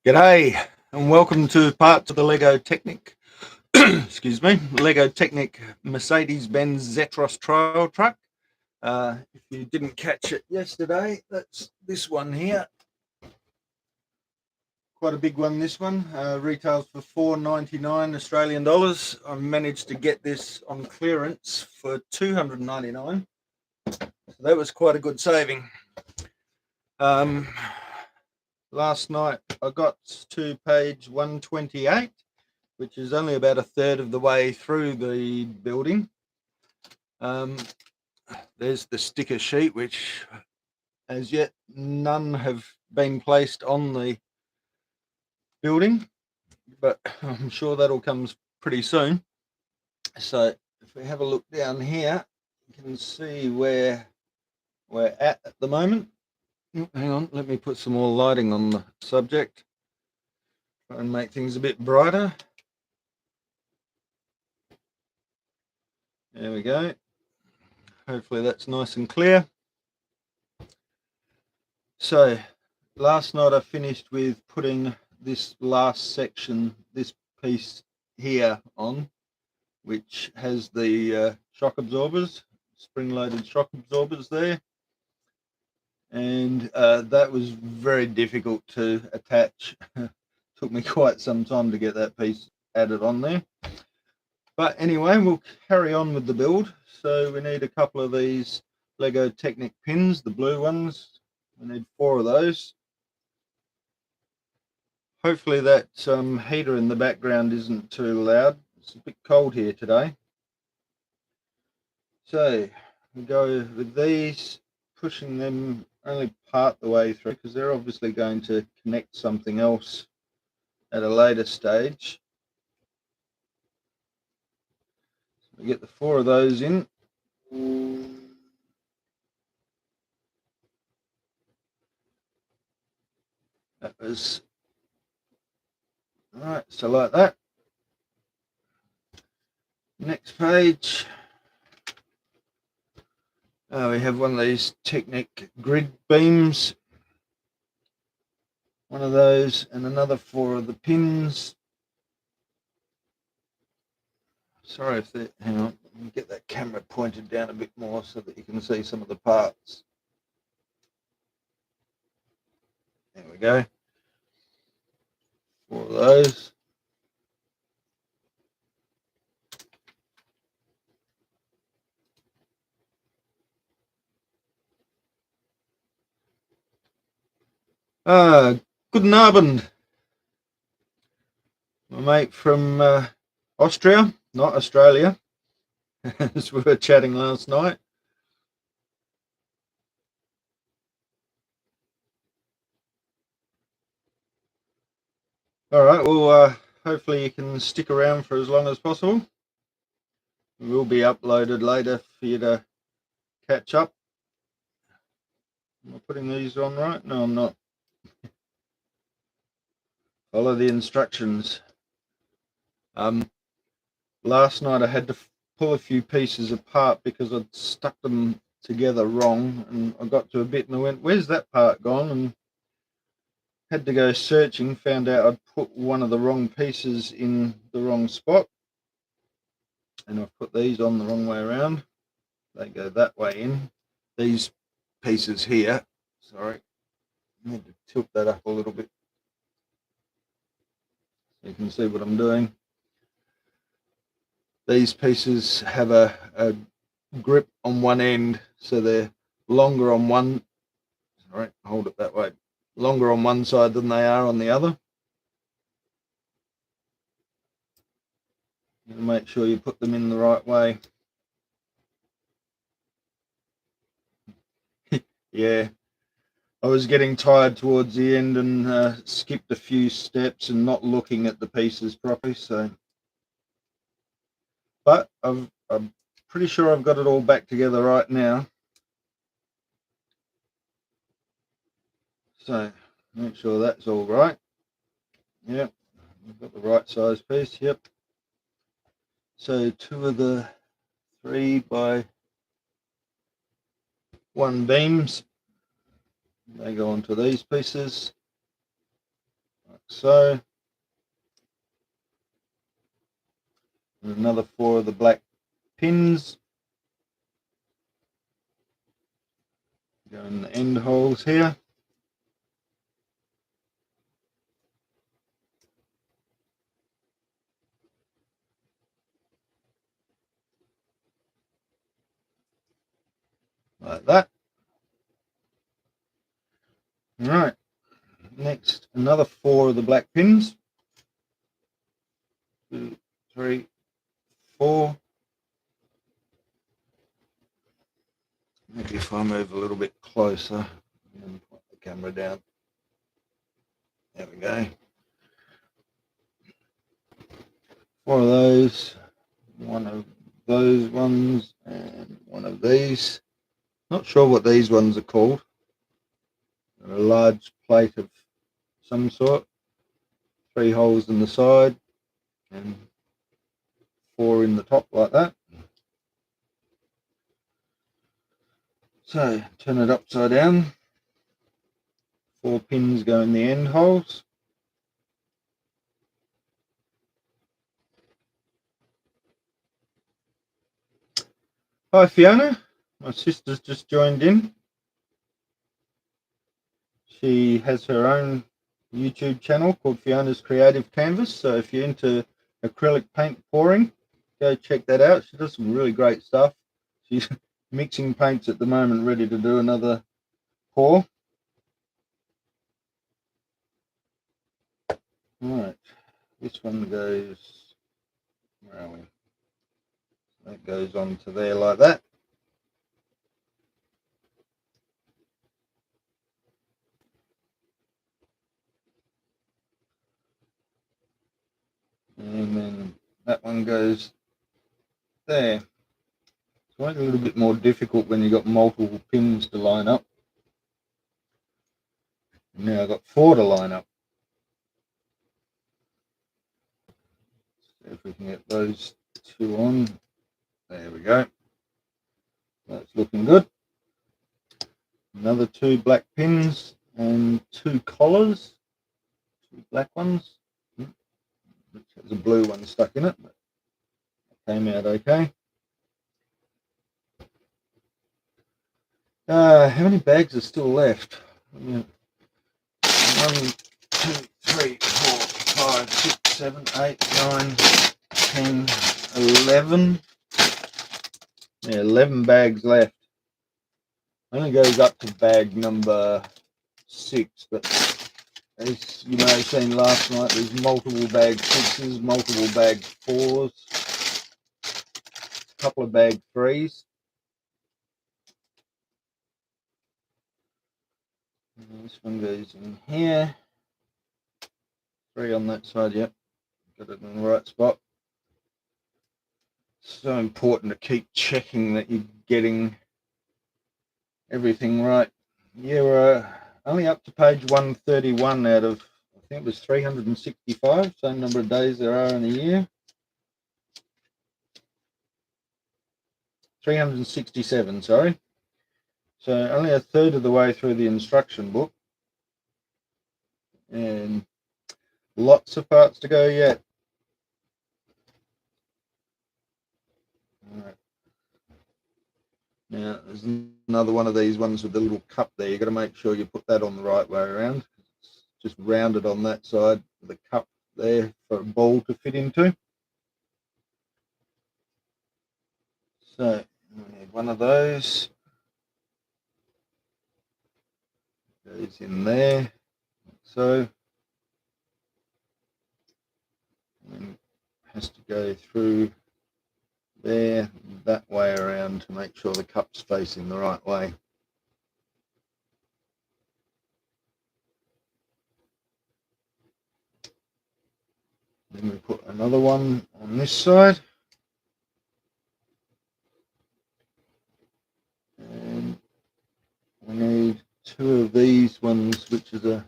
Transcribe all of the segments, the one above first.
G'day and welcome to parts of the Lego Technic, excuse me, Lego Technic Mercedes-Benz Zetros trail truck. If you didn't catch it yesterday, that's this one here. Quite a big one, this one. Retails for $4.99 Australian dollars. I managed to get this on clearance for $299. So that was quite a good saving. Last night I got to page 128, which is only about a third of the way through the building. There's the sticker sheet, which as yet none have been placed on the building, but I'm sure that'll come pretty soon. So if we have a look down here, you can see where we're at the moment. Hang on, let me put some more lighting on the subject. Try and make things a bit brighter. There we go. Hopefully that's nice and clear. So last night I finished with putting this last section, this piece here on, which has the shock absorbers, spring-loaded shock absorbers there. And that was very difficult to attach. Took me quite some time to get that piece added on there. But anyway, we'll carry on with the build. So we need a couple of these Lego Technic pins, the blue ones. We need 4 of those. Hopefully that heater in the background isn't too loud. It's a bit cold here today. So we go with these, pushing them only part the way through because they're obviously going to connect something else at a later stage. So we get the 4 of those in. That was right, so like that. Next page. We have one of these Technic grid beams. One of those and another 4 of the pins. Sorry if they, hang on, let me get that camera pointed down a bit more so that you can see some of the parts. There we go. 4 of those. Guten Abend. My mate from Austria, not Australia, as we were chatting last night. All right, well, hopefully you can stick around for as long as possible. It will be uploaded later for you to catch up. Am I putting these on right? No, I'm not. Follow the instructions. Last night I had to pull a few pieces apart because I'd stuck them together wrong, and I got to a bit and I went, where's that part gone? And had to go searching, found out I'd put one of the wrong pieces in the wrong spot, and I've put these on the wrong way around. They go that way in. These pieces here, sorry, I need to tilt that up a little bit so you can see what I'm doing. These pieces have a grip on one end, so they're longer on one, sorry, hold it that way, longer on one side than they are on the other. And make sure you put them in the right way. Yeah, I was getting tired towards the end and skipped a few steps and not looking at the pieces properly, so. But I'm pretty sure I've got it all back together right now. So make sure that's all right. Yep, I've got the right size piece. Yep. So 2 of the 3x1 beams, they go onto these pieces. so. And another 4 of the black pins go in the end holes here. Like that. Right, next another 4 of the black pins. 2, 3, 4. Maybe if I move a little bit closer and put the camera down. There we go. 4 of those, 1 of those ones, and 1 of these. Not sure what these ones are called. They're a large plate of some sort. 3 holes in the side and 4 in the top like that. So turn it upside down. 4 pins go in the end holes. Hi Fiona, my sister's just joined in. She has her own YouTube channel called Fiona's Creative Canvas, so if you're into acrylic paint pouring, go check that out. She does some really great stuff. She's mixing paints at the moment, ready to do another pour. Right, this one goes, where are we? That goes on to there like that. And then that one goes there. It's always a little bit more difficult when you've got multiple pins to line up. Now I've got 4 to line up. See if we can get those 2 on. There we go. That's looking good. Another 2 black pins and 2 collars. 2 black ones. There's a blue one stuck in it, but it came out okay. How many bags are still left? 1, 2, 3, 4, 5, 6, 7, 8, 9, 10, 11. Yeah, 11 bags left. Only goes up to bag number 6, but as you may have seen last night, there's multiple bag 6s, multiple bag 4s, a couple of bag 3s. And this one goes in here. 3 on that side, yep. Got it in the right spot. So important to keep checking that you're getting everything right. Yeah, we're only up to page 131 out of, I think it was 365, same number of days there are in a year. 367, sorry. So only a third of the way through the instruction book. And lots of parts to go yet. All right. Now, there's another one of these ones with the little cup there. You've got to make sure you put that on the right way around. It's just rounded on that side with a cup there for a ball to fit into. So we need one of those. Goes in there. So and has to go through there that way around to make sure the cup's facing the right way. Then we put another one on this side. And we need 2 of these ones, which is a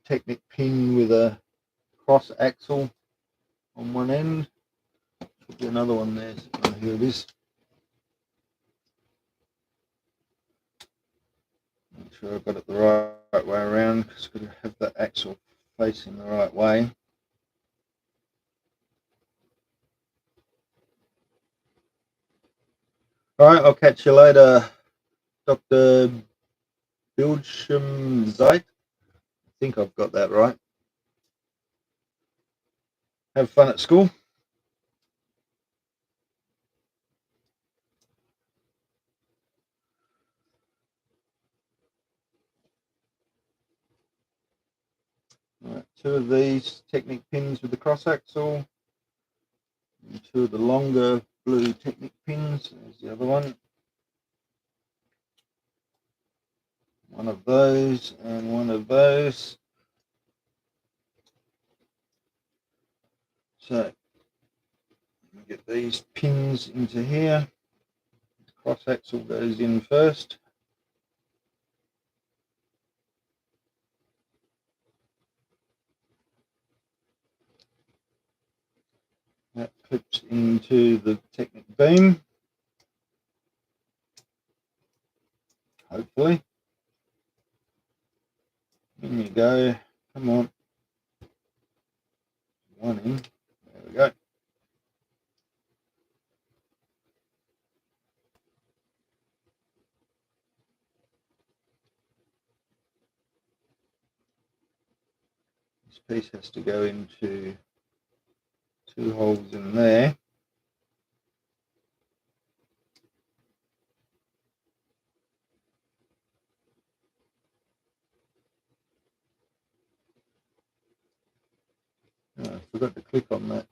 Technic pin with a cross axle on one end. Should be another one there. Oh, here it is. Make sure I've got it the right way around because I've got to have that axle facing the right way. Alright, I'll catch you later, Dr. Bildschirm Zeit. I think I've got that right. Have fun at school. Right, 2 of these Technic pins with the cross axle, and 2 of the longer blue Technic pins. There's the other one. One of those and one of those. So get these pins into here. The cross axle goes in first. That clips into the Technic beam, hopefully. In you go. Come on. One in. There we go. This piece has to go into 2 holes in there. Oh, I forgot to click on that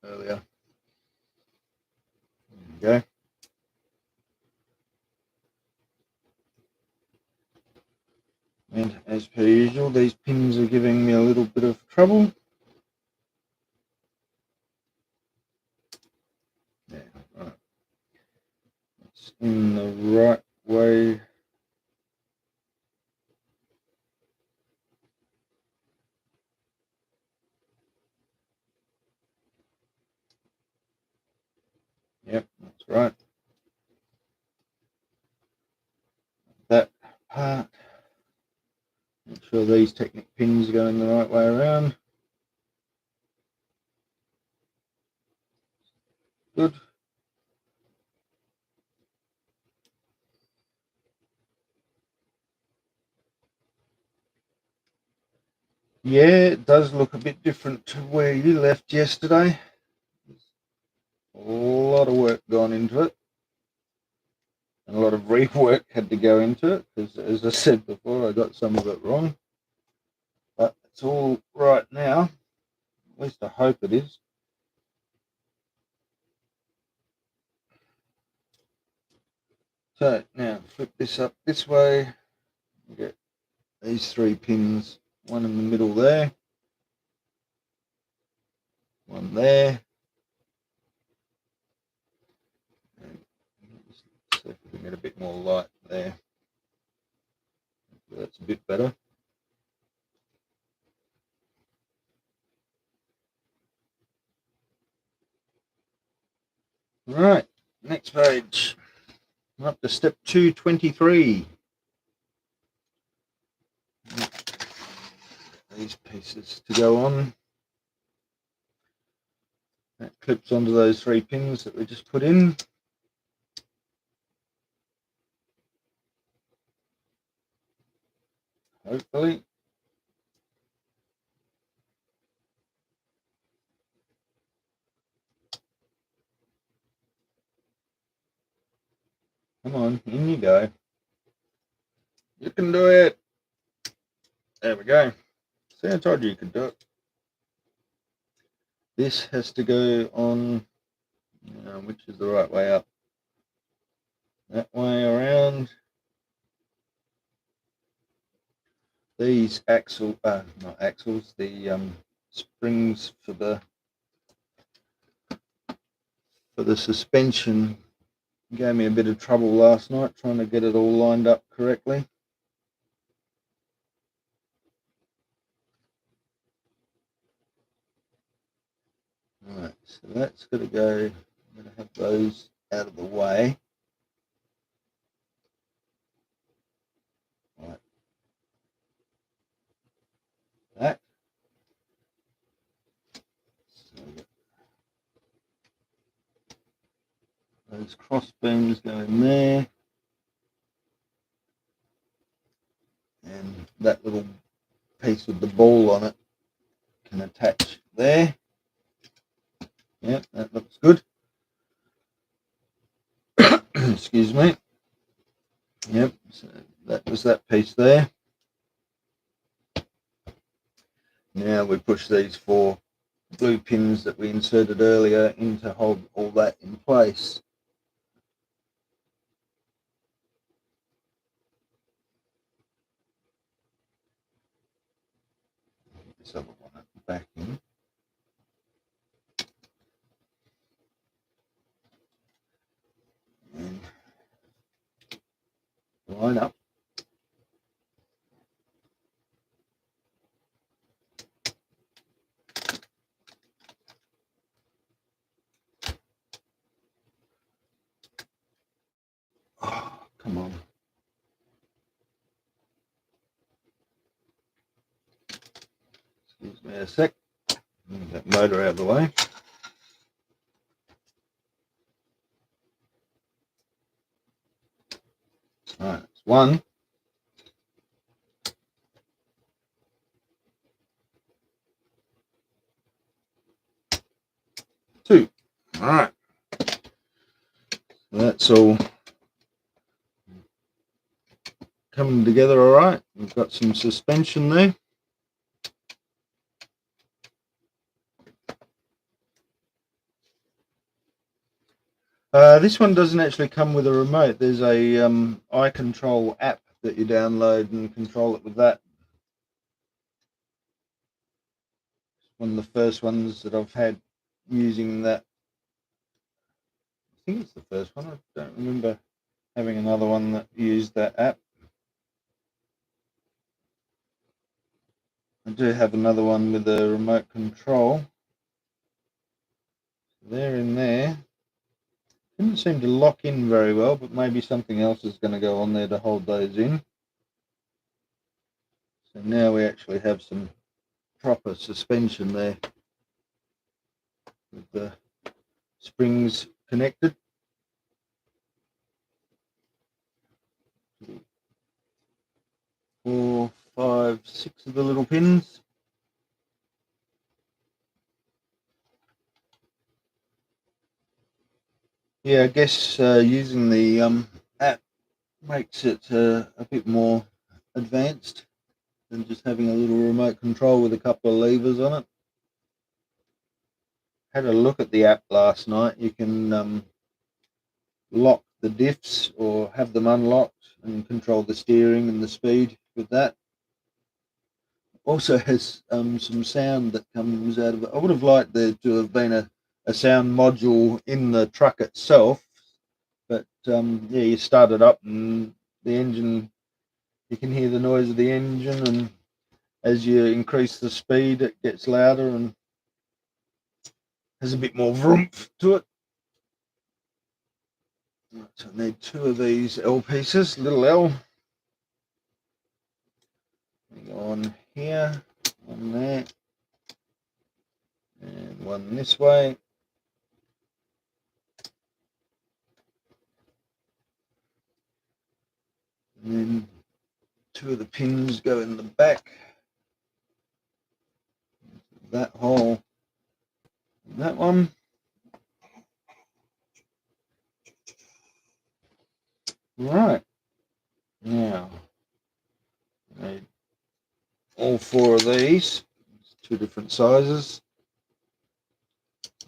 earlier. There we go. And as per usual, these pins are giving me a little bit of trouble. Yeah, right. It's in the right way. Yep, that's right. That part. Make sure these Technic pins are going the right way around. Good. Yeah, it does look a bit different to where you left yesterday. A lot of work gone into it. And a lot of rework had to go into it because, as I said before, I got some of it wrong. But it's all right now. At least I hope it is. So now flip this up this way. You get these 3 pins, one in the middle there, one there. And see if we can get a bit more light there. That's a bit better. Right, next page. We're up to step 223. These pieces to go on. That clips onto those 3 pins that we just put in. Hopefully. Come on, in you go. You can do it. There we go. See, I told you could do it. This has to go on, which is the right way up. That way around. These not axles, the springs for the suspension gave me a bit of trouble last night trying to get it all lined up correctly. Alright, so that's got to go. I'm going to have those out of the way. Right. That. those cross beams go in there, and that little piece with the ball on it can attach there. Yep, that looks good. Excuse me. Yep, so that was that piece there. Now we push these 4 blue pins that we inserted earlier in to hold all that in place. This other one at the back in. And line up. Oh, come on. Excuse me a sec. Move that motor out of the way. Alright, that's 1. 2. Alright. So that's all coming together alright. We've got some suspension there. This one doesn't actually come with a remote. There's a iControl app that you download and control it with that. One of the first ones that I've had using that. I think it's the first one. I don't remember having another one that used that app. I do have another one with a remote control. They're in there. Didn't seem to lock in very well, but maybe something else is going to go on there to hold those in. So now we actually have some proper suspension there with the springs connected. 4, 5, 6 of the little pins. Yeah, I guess using the app makes it a bit more advanced than just having a little remote control with a couple of levers on it. Had a look at the app last night. You can lock the diffs or have them unlocked and control the steering and the speed with that. Also has some sound that comes out of it. I would have liked there to have been a sound module in the truck itself, but yeah, you start it up and the engine, you can hear the noise of the engine, and as you increase the speed it gets louder and has a bit more vroom to it. So I need 2 of these L pieces, little L. Go on here, one there, and one this way. And then 2 of the pins go in the back. That hole, that one. Right, now I need all 4 of these. It's 2 different sizes.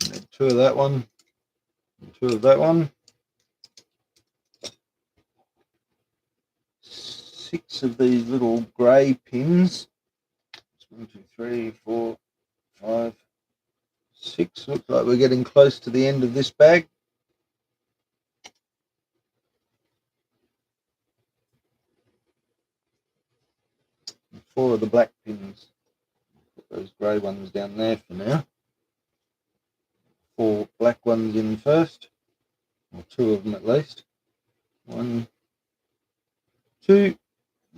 I need 2 of that one, and 2 of that one. 6 of these little grey pins. 1, 2, 3, 4, 5, 6. Looks like we're getting close to the end of this bag. 4 of the black pins. Put those grey ones down there for now. 4 black ones in first, or 2 of them at least. 1, 2.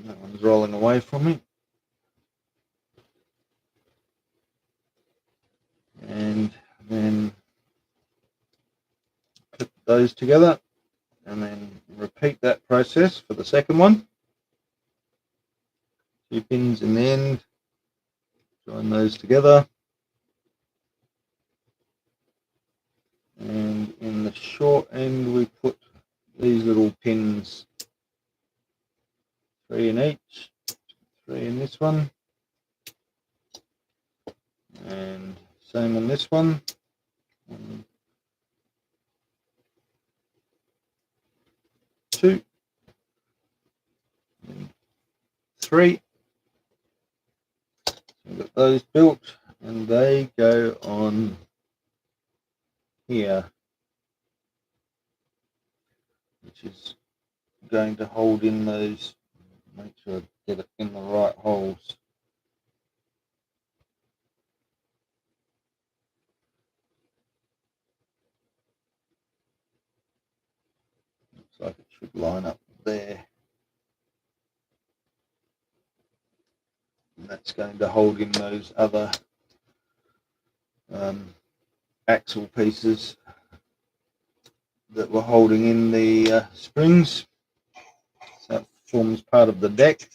That one's rolling away from me. And then clip those together, and then repeat that process for the second one. 2 pins in the end, join those together, and in the short end we put these little pins, 3 in each, 3 in this one, and same on this one. 1, 2, and 3. We've got those built, and they go on here, which is going to hold in those. Make sure I get it in the right holes. Looks like it should line up there. And that's going to hold in those other axle pieces that were holding in the springs. So that forms part of the deck.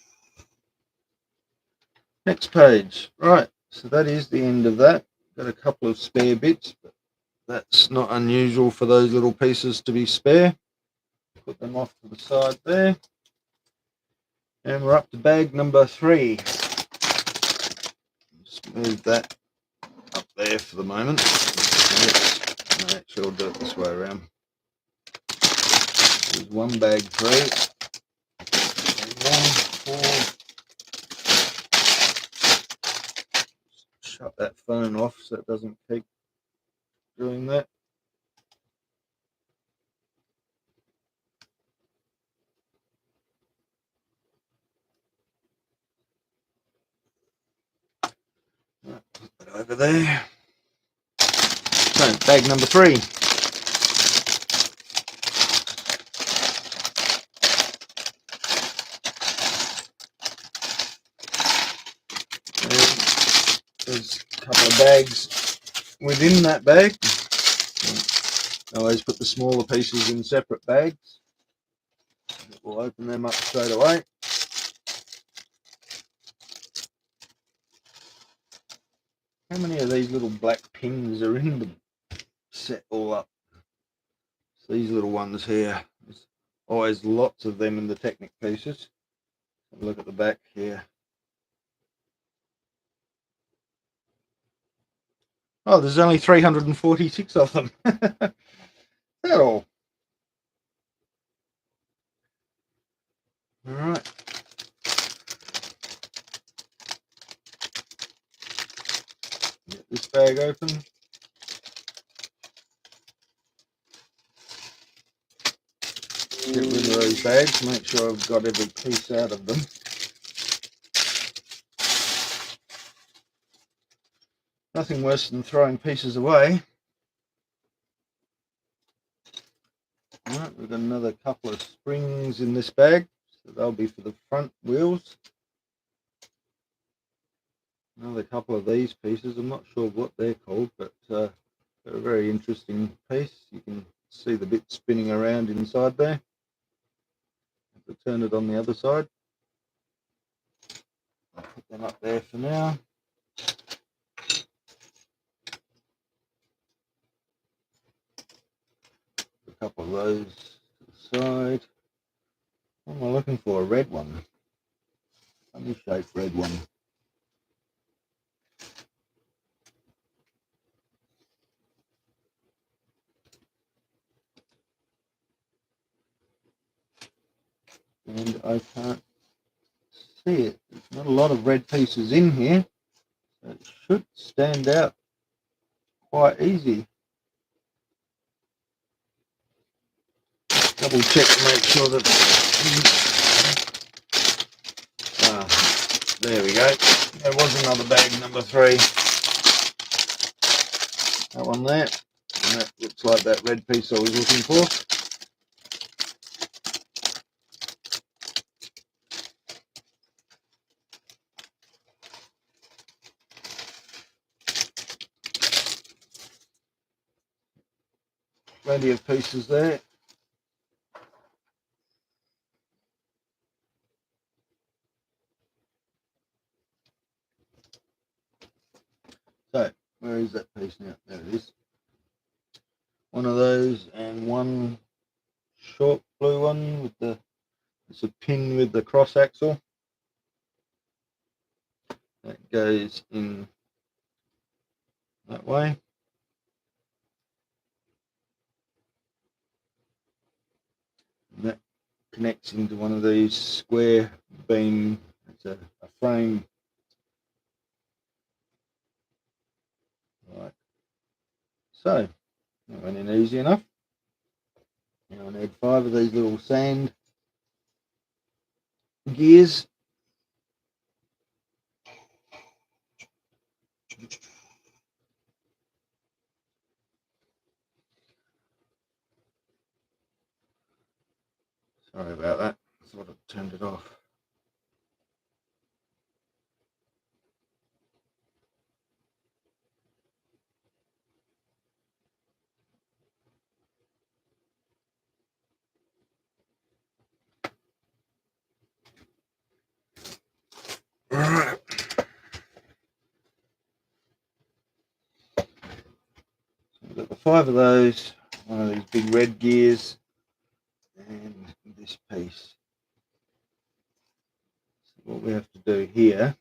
Next page. Right, so that is the end of that. Got a couple of spare bits, but that's not unusual for those little pieces to be spare. Put them off to the side there. And we're up to bag number 3. Just move that up there for the moment. Actually, I'll do it this way around. There's one bag 3. 1, 4. Shut that phone off so it doesn't keep doing that. Right, put that over there. So, bag number 3. There's a couple of bags within that bag. I always put the smaller pieces in separate bags. We'll open them up straight away. How many of these little black pins are in them? Set all up. So these little ones here, there's always lots of them in the Technic pieces. Have a look at the back here. Oh, there's only 346 of them. That all. All right. Get this bag open. Get rid of those bags. Make sure I've got every piece out of them. Nothing worse than throwing pieces away. All right, we've got another couple of springs in this bag, so they'll be for the front wheels. Another couple of these pieces. I'm not sure what they're called, but they're a very interesting piece. You can see the bit spinning around inside there. Have to turn it on the other side. I'll put them up there for now. A couple of those to the side. What am I looking for? A red one. Funny shaped red one. And I can't see it. There's not a lot of red pieces in here, so it should stand out quite easy. Double check to make sure that there we go. There was another bag number 3. That one there, and that looks like that red piece I was looking for. plenty of pieces there. So, where is that piece now? There it is. One of those and one short blue one with the, it's a pin with the cross axle. That goes in that way. And that connects into one of these square beam, it's a frame. Right. So, that went in easy enough. Now I need 5 of these little sand gears. Sorry about that. I thought I'd turned it off. Alright. So we've got the 5 of those, one of these big red gears, and this piece. So what we have to do here,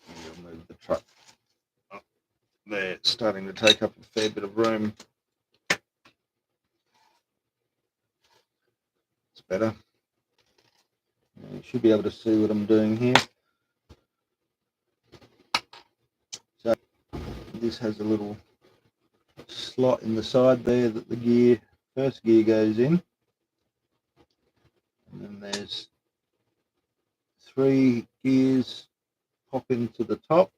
we'll move the truck up there. It's starting to take up a fair bit of room. It's better. You should be able to see what I'm doing here. So this has a little slot in the side there that the first gear goes in. And then there's 3 gears pop into the top.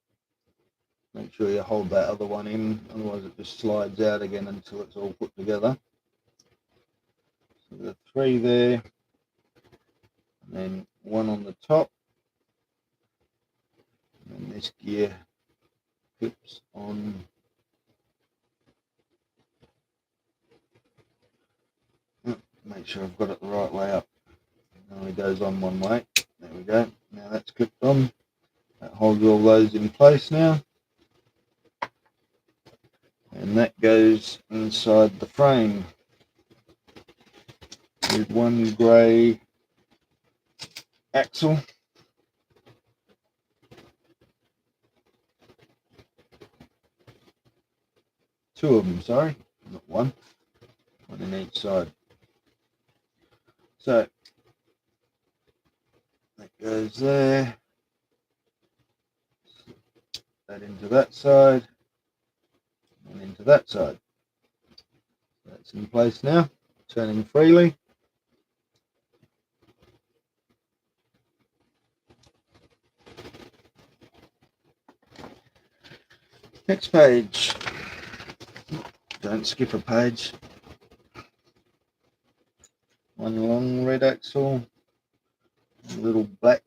Make sure you hold that other one in, otherwise it just slides out again until it's all put together. So there are 3 there, and then 1 on the top, and this gear clips on. Make sure I've got it the right way up. It only goes on one way. There we go. Now that's clipped on. That holds all those in place now. And that goes inside the frame with 1 grey axle. 2 of them, sorry, not 1. 1 in each side. So that goes there. That into that side and into that side. That's in place now, turning freely. Next page. Don't skip a page. 1 long red axle, little black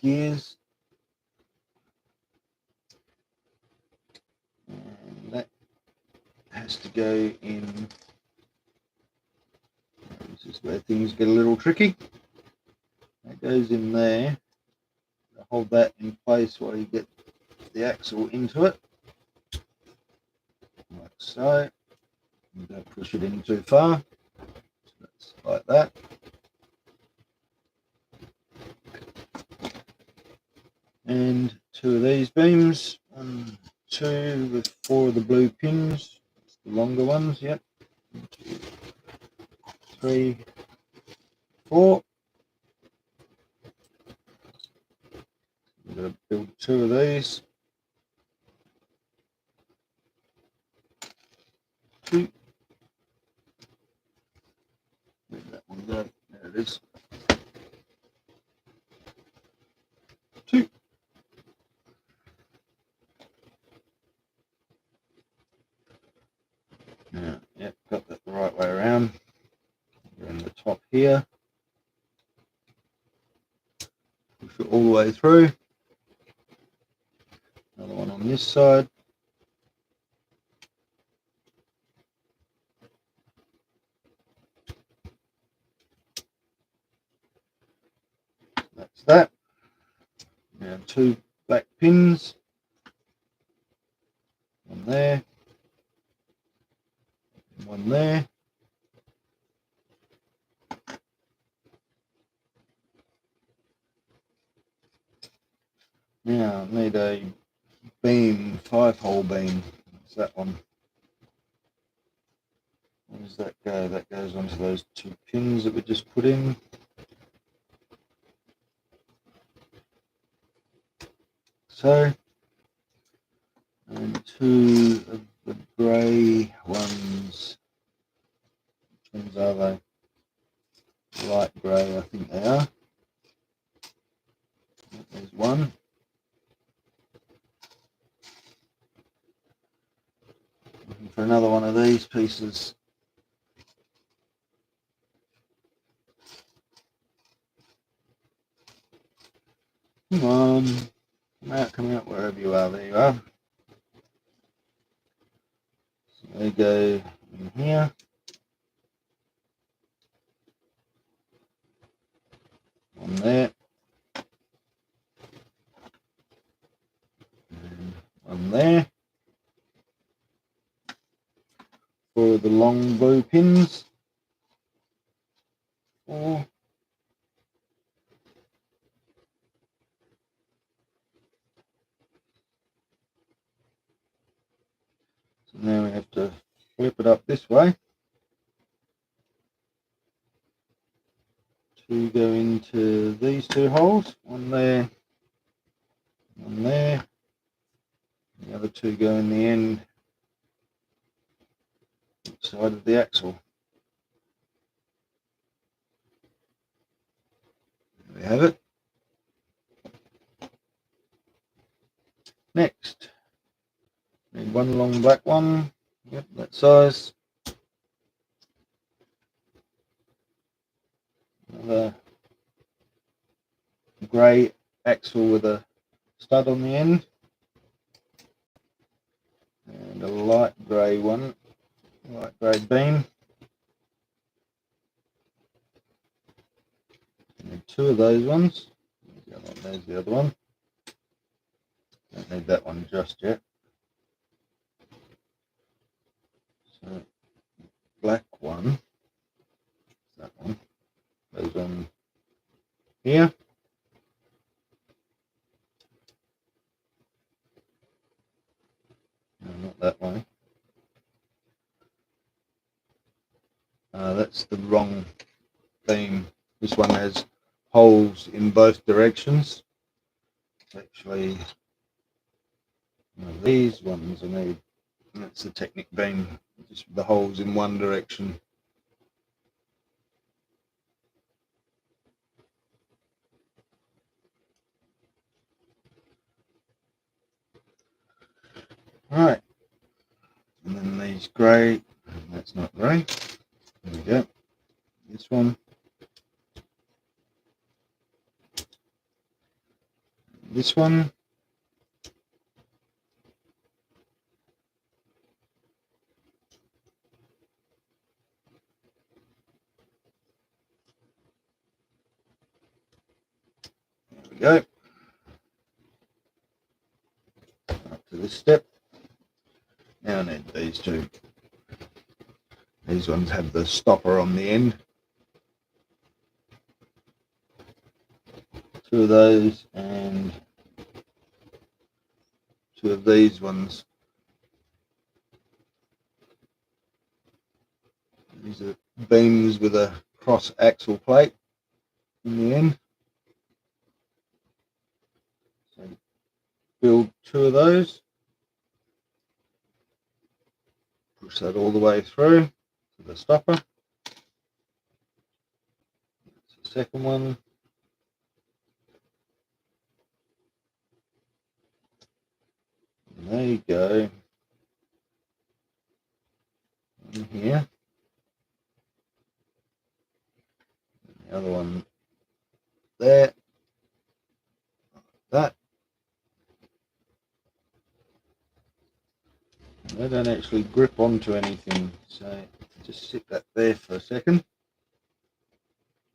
gears, and that has to go in. This is where things get a little tricky. That goes in there. Hold that in place while you get the axle into it, like so. You don't push it in too far. So that's like that. And 2 of these beams, 1, 2 with 4 of the blue pins. It's the longer ones, yep. 1, 2, 3, 4. I'm going to build 2 of these. 2. Where'd that one go? There it is. 2. Now, yep, got that the right way around. We're in the top here. Push it all the way through. Another one on this side. that. Now 2 black pins, one there, one there. Now I need a beam, 5-hole beam. That's that one. Where does that go? That goes onto those 2 pins that we just put in. So, and 2 of the grey ones. Which ones are they? Light grey, I think they are. There's one. Looking for another one of these pieces. Come on. Come out wherever you are. There you are. So they go in here. One there. And one there. For the long blue pins. 4. So now we have to flip it up this way. 2 go into these 2 holes. One there. One there. The other 2 go in the end side of the axle. There we have it. Next, need one long black one. Yep, that size. Another grey axle with a stud on the end. And a light grey one, light grey beam. Need 2 of those ones. There's the other one. Don't need that one just yet. So, black one, that one, goes on here. No, not that way. That's the wrong beam. This one has holes in both directions. It's actually one of these ones I need. That's the Technic beam, just the holes in one direction. Right, and then these grey, that's not grey. There we go. This one. This one. There we go. Up to this step. Now I need these 2. These ones have the stopper on the end. 2 of those and 2 of these ones. These are beams with a cross axle plate in the end. So build 2 of those. Push that all the way through to the stopper. That's the second one. And there you go. In here. And the other one there. That. They don't actually grip onto anything, so just sit that there for a second.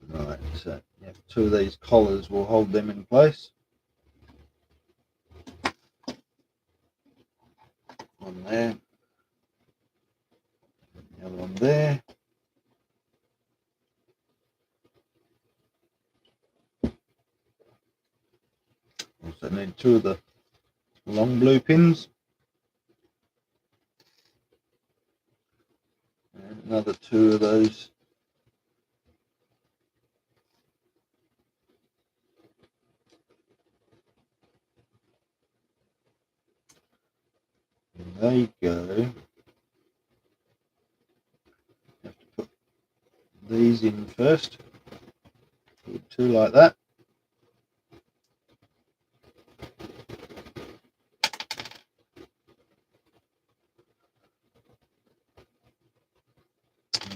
Right, so yeah, Two of these collars will hold them in place. One there, the other one there. Also need two of the long blue pins. And another two of those. And there you go. Have to put these in first. Put two like that.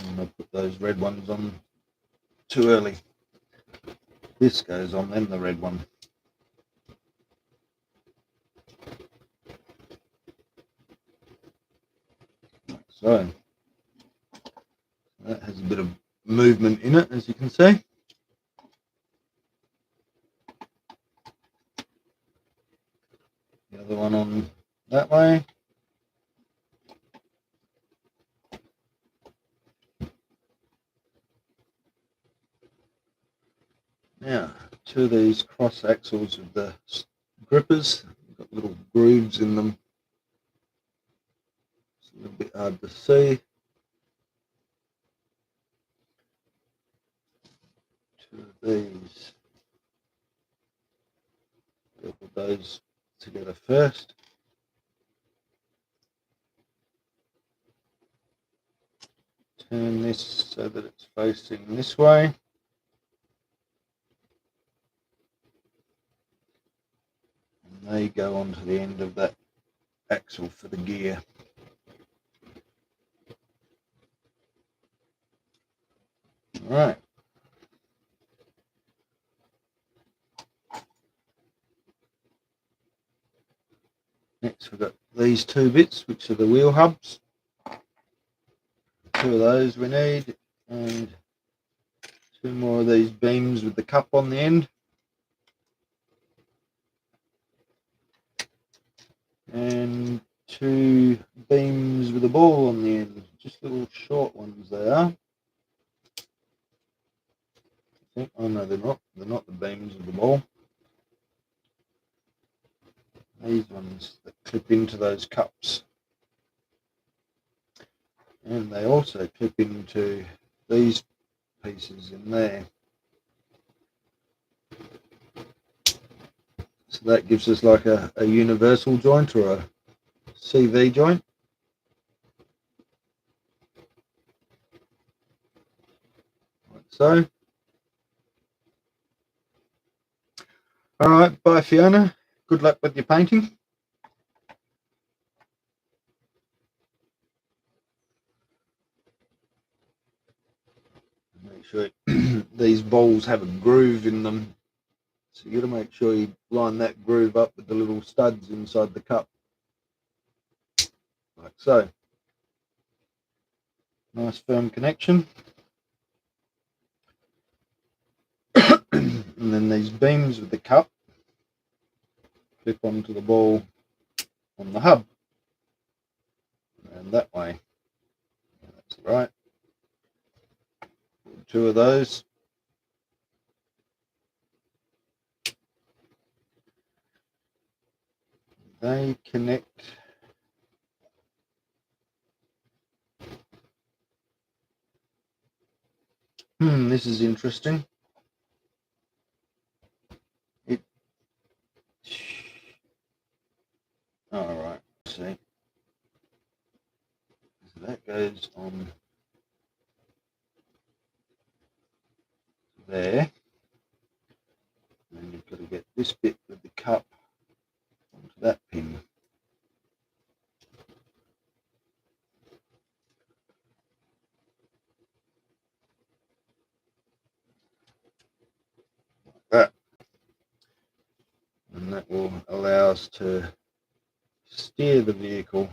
And I'll put those red ones on too early. This goes on, then the red one. Like so. That has a bit of movement in it, as you can see. The other one on that way. Now, two of these cross axles of the grippers, got little grooves in them. It's a little bit hard to see. Two of these. We'll put those together first. Turn this so that it's facing this way. And they go onto the end of that axle for the gear. All right. Next we've got these two bits, which are the wheel hubs. Two of those we need, and two more of these beams with the cup on the end. And two beams with a ball on the end, just little short ones they are. I think, oh no, they're not the beams of the ball. These ones that clip into those cups. And they also clip into these pieces in there. So that gives us like a universal joint or a CV joint. Like so. All right, bye Fiona. Good luck with your painting. Make sure these balls have a groove in them. So you got to make sure you line that groove up with the little studs inside the cup. Like so. Nice firm connection. And then these beams with the cup clip onto the ball on the hub. And that way. That's right. Two of those. They connect this is interesting. All right, see. So that goes on there. And then you've got to get this bit with the cup onto that pin. Like that. And that will allow us to steer the vehicle.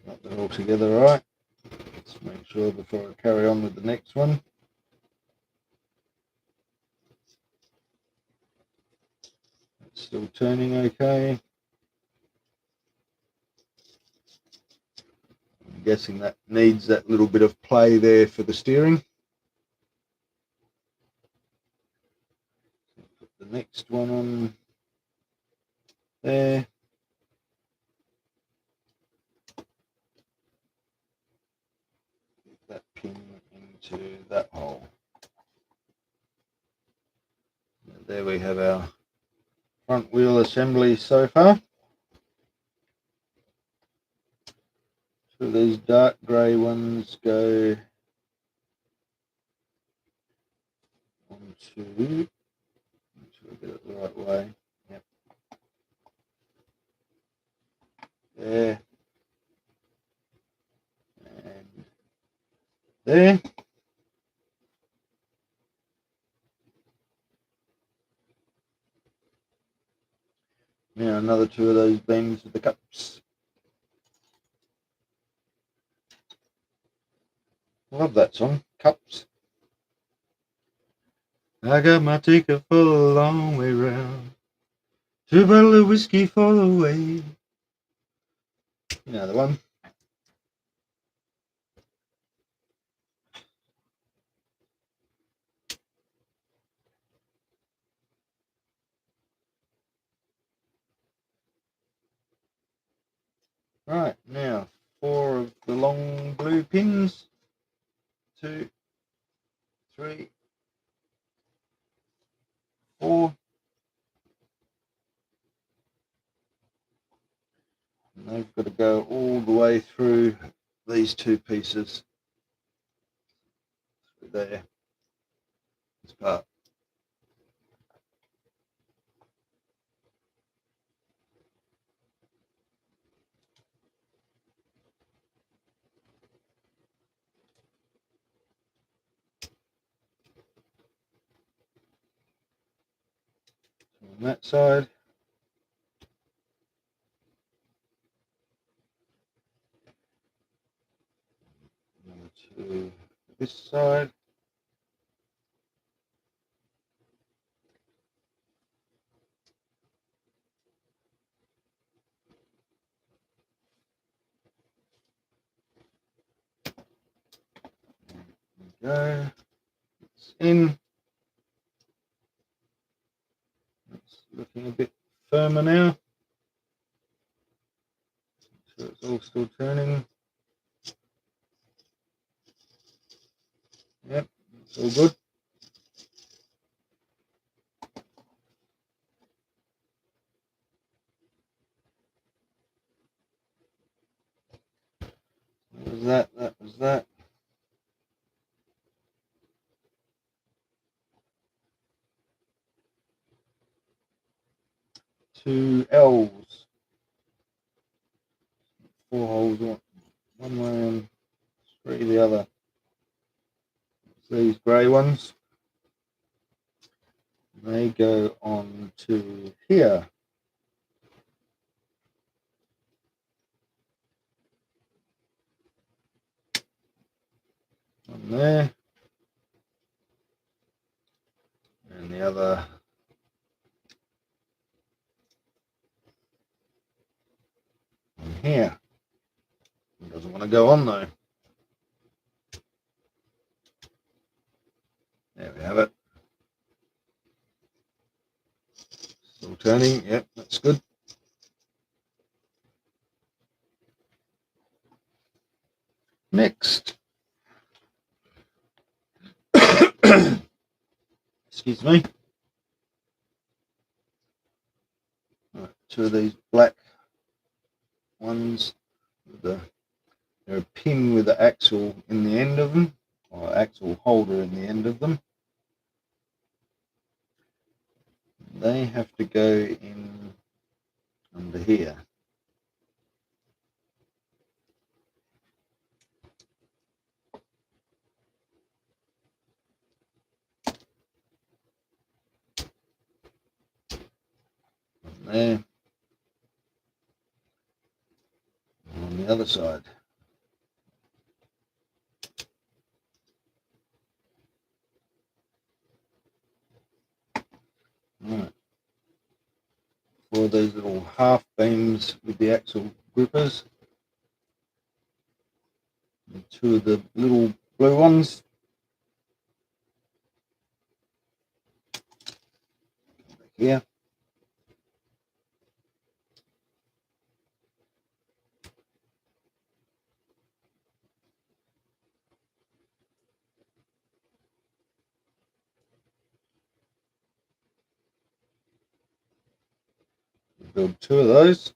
Got that all together right. Let's make sure before I carry on with the next one. still turning okay. I'm guessing that needs that little bit of play there for the steering. Put the next one on there. Get that pin into that hole. There we have our front wheel assembly so far. So these dark grey ones go onto, make sure I get it the right way. Yep. There. And there. Now another two of those bends with the cups. I love that song, Cups. I got my ticket for the long way round. 2 bottles of whiskey for the way. You know the one. Right, now 4 of the long blue pins. 2, 3, 4. And they've got to go all the way through these 2 pieces. Through there. This part. On that side. Number 2 this side. Go. It's in. It's looking a bit firmer now. So it's all still turning. Yep, it's all good. That was that, that was that. 2 L's. 4 holes, one way and 3 the other. It's these grey ones. They go on to here. On there. And the other on here. It doesn't want to go on though. There we have it. Still turning. Yep, that's good. Next. Excuse me. Right, 2 of these black ones. They're a pin with the axle in the end of them, or axle holder in the end of them. They have to go in under here. There. On the other side. Right. of those little half beams with the axle grippers. And 2 of the little blue ones. Here. Build 2 of those.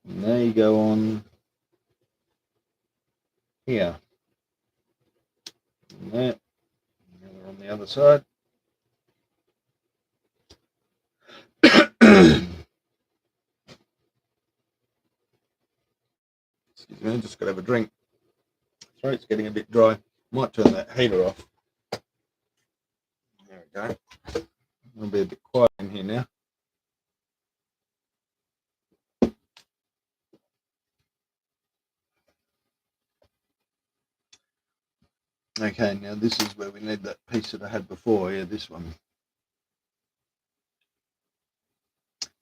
And they go on here. And there. And they're on the other side. Excuse me, just got to have a drink. Throat's getting a bit dry. Might turn that heater off. There we go. I'll be a bit quiet in here now. Okay, now this is where we need that piece that I had before. Yeah, this one.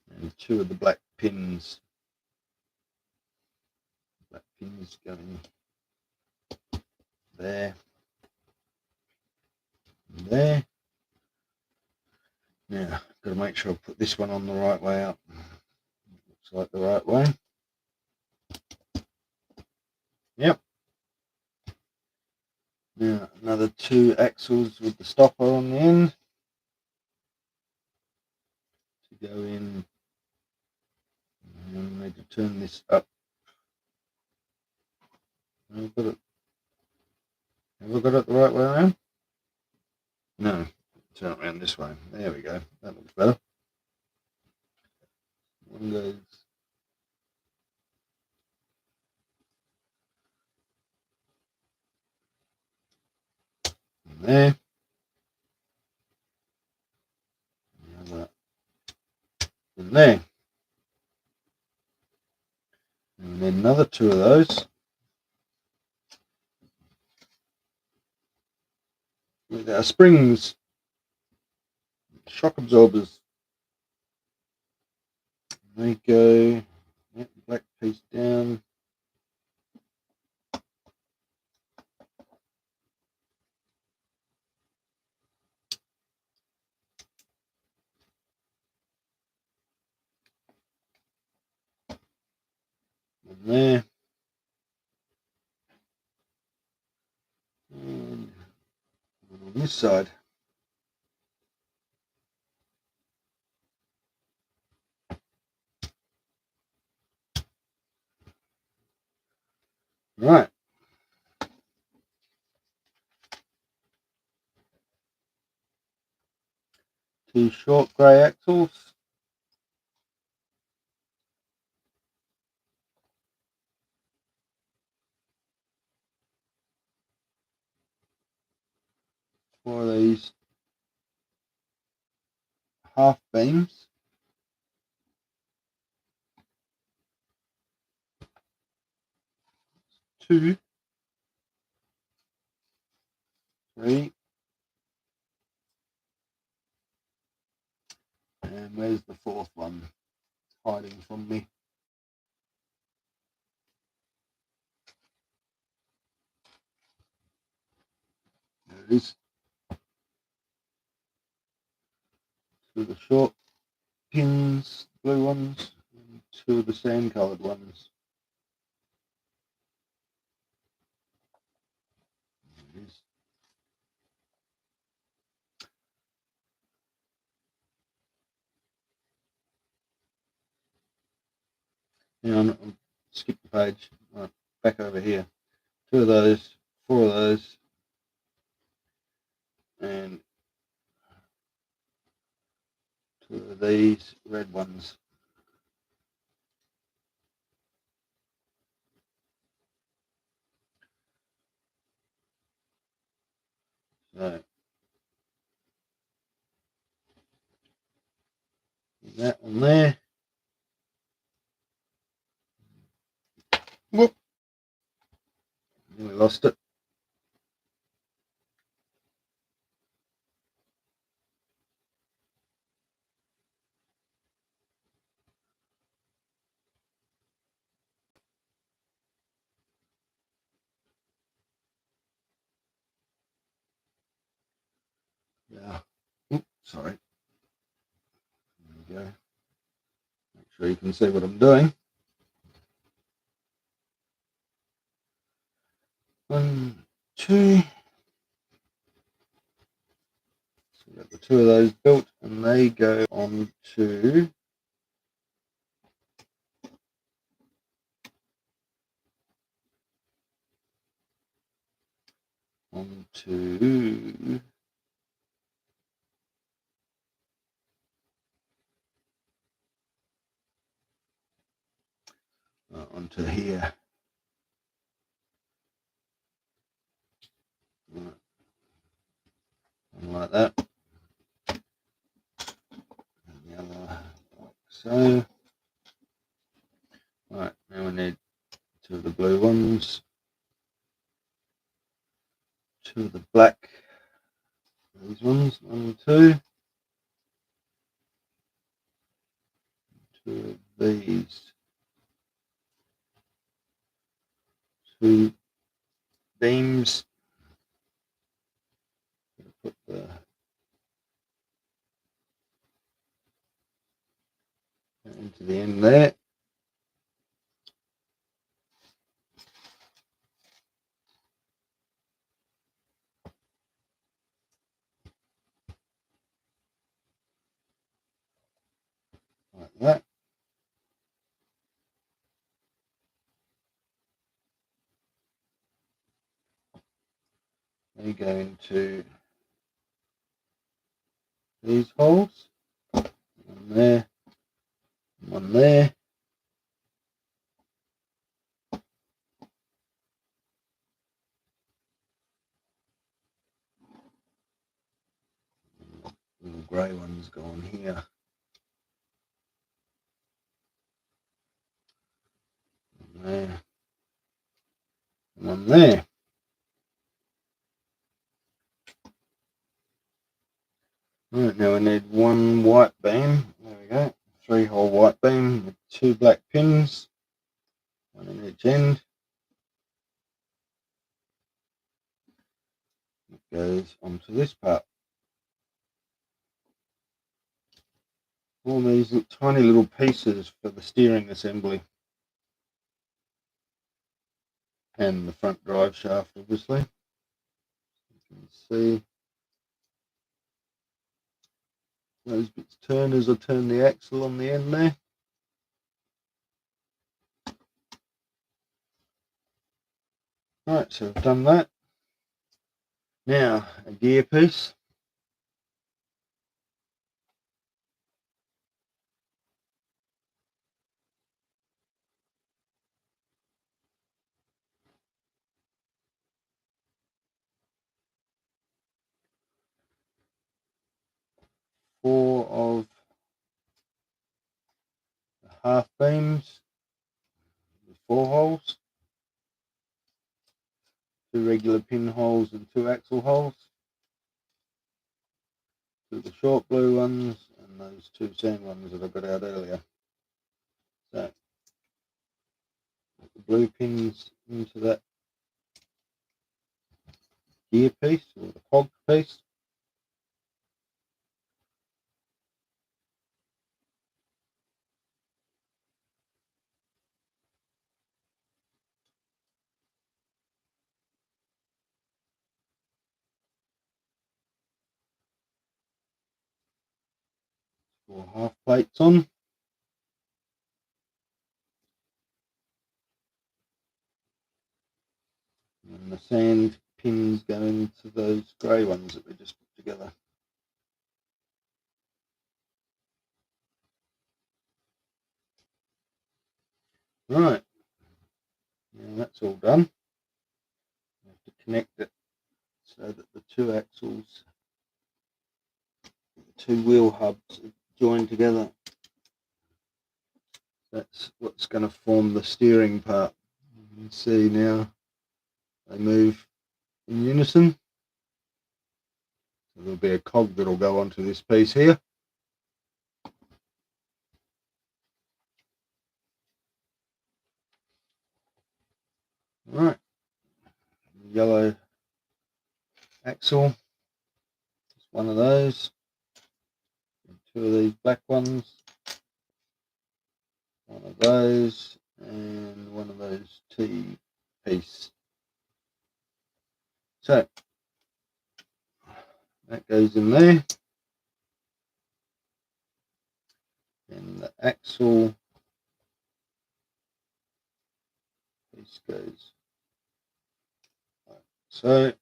And 2 of the black pins. Black pins going there. And there. Now, got to make sure I put this one on the right way up. Looks like the right way. Yep. Now, another 2 axles with the stopper on the end to go in. And I need to turn this up. Have I got it the right way around? No. Turn it around this way. There we go. That looks better. One goes in there. Another in there. And then another 2 of those. With our springs. Shock absorbers. They go, yep, black piece down. And there. And on this side. Right. 2 short grey axles. For these half beams. 2, 3. And where's the 4th one? It's hiding from me. There it is. 2 of the short pins, blue ones, and 2 of the sand coloured ones. There it is. I'll skip the page. Right, back over here. 2 of those, 4 of those, and 2 of these red ones. So that one there. Whoop. Nearly lost it. Yeah. Oops, sorry. There we go. Make sure you can see what I'm doing. 1, 2. So we've got the 2 of those built, and they go onto onto here. Right. Like that. And the other like so. Right, now we need 2 of the blue ones, 2 of the black, these ones, 1, 2, 2 of these, 2 beams. Put the into the end there. Like that. They go into these holes. One there, one there. Little grey ones go on here. One there, one there. Right, now we need 1 white beam. There we go. 3-hole white beam with 2 black pins, 1 on each end. It goes onto this part. All these tiny little pieces for the steering assembly and the front drive shaft, obviously. You can see those bits turn as I turn the axle on the end there. Right, so I've done that. Now a gear piece. Four of the half beams with 4 holes, 2 regular pin holes and 2 axle holes, 2 of the short blue ones and those 2 sand ones that I got out earlier. So put the blue pins into that gear piece or the cog piece. Four half plates on. And the sand pins go into those grey ones that we just put together. Right, now that's all done. I have to connect it so that the 2 axles, the 2 wheel hubs are joined together. That's what's going to form the steering part. You can see now they move in unison. So there'll be a cog that'll go onto this piece here. Right, yellow axle, just one of those, two of these black ones, one of those, and one of those T piece. So that goes in there, and the axle piece goes like so.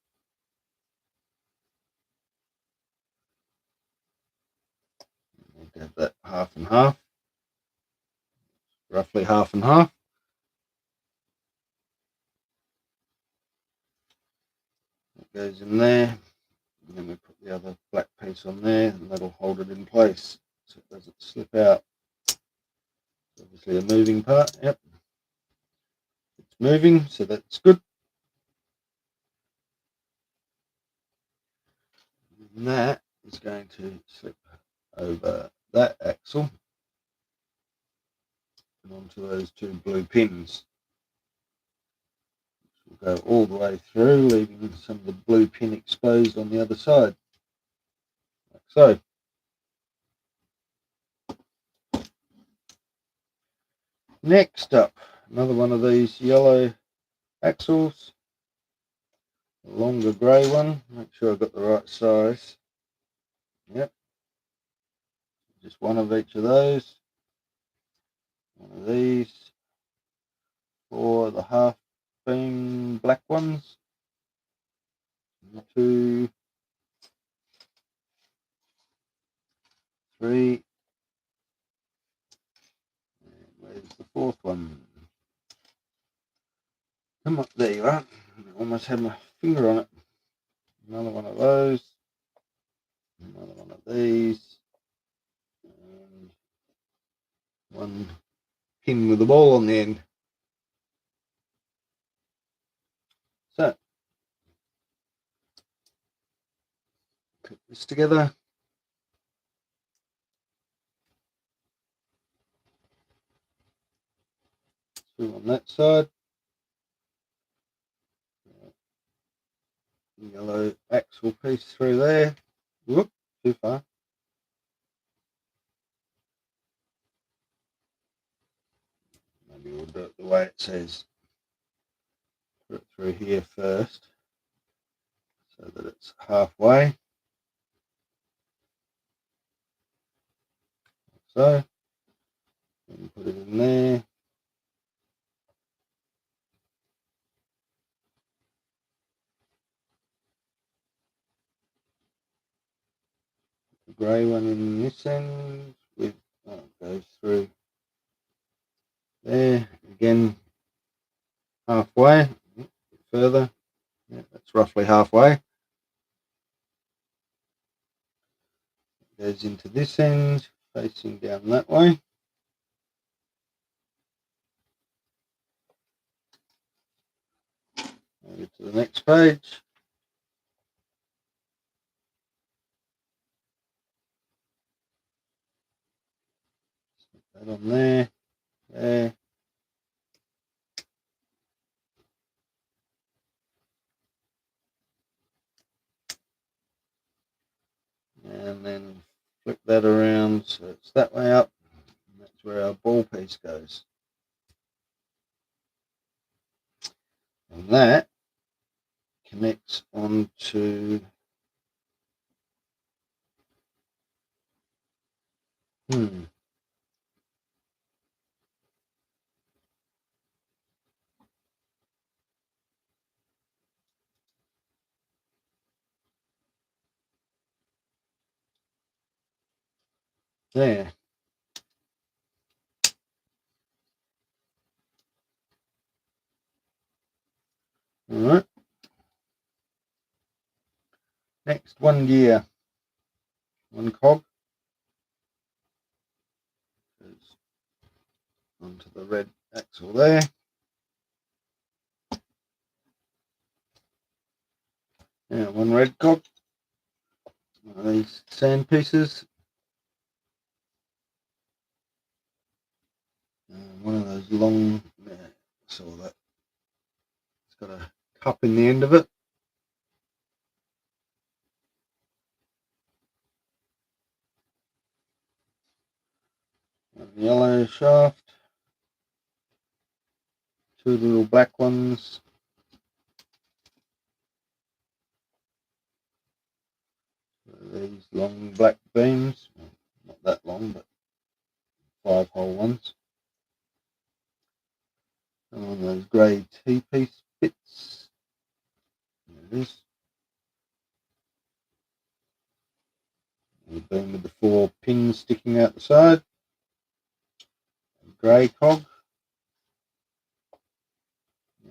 We'll have that half and half, roughly half and half. That goes in there, and then we put the other black piece on there, and that'll hold it in place so it doesn't slip out. It's obviously a moving part. Yep, it's moving, so that's good. And that is going to slip over that axle and onto those two blue pins. We'll go all the way through, leaving some of the blue pin exposed on the other side, like so. Next up, another one of these yellow axles, a longer grey one. Make sure I've got the right size. Yep, just one of each of those. One of these, for the half beam black ones. 2, 3, and where's the fourth one? Come up, there you are. I almost had my finger on it. Another one of those, another one of these, and one pin with a ball on the end. So, put this together. Two on that side. Yellow axle piece through there. Whoop, too far. Maybe we'll do it the way it says. Put it through here first, so that it's halfway. So, and put it in there. The grey one in this end with goes through there again, halfway, a bit further. Yeah, that's roughly halfway. Goes into this end, facing down that way. Over to the next page. Stick that on there, there. And then flip that around so it's that way up. And that's where our ball piece goes. And that connects onto there. All right. Next, one gear, one cog goes onto the red axle there. Now, one red cog, one of these sand pieces, one of those long, saw that, it's got a cup in the end of it. yellow shaft, two little black ones, these long black beams, not that long, but 5-hole ones, and on those grey T-piece bits, there it is, the beam with the 4 pins sticking out the side, grey cog,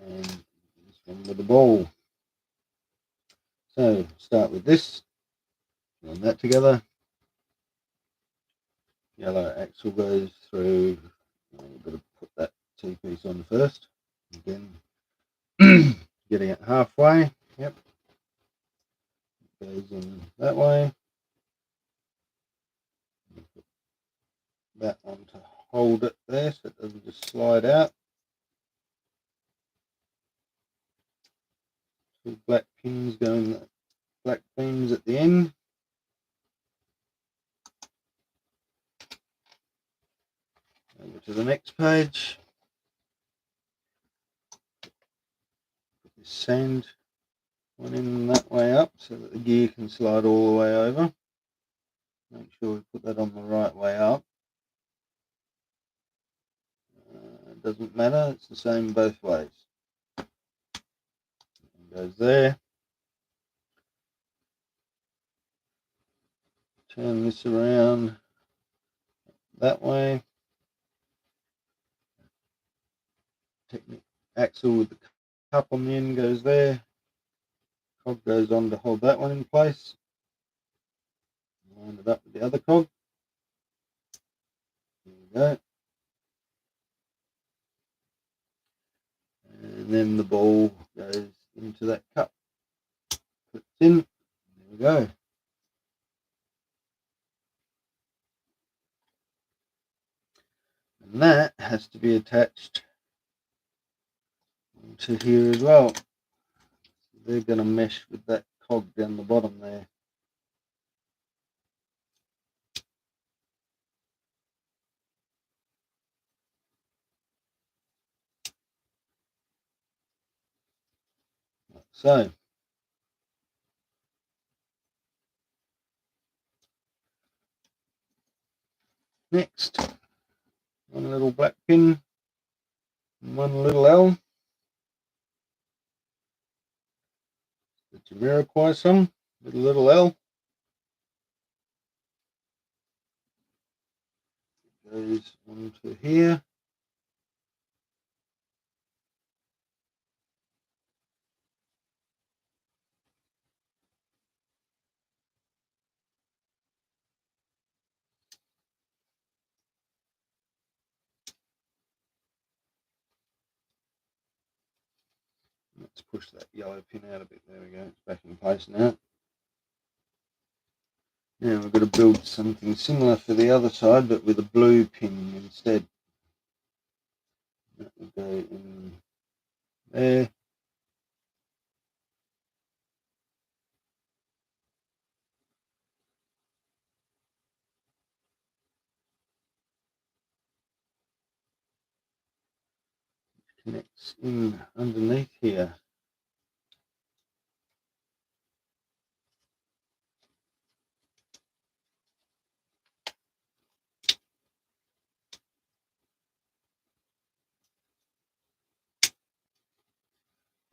and this one with the ball. So start with this, run that together. Yellow axle goes through. We've got to put that T-piece on first. Again, getting it halfway. Yep. Goes in that way. Put that on to hold it there so it doesn't just slide out. 2 black pins going, black beams at the end. Over to the next page. Put this sand one in that way up so that the gear can slide all the way over. Make sure we put that on the right way up. It doesn't matter, it's the same both ways. It goes there. Turn this around that way. Technic axle with the cup on the end goes there. Cog goes on to hold that one in place. Line it up with the other cog. There we go. And then the ball goes into that cup. Puts in. There we go. And that has to be attached to here as well. They're going to mesh with that cog down the bottom there. Like so. Next, one little black pin and one little L. The Jamiroquai song with a little L. Goes onto here. Let's push that yellow pin out a bit. There we go. It's back in place now. Now we've got to build something similar for the other side, but with a blue pin instead. That will go in there. Connects in underneath here.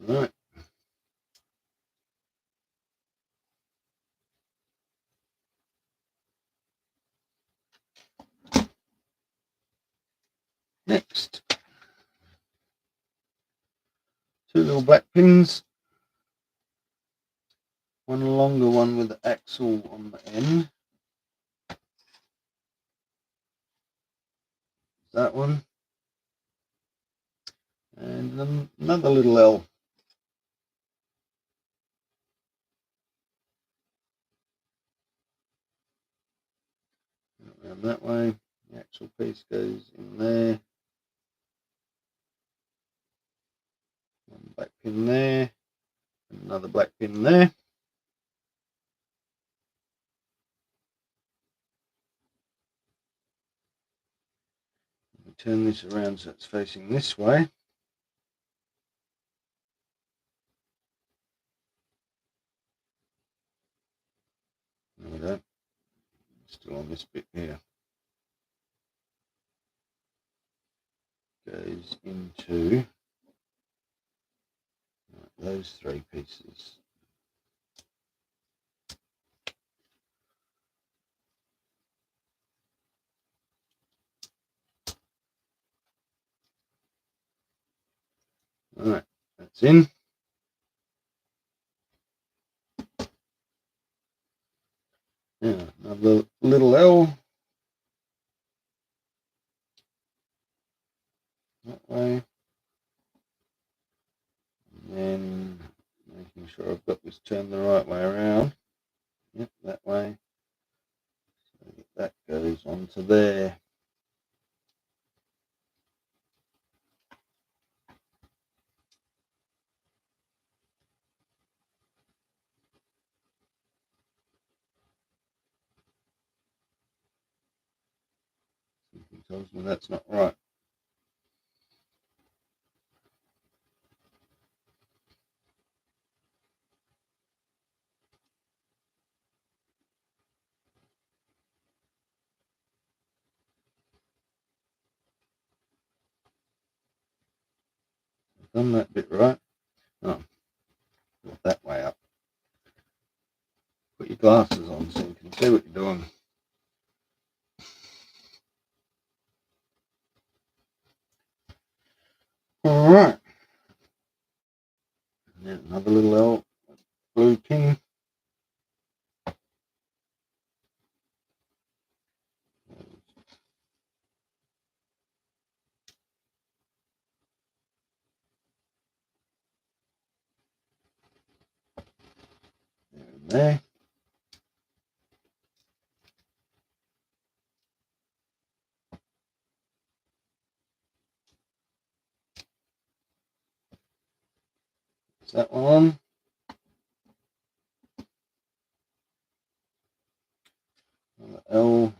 Right. Next, 2 little black pins. One longer one with the axle on the end. That one. And another little L. Around that way. The axle piece goes in there. One black pin there. Another black pin there. turn this around so it's facing this way. No, we don't. Still on this bit here. Goes into those three pieces. Alright, that's in. Now, another little L. That way. And then making sure I've got this turned the right way around. Yep, that way. So that goes onto there. Something tells me that's not right. I've done that bit right. Oh, that way up. Put your glasses on so you can see what you're doing. Alright. And then another little L, blue pin. There. Is that one on? Another L.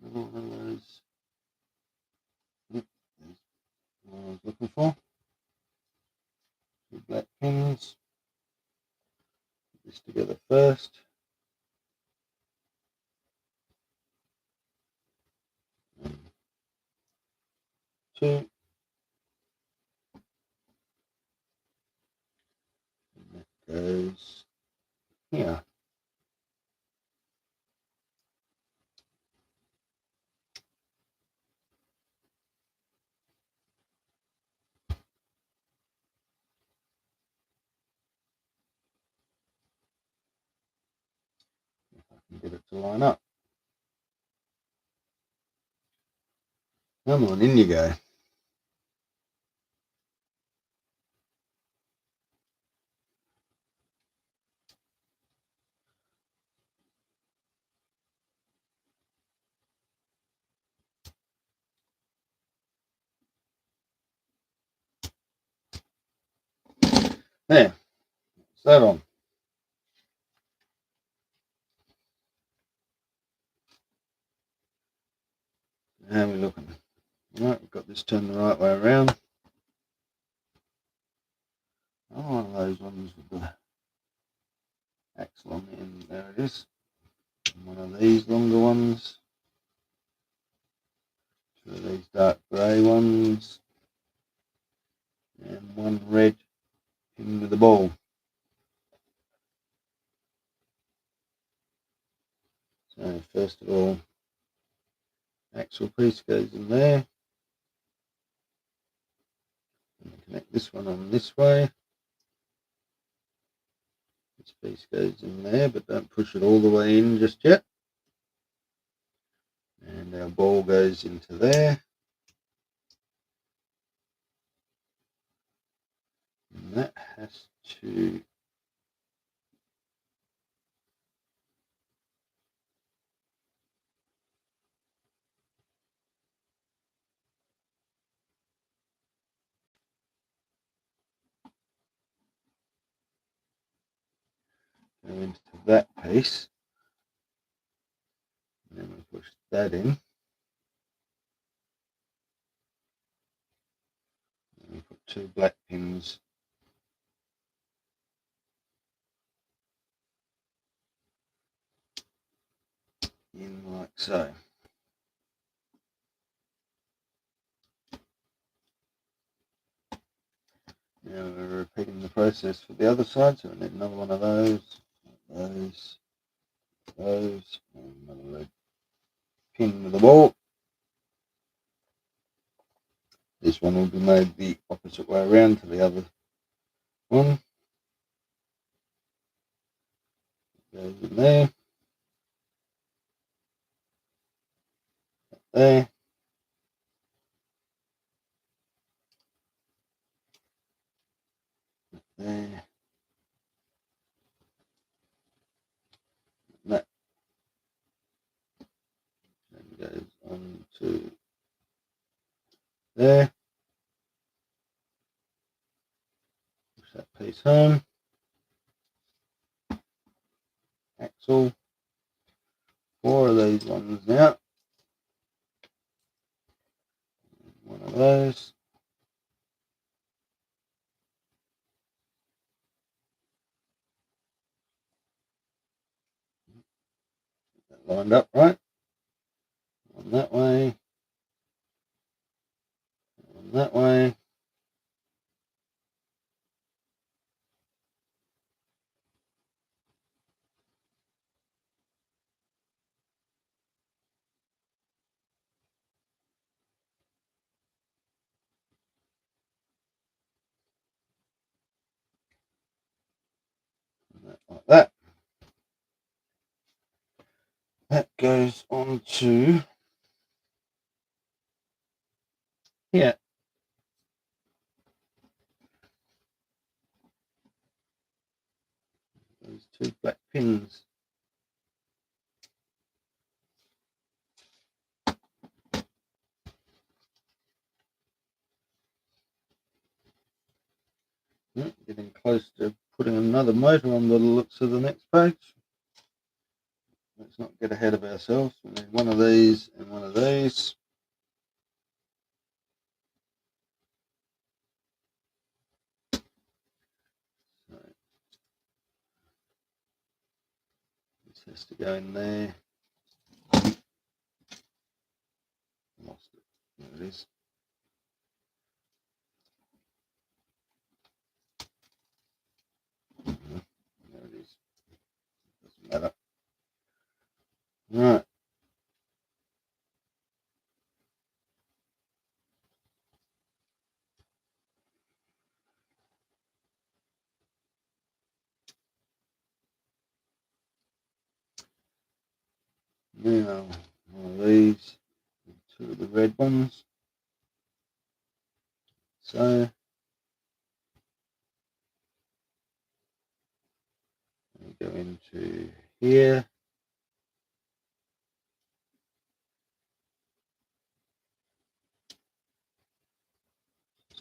Another one of those. Yep, there's what I was looking for. Two black pins. Put this together first. And two. And that goes here. If I can get it to line up. Come on, in you go. There, that's that on. How are we looking? Right, we've got this turned the right way around. Oh, one of those ones with the axle on the end. There it is. And one of these longer ones. Two of these dark grey ones. And one red pin with the ball. So first of all, axle piece goes in there. And connect this one on this way. This piece goes in there, but don't push it all the way in just yet. And our ball goes into there. And that has to go into that piece. And then we push that in. 2 black pins in like so. Now we're repeating the process for the other side, so we need another one of those, and another pin with the ball. This one will be made the opposite way around to the other one. Goes in there, there, there, that. Then goes on to there. Push that piece home. Axle. 4 of these ones now. One of those. That lined up right. On that way. On that way. Like that. That goes on to here. Those 2 black pins. Getting close to putting another motor on the looks of the next page. Let's not get ahead of ourselves. We need one of these and one of these. So this has to go in there. Lost it. There it is. There it is. Doesn't matter. Right. Now, one of these, 2 of the red ones. So, we go into here.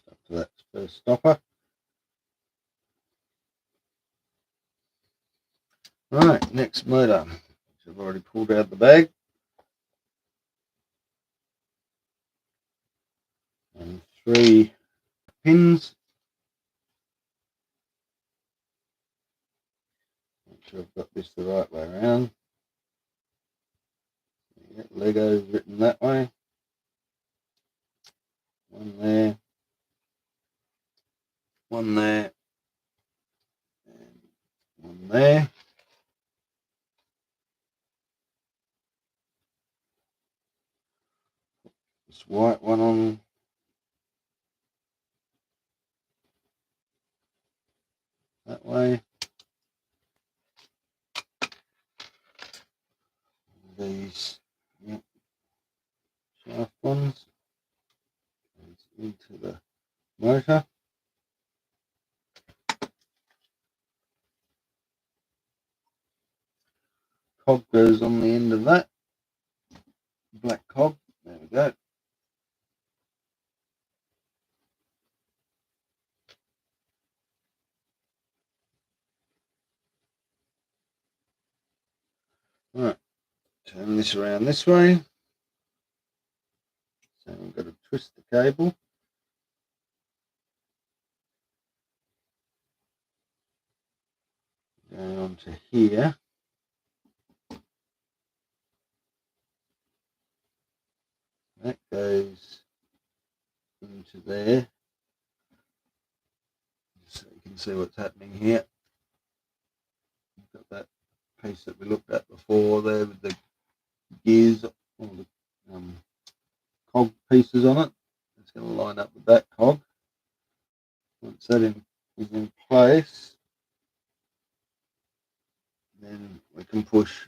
Up to that first stopper. Right, next motor, which I've already pulled out the bag. And 3 pins. Make sure I've got this the right way around. Lego written that way. One there. One there. And one there. This white one on that way. These shaft ones into the motor. Cog goes on the end of that. Black cog. There we go. Right. Turn this around this way. So we've got to twist the cable. going on to here. That goes into there. So you can see what's happening here. We've got that piece that we looked at before there with the gears, all the cog pieces on it. It's going to line up with that cog. Once that is in place, then we can push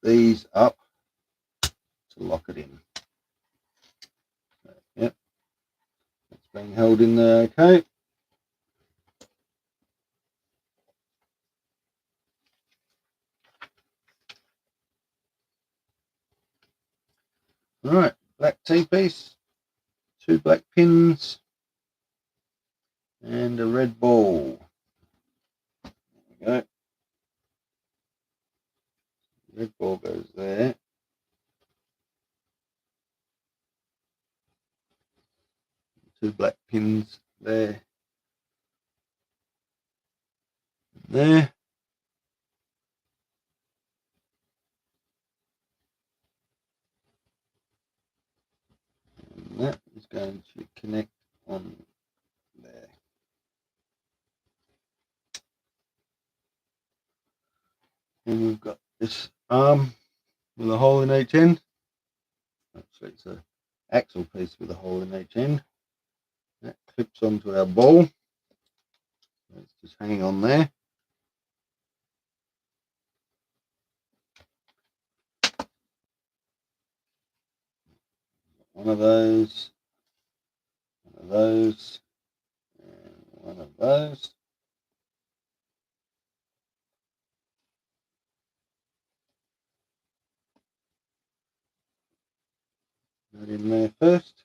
these up to lock it in. So, yep, it's being held in there okay. Alright, black T-piece, 2 black pins, and a red ball. There we go. Red ball goes there. Two black pins there. There. And that is going to connect on there. And we've got this arm with a hole in each end. Actually, it's an axle piece with a hole in each end. That clips onto our ball. It's just hanging on there. One of those, and one of those. That in there first.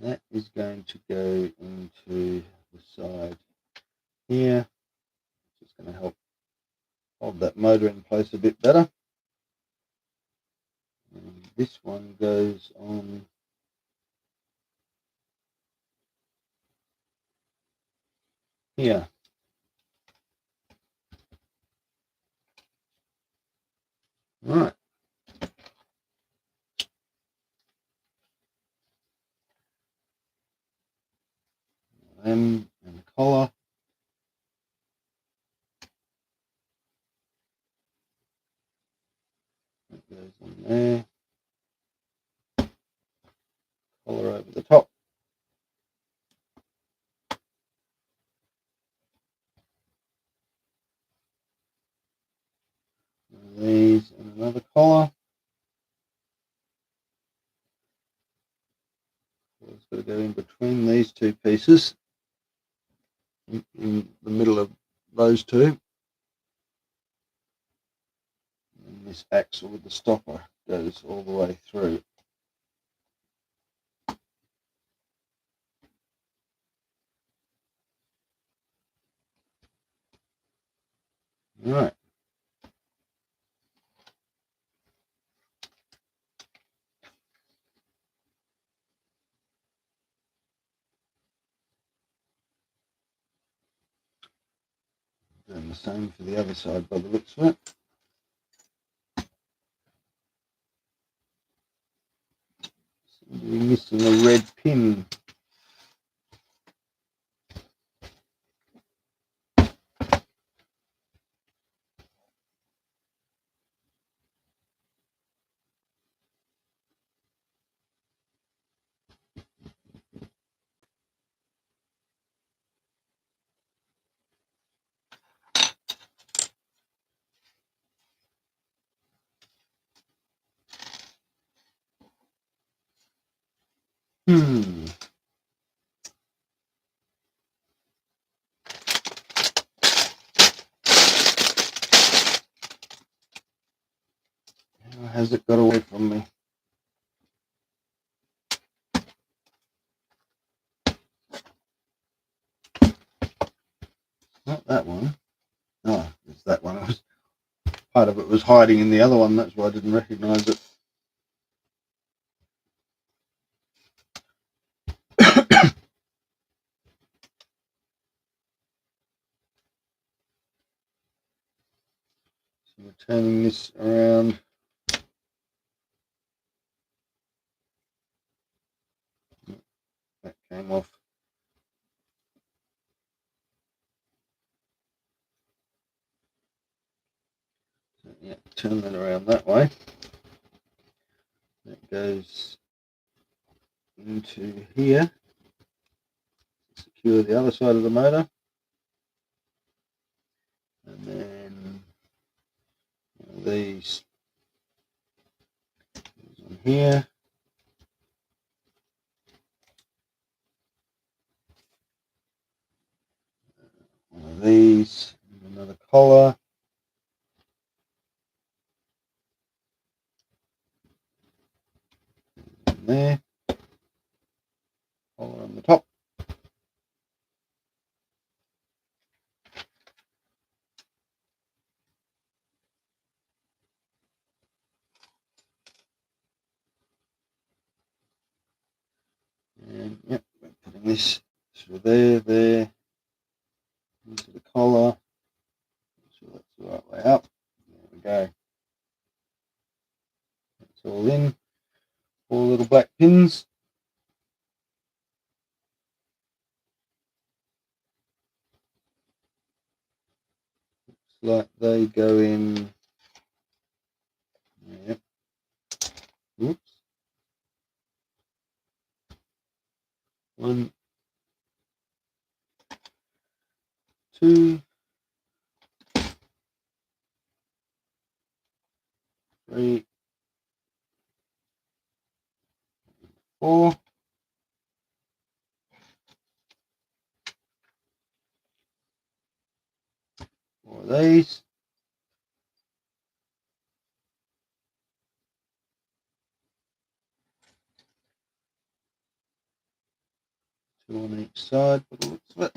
That is going to go into the side here. It's going to help hold that motor in place a bit better. And this one goes on here. Right. And the collar. That goes on there. Collar over the top. And these and another collar. So it's got to go in between these two pieces. In the middle of those two. And this axle with the stopper goes all the way through. Right. Doing the same for the other side by the looks of it. Seem to be missing a red pin. How has it got away from me? Not that one. Oh, it's that one. Part of it was hiding in the other one. That's why I didn't recognise it. We're turning this around. That came off. So, yeah, turn that around that way. That goes into here. Secure the other side of the motor. And then these on here. One of these, another collar. And there. Collar on the top. And yep, we're putting this through there, into the collar. Make sure that's the right way up. There we go. That's all in. 4 little black pins. Looks like they go in. Yep. Oops. 1, 2, 3, 4. 4 of these. 2 on each side, by the looks of it.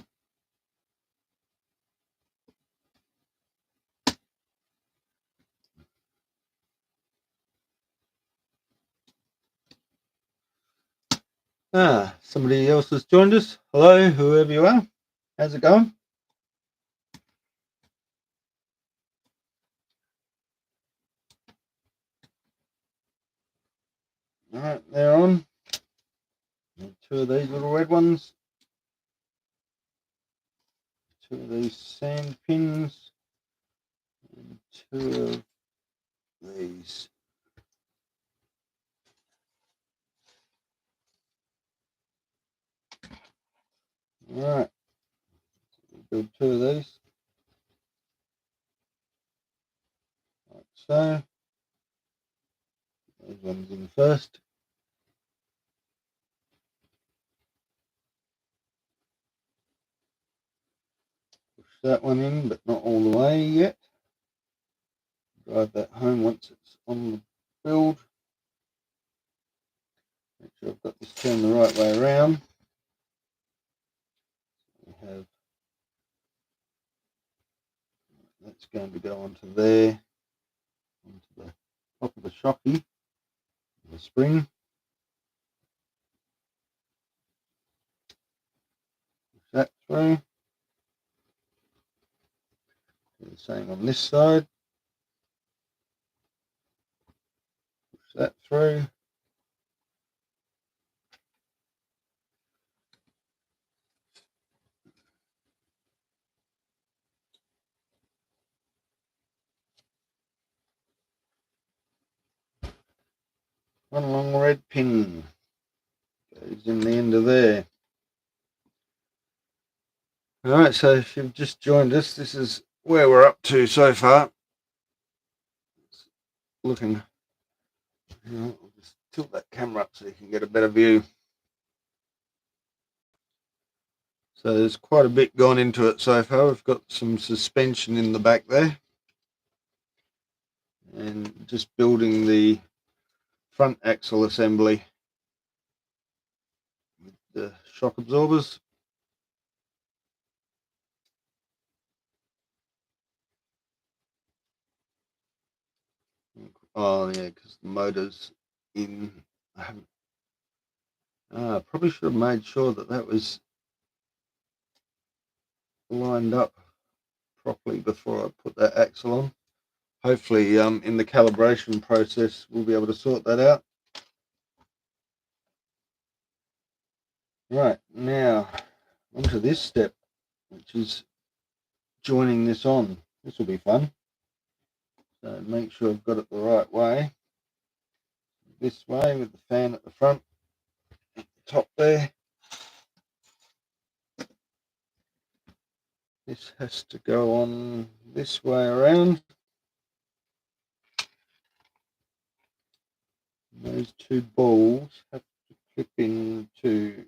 Somebody else has joined us. Hello, whoever you are. How's it going? Alright, they're on. And 2 of these little red ones. 2 of these sand pins. And 2 of these. Alright. Build 2 of these. Like so. Those ones in first. Push that one in, but not all the way yet. Drive that home once it's on the build. Make sure I've got this turned the right way around. We have that's going to go onto there, onto the top of the shocky, the spring. Push that through. Do the same on this side. Push that through. One long red pin goes in the end of there. Alright, so if you've just joined us, this is where we're up to so far. It's looking, I'll just tilt that camera up so you can get a better view. So there's quite a bit gone into it so far. We've got some suspension in the back there. And just building the front axle assembly with the shock absorbers. Oh yeah, because the motor's in. I haven't. Probably should have made sure that that was lined up properly before I put that axle on. hopefully in the calibration process we'll be able to sort that out. Right, now onto this step, which is joining this on. This will be fun. So make sure I've got it the right way. This way with the fan at the front, at the top there. This has to go on this way around. And those two balls have to clip into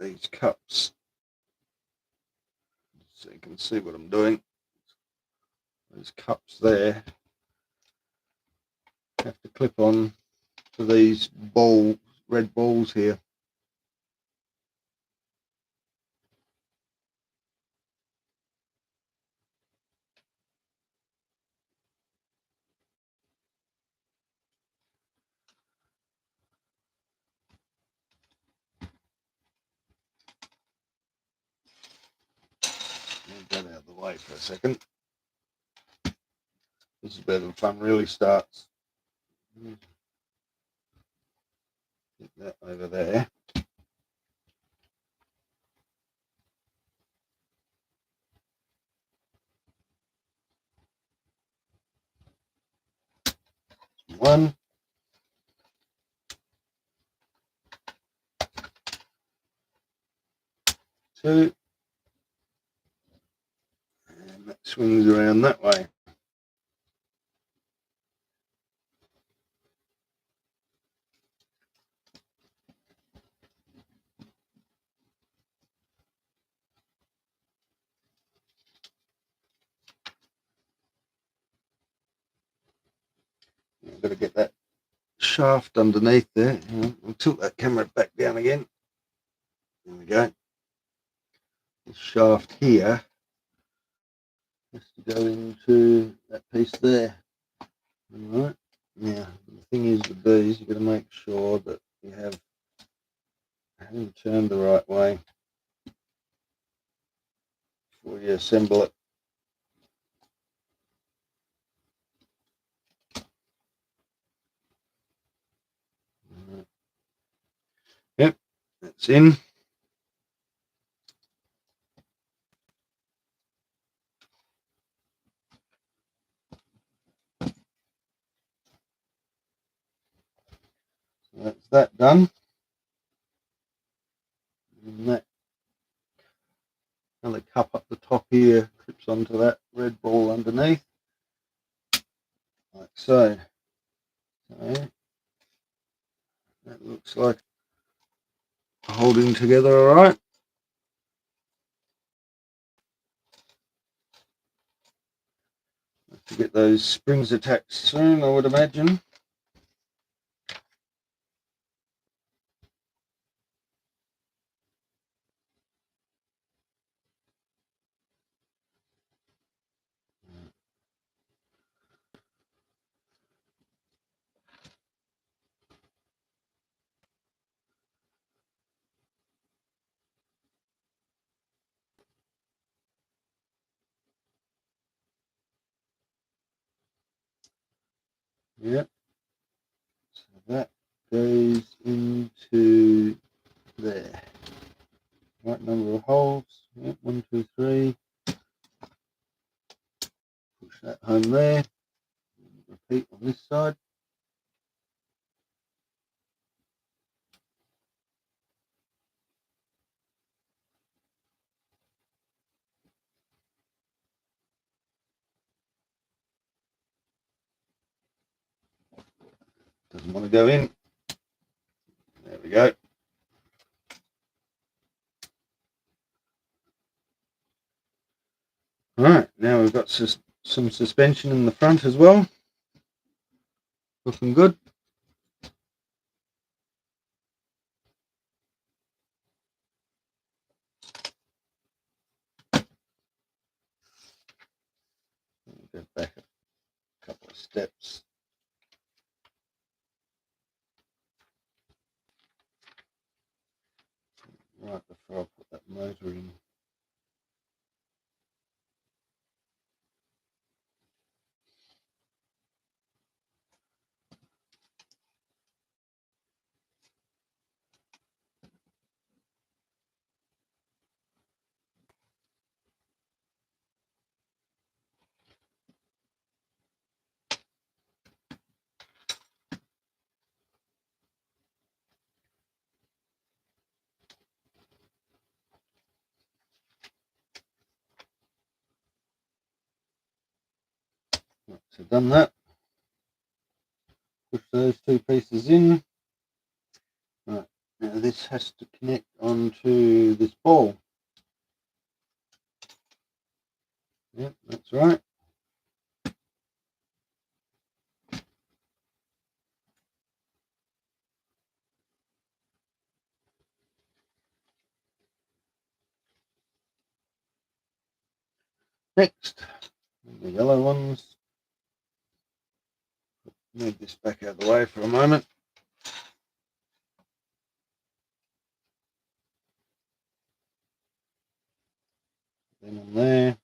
these cups. So you can see what I'm doing. Those cups there have to clip on to these balls, red balls here. Move that out of the way for a second. This is where the fun really starts. Get that over there. One. Two. And that swings around that way. I've got to get that shaft underneath there. I'll tilt that camera back down again. There we go. This shaft here has to go into that piece there. All right. Now the thing is with these, you've got to make sure that you have them turned the right way before you assemble it. Right. Yep, that's in. So that's that done. And that other cup up the top here clips onto that red ball underneath, like so. So that looks like holding together all right. Have to get those springs attached soon, I would imagine. Yep. So that goes into there. Right number of holes. Yep, 1, 2, 3. Push that home there. Repeat on this side. Doesn't want to go in. There we go. All right, now we've got some suspension in the front as well. Looking good. Go back a couple of steps. Right before I put that motor in. I've done that, push those two pieces in. Right, now this has to connect onto this ball. Yep, that's right. Next, the yellow ones. Move this back out of the way for a moment. Then on there.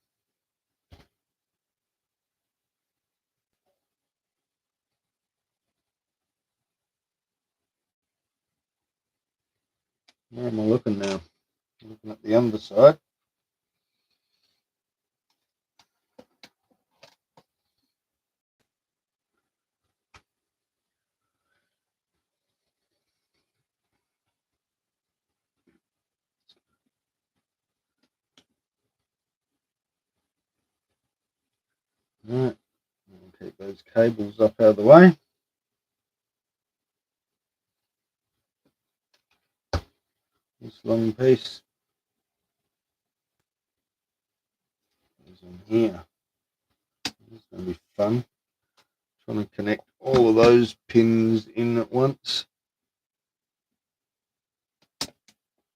Where am I looking now? I'm looking at the underside. Right, I'll keep those cables up out of the way. This long piece is in here. It's going to be fun trying to connect all of those pins in at once.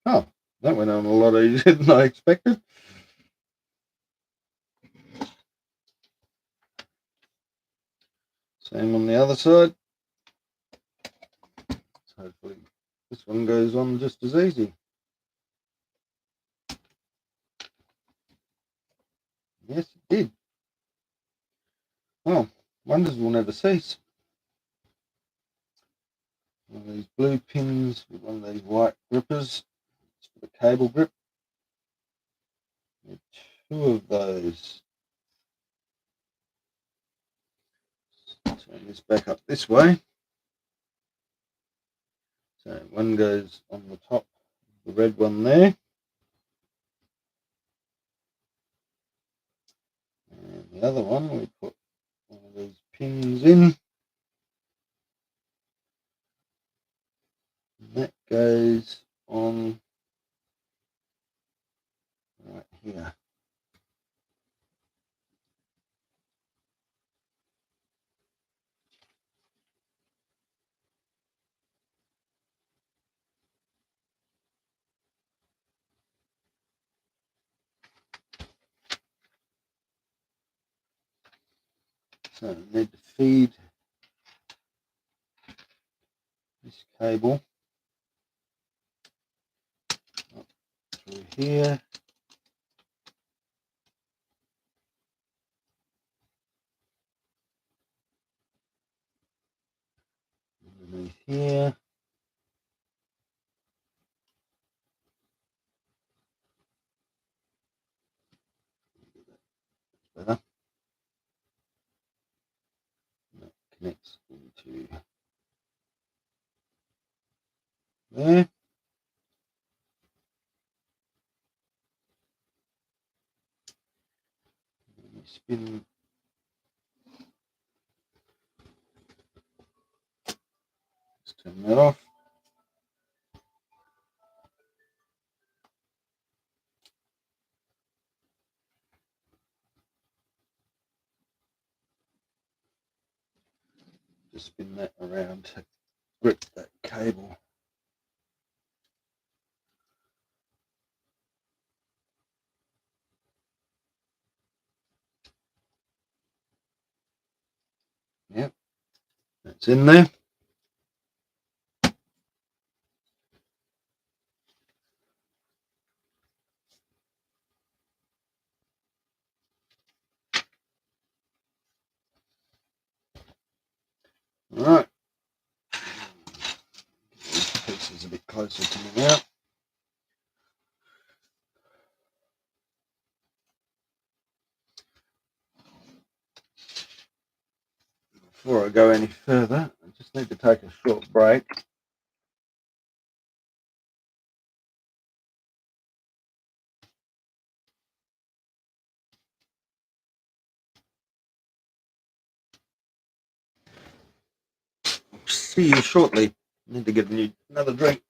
Oh, that went on a lot easier than I expected. Same on the other side. So hopefully this one goes on just as easy. Yes, it did. Oh, wonders will never cease. One of these blue pins with one of these white grippers. It's for the cable grip. Two of those. Turn this back up this way. So one goes on the top, the red one there. And the other one, we put one of these pins in. And that goes on right here. So I need to feed this cable up through here. Underneath here. Better. That connects into there. Spin. Let's turn that off. Just spin that around to grip that cable. Yep, that's in there. All right. These pieces a bit closer to me now. Before I go any further, I just need to take a short break. see you shortly. Need to get another drink.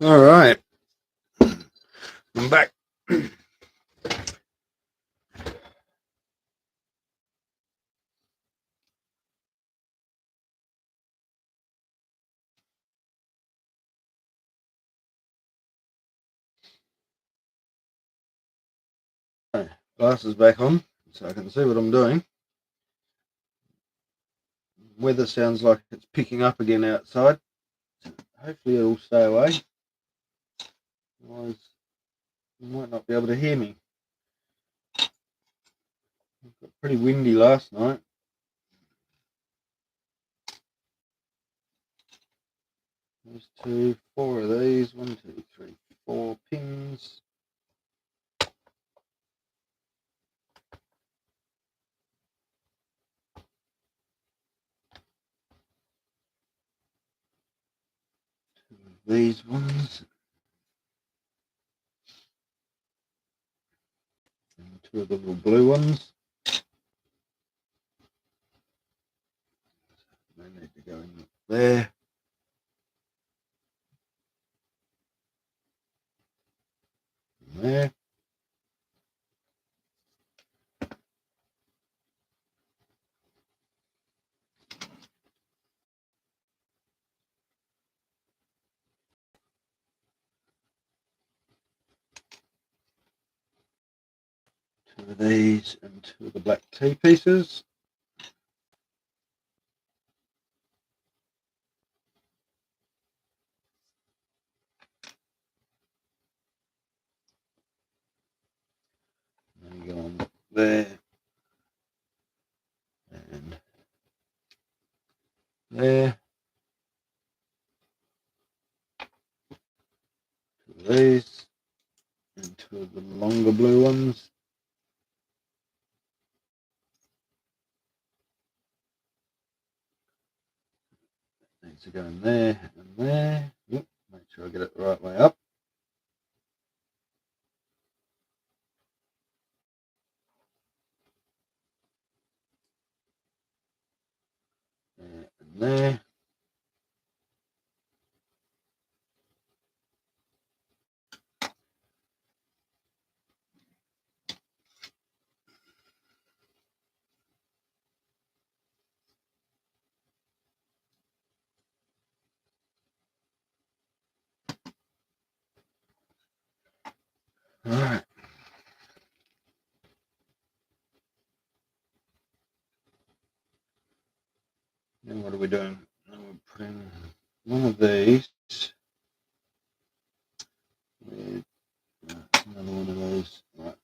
All right, I'm back. Glasses back on so I can see what I'm doing. Weather sounds like it's picking up again outside. Hopefully it'll stay away. Otherwise, you might not be able to hear me. It got pretty windy last night. There's four of these. 1, 2, 3, 4 pins. These ones. And 2 of the little blue ones. They need to go in there. And there. Two of these and 2 of the black T pieces. There you go on there. And there. 2 of these. And 2 of the longer blue ones. Needs to go in there and there. Yep, make sure I get it the right way up. Alright. Now what are we doing? Now we're putting one of these with another one of those. Right.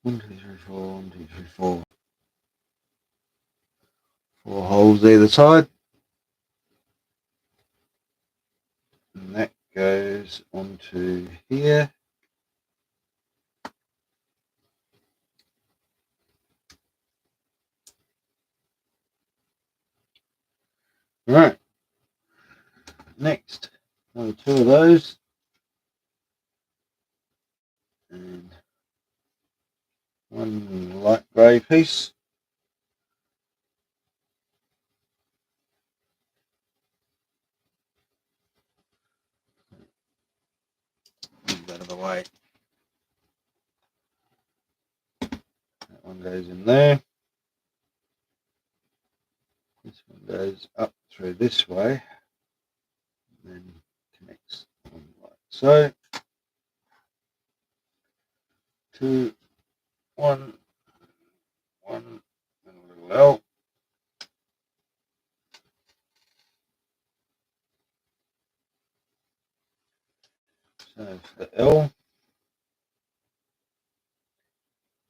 1, 2, 3, 4, 1, 2, 3, 4. 4 holes either side. And that goes onto here. Right. Next, another 2 of those. And one light grey piece. Move that out of the way. That one goes in there. This one goes up through this way. And then connects on like so. 2, 1, 1, and a little L. So for the L,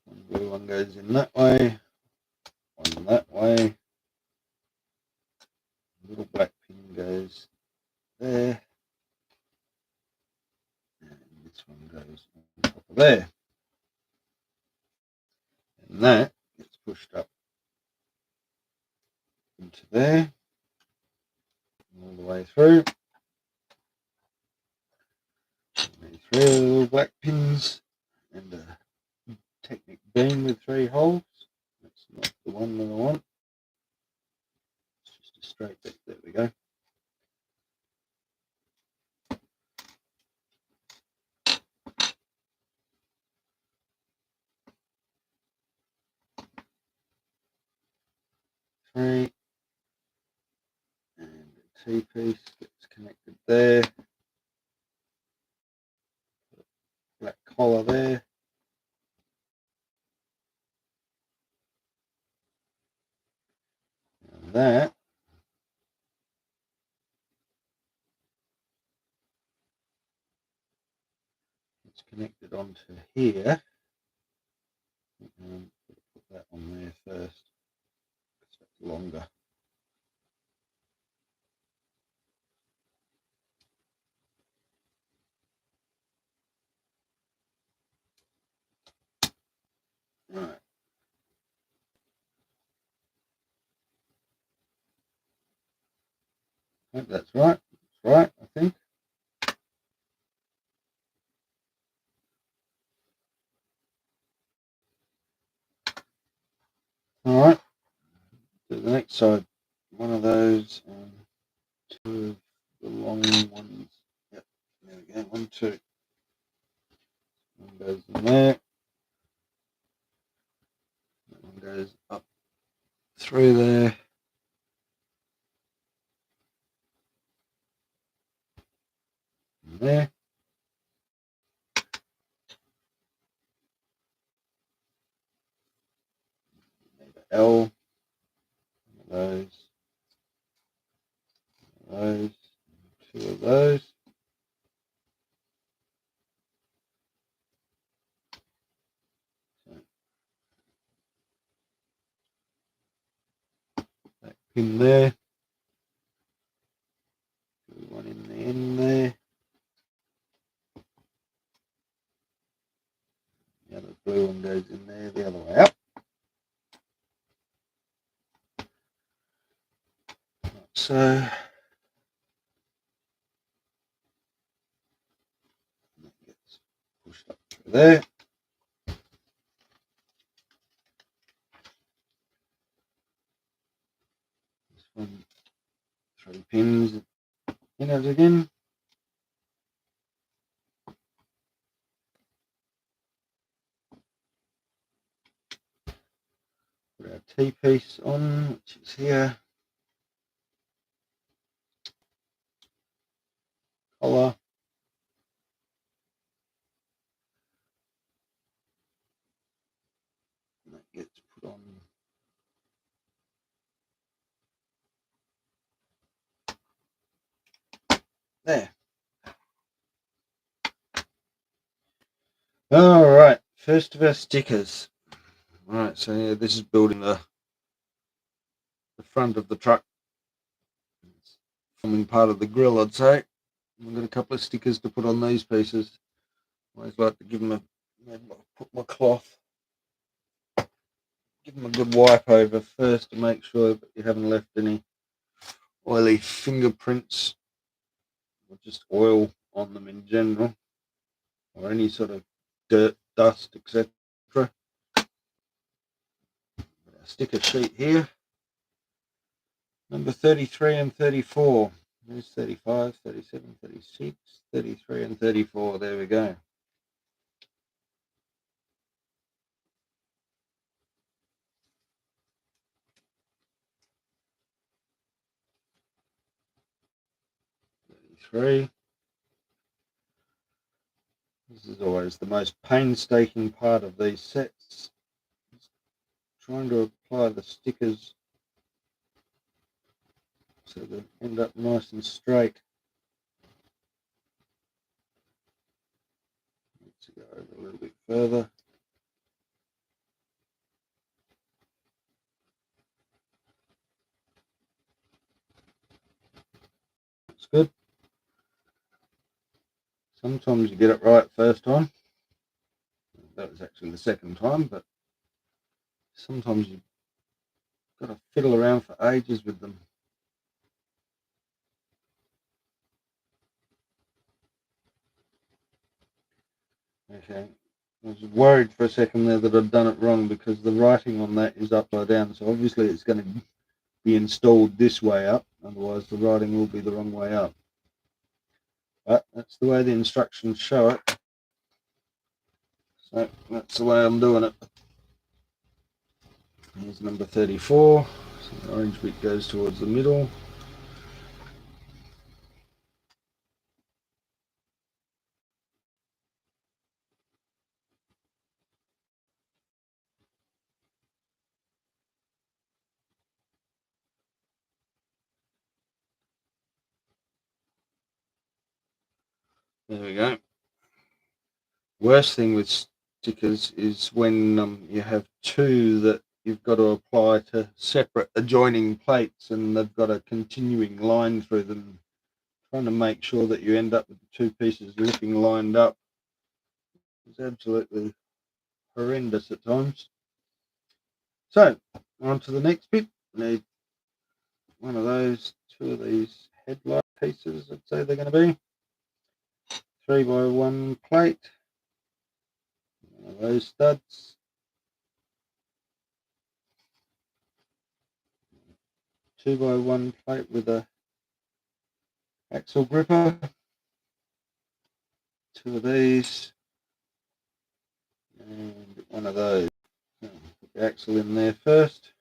one blue one goes in that way, one that way. A little black pin goes there, and this one goes on top of there. And that gets pushed up into there, all the way through. And 3 little black pins, and a Technic beam with 3 holes. That's not the one that I want. It's just a straight bit. There we go. Three, and a T-piece gets connected there. Black collar there. And that it's connected onto here. And put that on there first because that's longer. Right. I hope that's right. That's right, I think. Alright. Do the next side. One of those and 2 of the long ones. Yep. There we go. 1, 2. One goes in there. That one goes up through there. And there. Need an L. One of those. 2 of those. That pin there. One in the end there. The other blue one goes in there the other way up. So that gets pushed up through there. This one, 3 pins in it again. Put our T-piece on, which is here. Collar. There. All right, first of our stickers. All right, so yeah, this is building the front of the truck. It's forming part of the grill, I'd say. I've got a couple of stickers to put on these pieces. I always like to give them put my cloth, give them a good wipe over first to make sure that you haven't left any oily fingerprints or just oil on them in general, or any sort of dirt, dust, etc. Sticker sheet here, number 33 and 34. There's 35, 37, 36, 33 and 34. There we go. Three. This is always the most painstaking part of these sets. Trying to apply the stickers so they end up nice and straight. Let's go over a little bit further. That's good. Sometimes you get it right first time. That was actually the second time, but sometimes you've got to fiddle around for ages with them. Okay, I was worried for a second there that I'd done it wrong because the writing on that is upside down, so obviously it's going to be installed this way up, otherwise the writing will be the wrong way up. But that's the way the instructions show it, so that's the way I'm doing it. Here's number 34, so the orange bit goes towards the middle. There we go. Worst thing with stickers is when you have two that you've got to apply to separate adjoining plates and they've got a continuing line through them. Trying to make sure that you end up with the two pieces looking lined up is absolutely horrendous at times. So, on to the next bit. I need one of those, two of these headlight pieces, I'd say they're going to be. 3x1 plate, one of those studs, 2x1 plate with a axle gripper, two of these, and one of those. So put the axle in there first.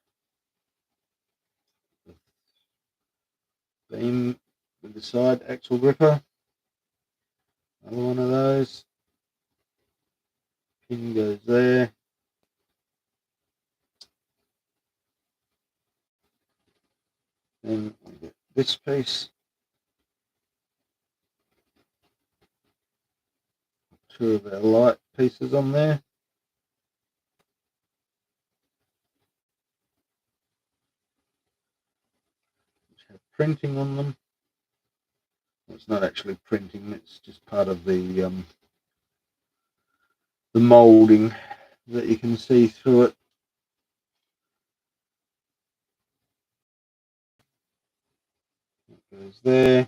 Beam with the side axle gripper. Another one of those. Pin goes there. Then we get this piece. Two of our light pieces on there. Which have printing on them. It's not actually printing, it's just part of the moulding that you can see through it. That goes there.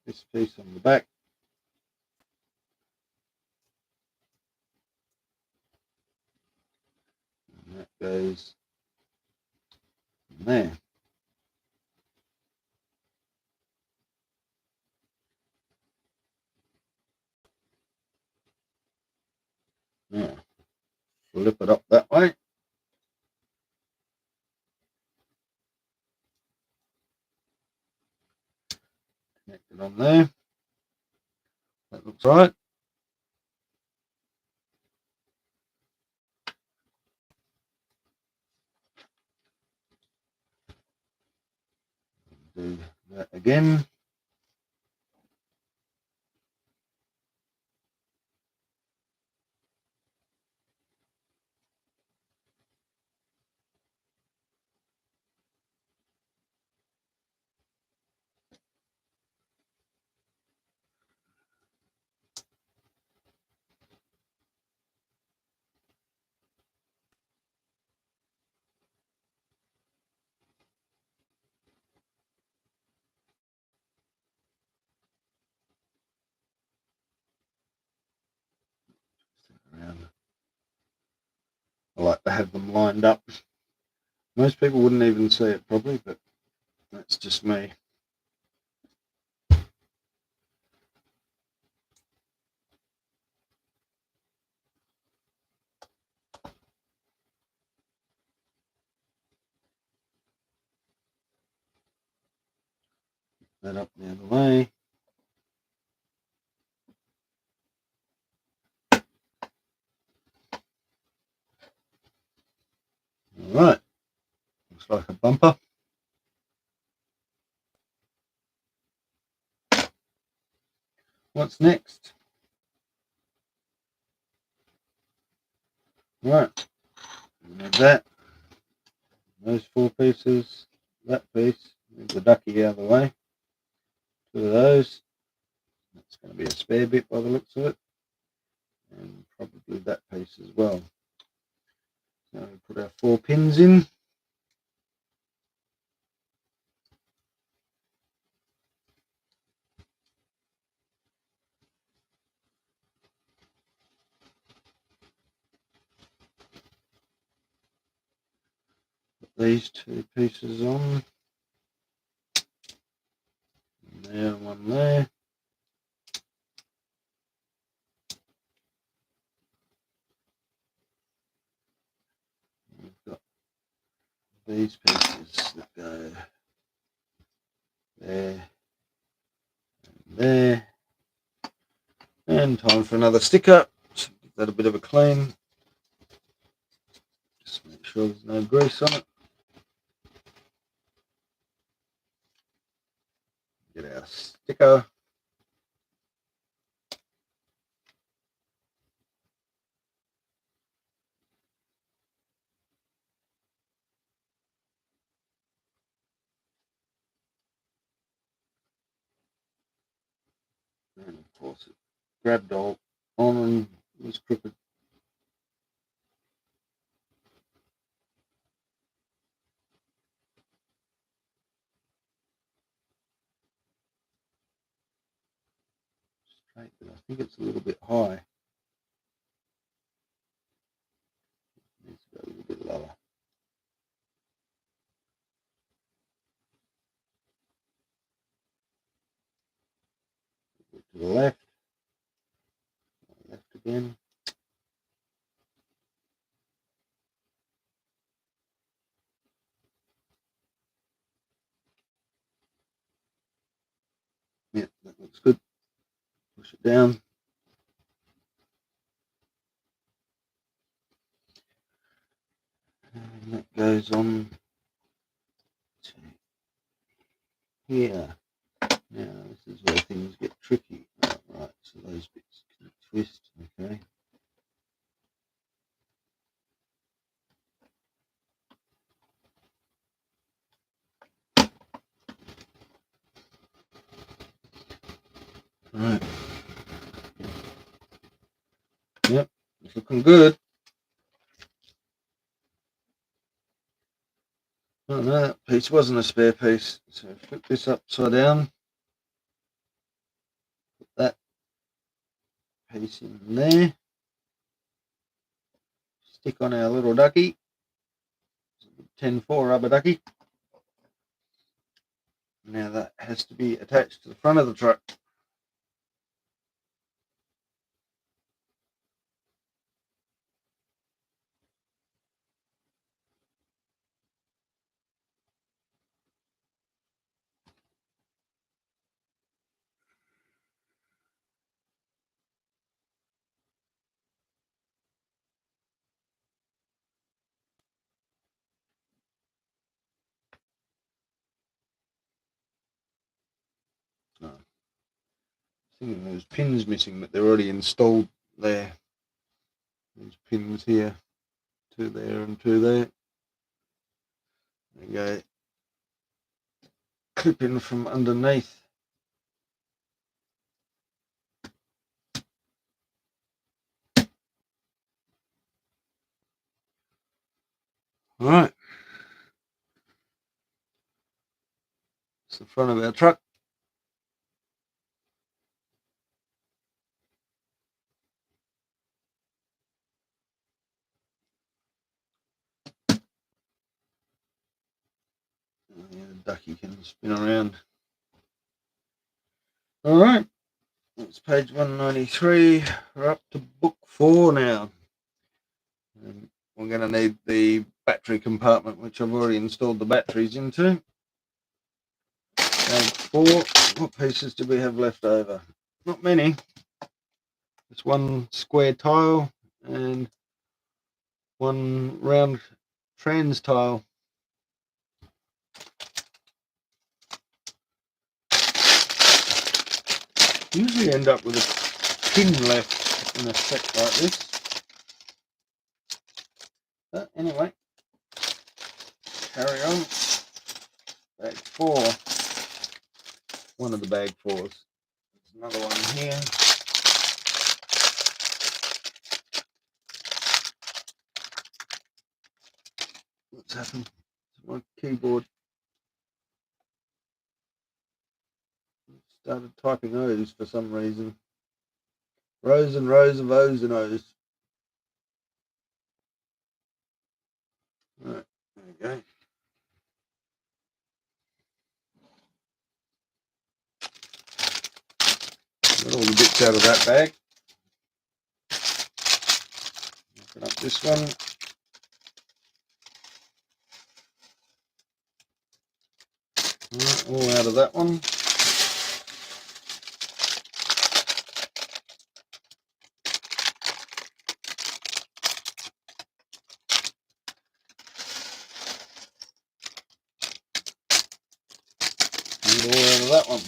This piece on the back. And that goes there. Now, flip it up that way. Connect it on there. That looks right. do that again. Around. I like to have them lined up. Most people wouldn't even see it probably, but that's just me. That up the other way. All right, looks like a bumper. What's next? Right, that, those 4 pieces, that piece, move the ducky out of the way. 2 of those. That's going to be a spare bit by the looks of it, and probably that piece as well. So we put our 4 pins in. Put these 2 pieces on. There, one there. We've got these pieces that go there and there. And time for another sticker. So give that a bit of a clean. Just make sure there's no grease on it. Get our sticker. And of course it grabbed all on and was crooked. Straight, but I think it's a little bit high. Needs to go a little bit lower. To the left. Left again. Yeah, that looks good. Push it down. And that goes on to here. Now this is where things get tricky. Right, so those bits can twist, okay. Right. Yep, it's looking good. Oh no, that piece wasn't a spare piece. So flip this upside down. Put that piece in there. Stick on our little ducky. 10-4 rubber ducky. Now that has to be attached to the front of the truck. thinking there's pins missing, but they're already installed there. There's pins here, 2 there and 2 there. There you go. Clip in from underneath. All right. It's the front of our truck. Yeah, the ducky can spin around. All right. It's page 193. We're up to book 4 now. And we're going to need the battery compartment, which I've already installed the batteries into. Page 4. What pieces do we have left over? Not many. Just 1 square tile and 1 round trans tile. Usually end up with a pin left in a set like this. But anyway, carry on. Bag 4. One of the bag 4s. There's another one here. What's happened to my keyboard? Started typing O's for some reason. Rows and rows of O's and O's. Right, there we go. Got all the bits out of that bag. Open up this one. Right, all out of that one. And all out of that one.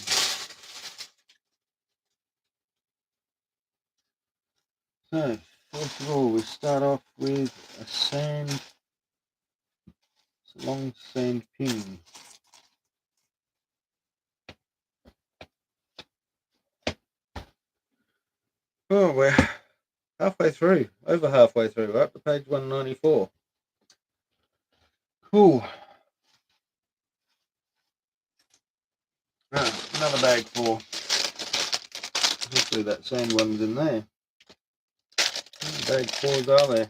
So, first of all, we start off with a sand, it's a long sand pin. Oh, we're halfway through, over halfway through, we're up to page 194. Cool. Right, another bag 4. Hopefully that sand one's in there. How many bag 4s are there?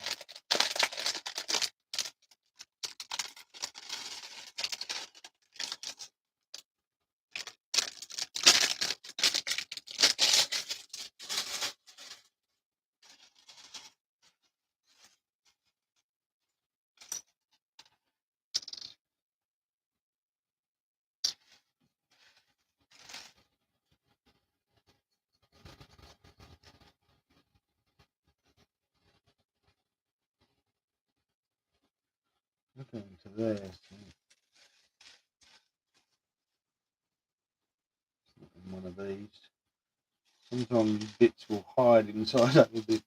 Okay, to there. One of these. Sometimes bits will hide inside other bits.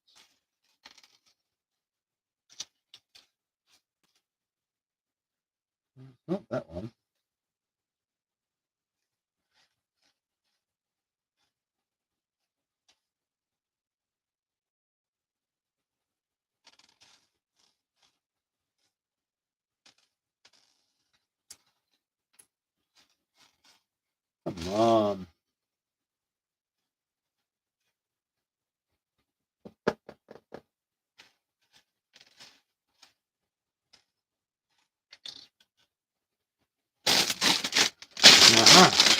Not that one. Come on.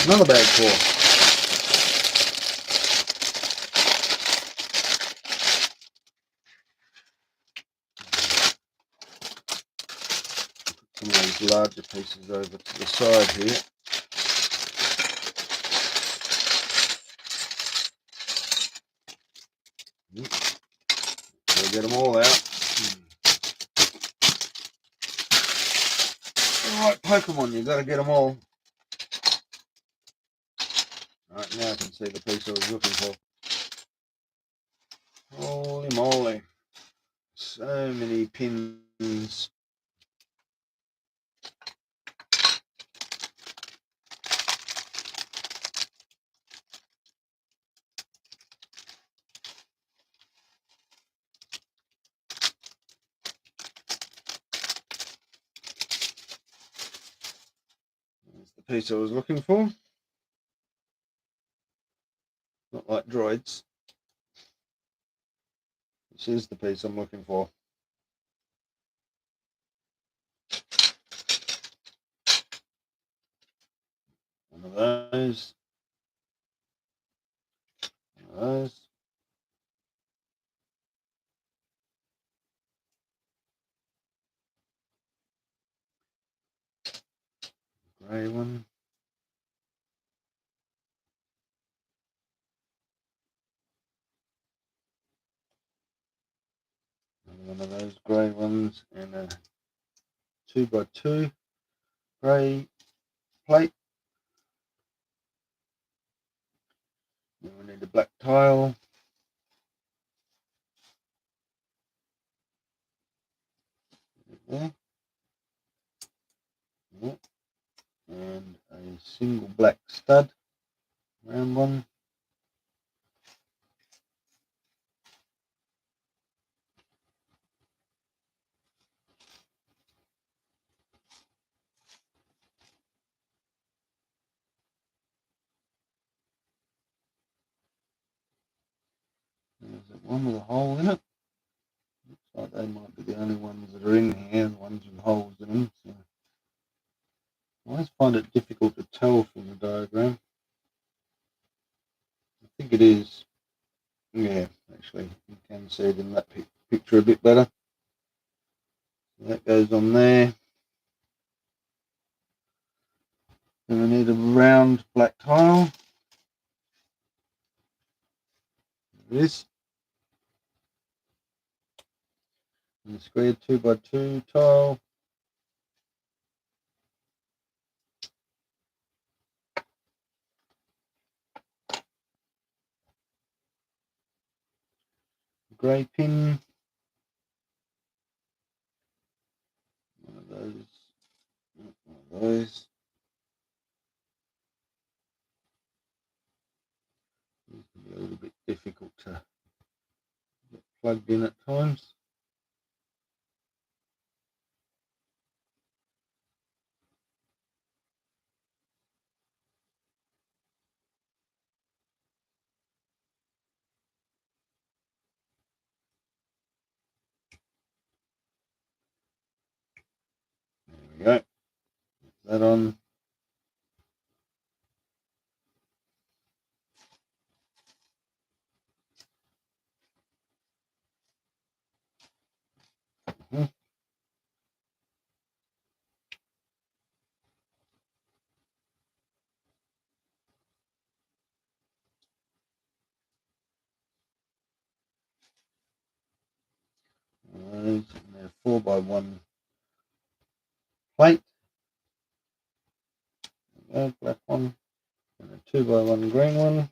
Another bag 4. Some of those larger pieces over to the side here. Gotta get them all out. Alright, Pokemon, you gotta get them all. Right, now I can see the piece I was looking for. Holy moly. So many pins. That's the piece I was looking for. Not like droids. This is the piece I'm looking for. One of those. One of those. Grey one. One of those grey ones, and a 2x2 grey plate. Then we need a black tile. There. Yep. And a single black stud, round one. There's one with a hole in it. Looks like they might be the only ones that are in here, the ones with holes in them. So I always find it difficult to tell from the diagram. I think it is. Yeah, actually, you can see it in that picture a bit better. So that goes on there. Then we need a round black tile. There it is. And a square 2x2 tile. Grey pin. One of those. One of those. It can be a little bit difficult to get plugged in at times. There we go. Put that on. And a 4x1 plate. Black one. And a 2x1 green one.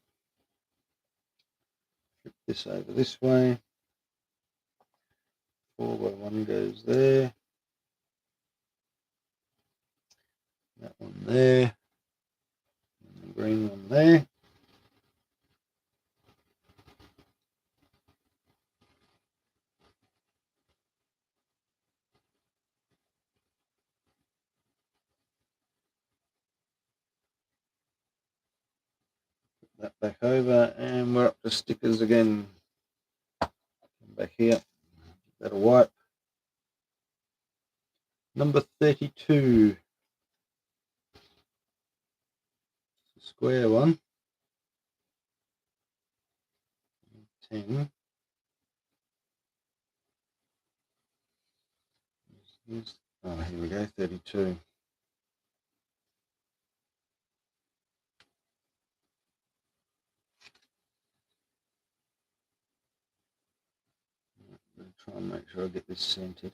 Flip this over this way. 4x1 goes there. That one there. And the green one there. Put that back over, and we're up to stickers again. Come back here. That'll wipe. Number 32. Square one. 10. Oh, here we go, 32. I'm going to try and make sure I get this centered.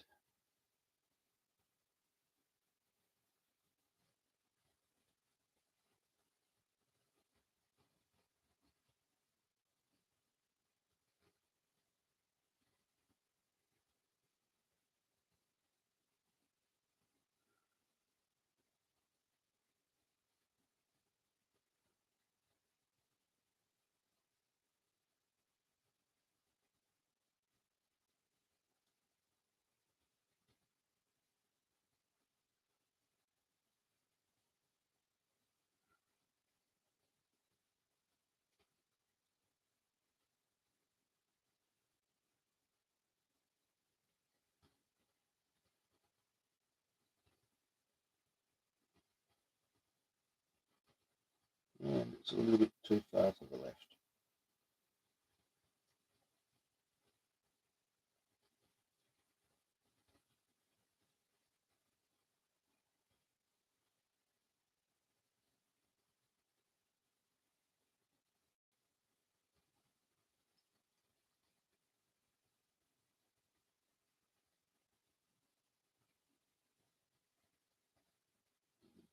a little bit too far to the left.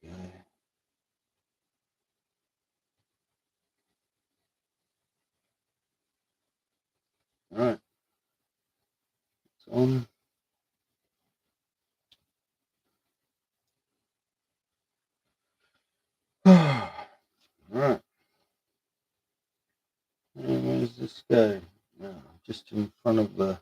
Okay. All right, it's on. All right. And where does this go? No, just in front of the.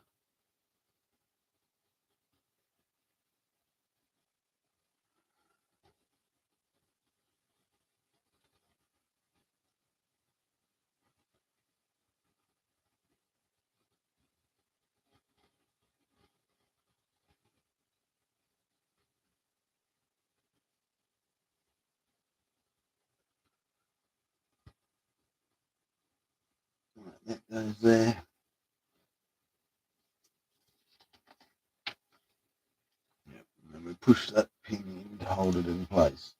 Right, that goes there. Yep. And then we push that pin in to hold it in place.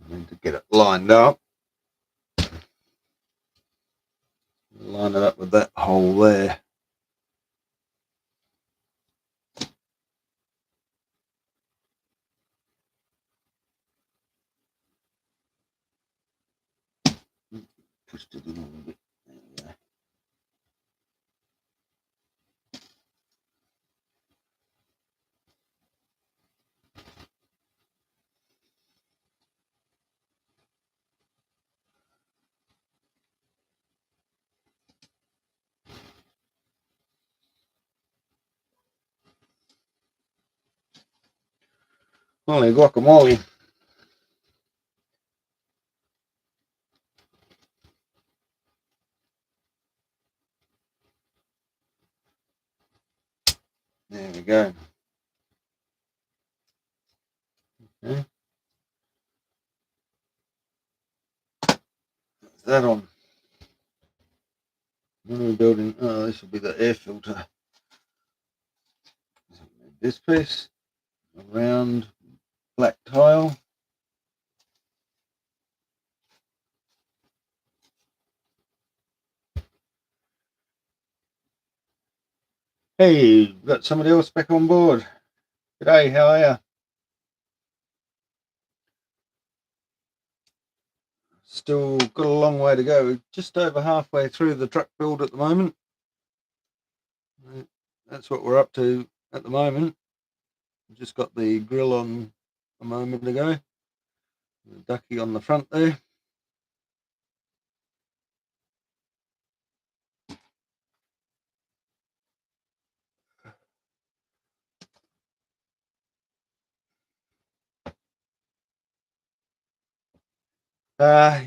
And then to get it lined up, line it up with that hole there. Pushed it in a little bit. There we go. Holy guacamole. There we go. Okay. That's that on. What are we building? Oh, this will be the air filter. This piece, a round black tile. Hey, we've got somebody else back on board. G'day, how are you? Still got a long way to go. We're just over halfway through the truck build at the moment. That's what we're up to at the moment. We just got the grill on a moment ago. The ducky on the front there.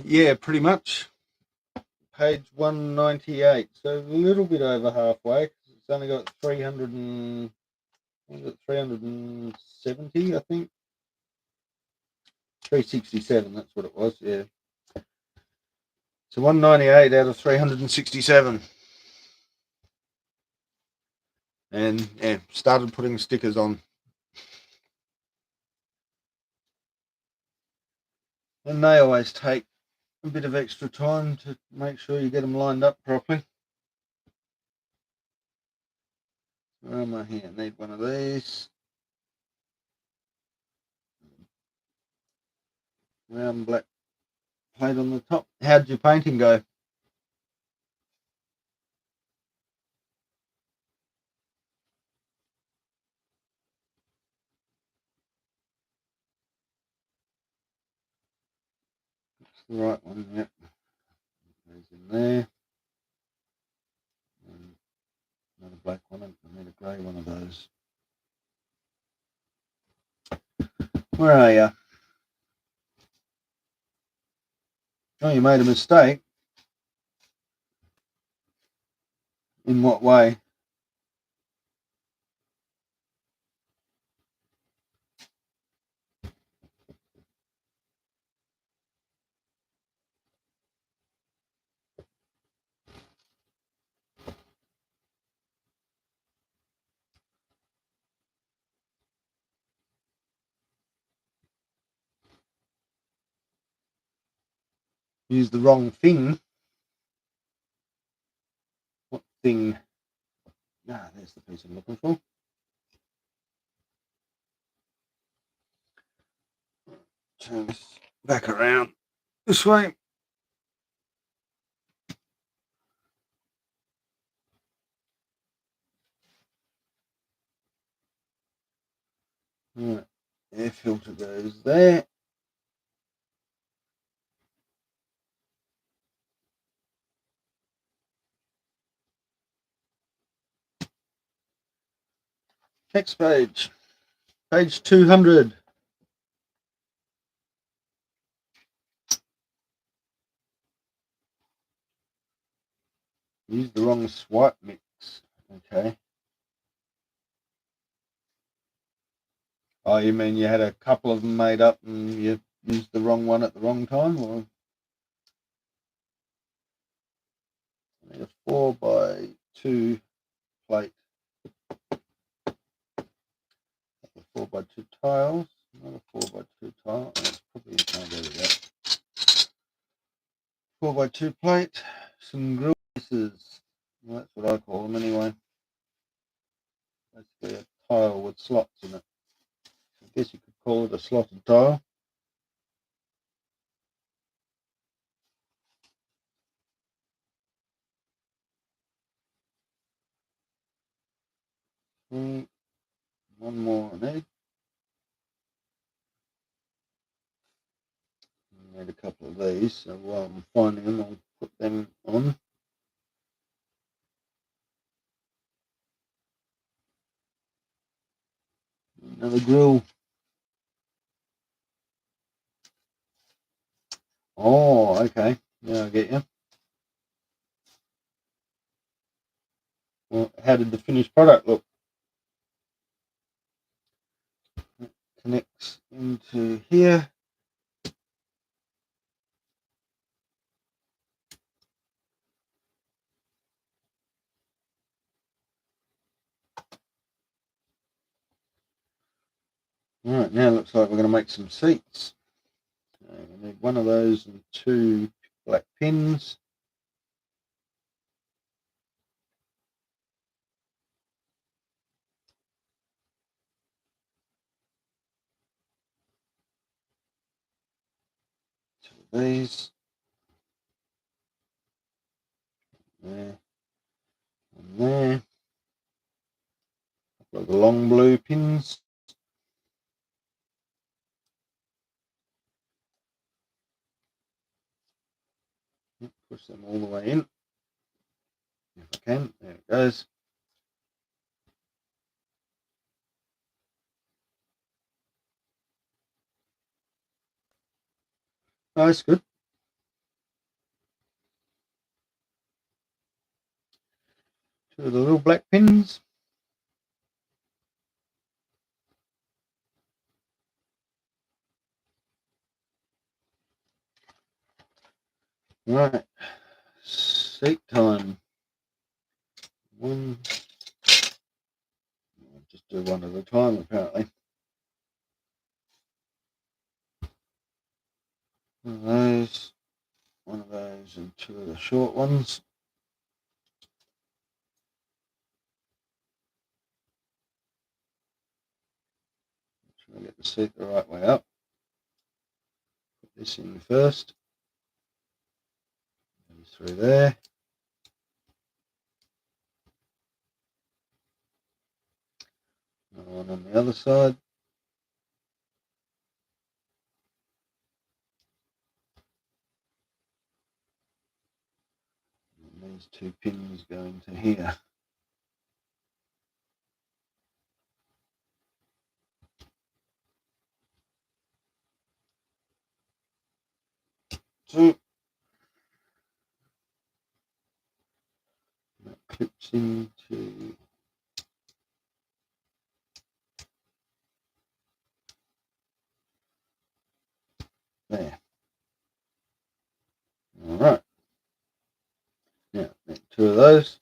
Yeah, pretty much. Page 198. So a little bit over halfway. It's only got 300 and 370, I think. 367, that's what it was, yeah. So 198 out of 367. And yeah, started putting stickers on. And they always take a bit of extra time to make sure you get them lined up properly. Where am I here? I need one of these. Round black plate on the top. How'd your painting go? That's the right one, yep. Goes in there. And another black one. I need a grey one of those. Where are you? Oh, you made a mistake. In what way? used the wrong thing. What thing? Ah, there's the piece I'm looking for. Turn this back around this way. Right. Air filter goes there. Next page. Page 200. Used the wrong swipe mix. Okay. Oh, you mean you had a couple of them made up and you used the wrong one at the wrong time? Or I need a 4x2 plate. 4x2 tiles. Not a 4x2 tile. That's probably there we go. 4x2 plate. Some grill pieces. Well, that's what I call them anyway. Basically a tile with slots in it. I guess you could call it a slotted tile. One more I need. I need a couple of these, so while I'm finding them, I'll put them on. Another grill. Oh, okay. Yeah, I get you. Well, how did the finished product look? It connects into here. All right, now it looks like we're going to make some seats. So we need one of those and 2 black pins. Two of these. There. And there. A couple of the long blue pins. Push them all the way in. If I can. There it goes. Oh, that's good. 2 of the little black pins. Right. Seat time. One. I'll just do one at a time, apparently. One of those, and 2 of the short ones. Try to get the seat the right way up. Put this in first. Goes through there. Another one on the other side. And these 2 pins go into here. So that clips into there. All right. Now, make 2 of those.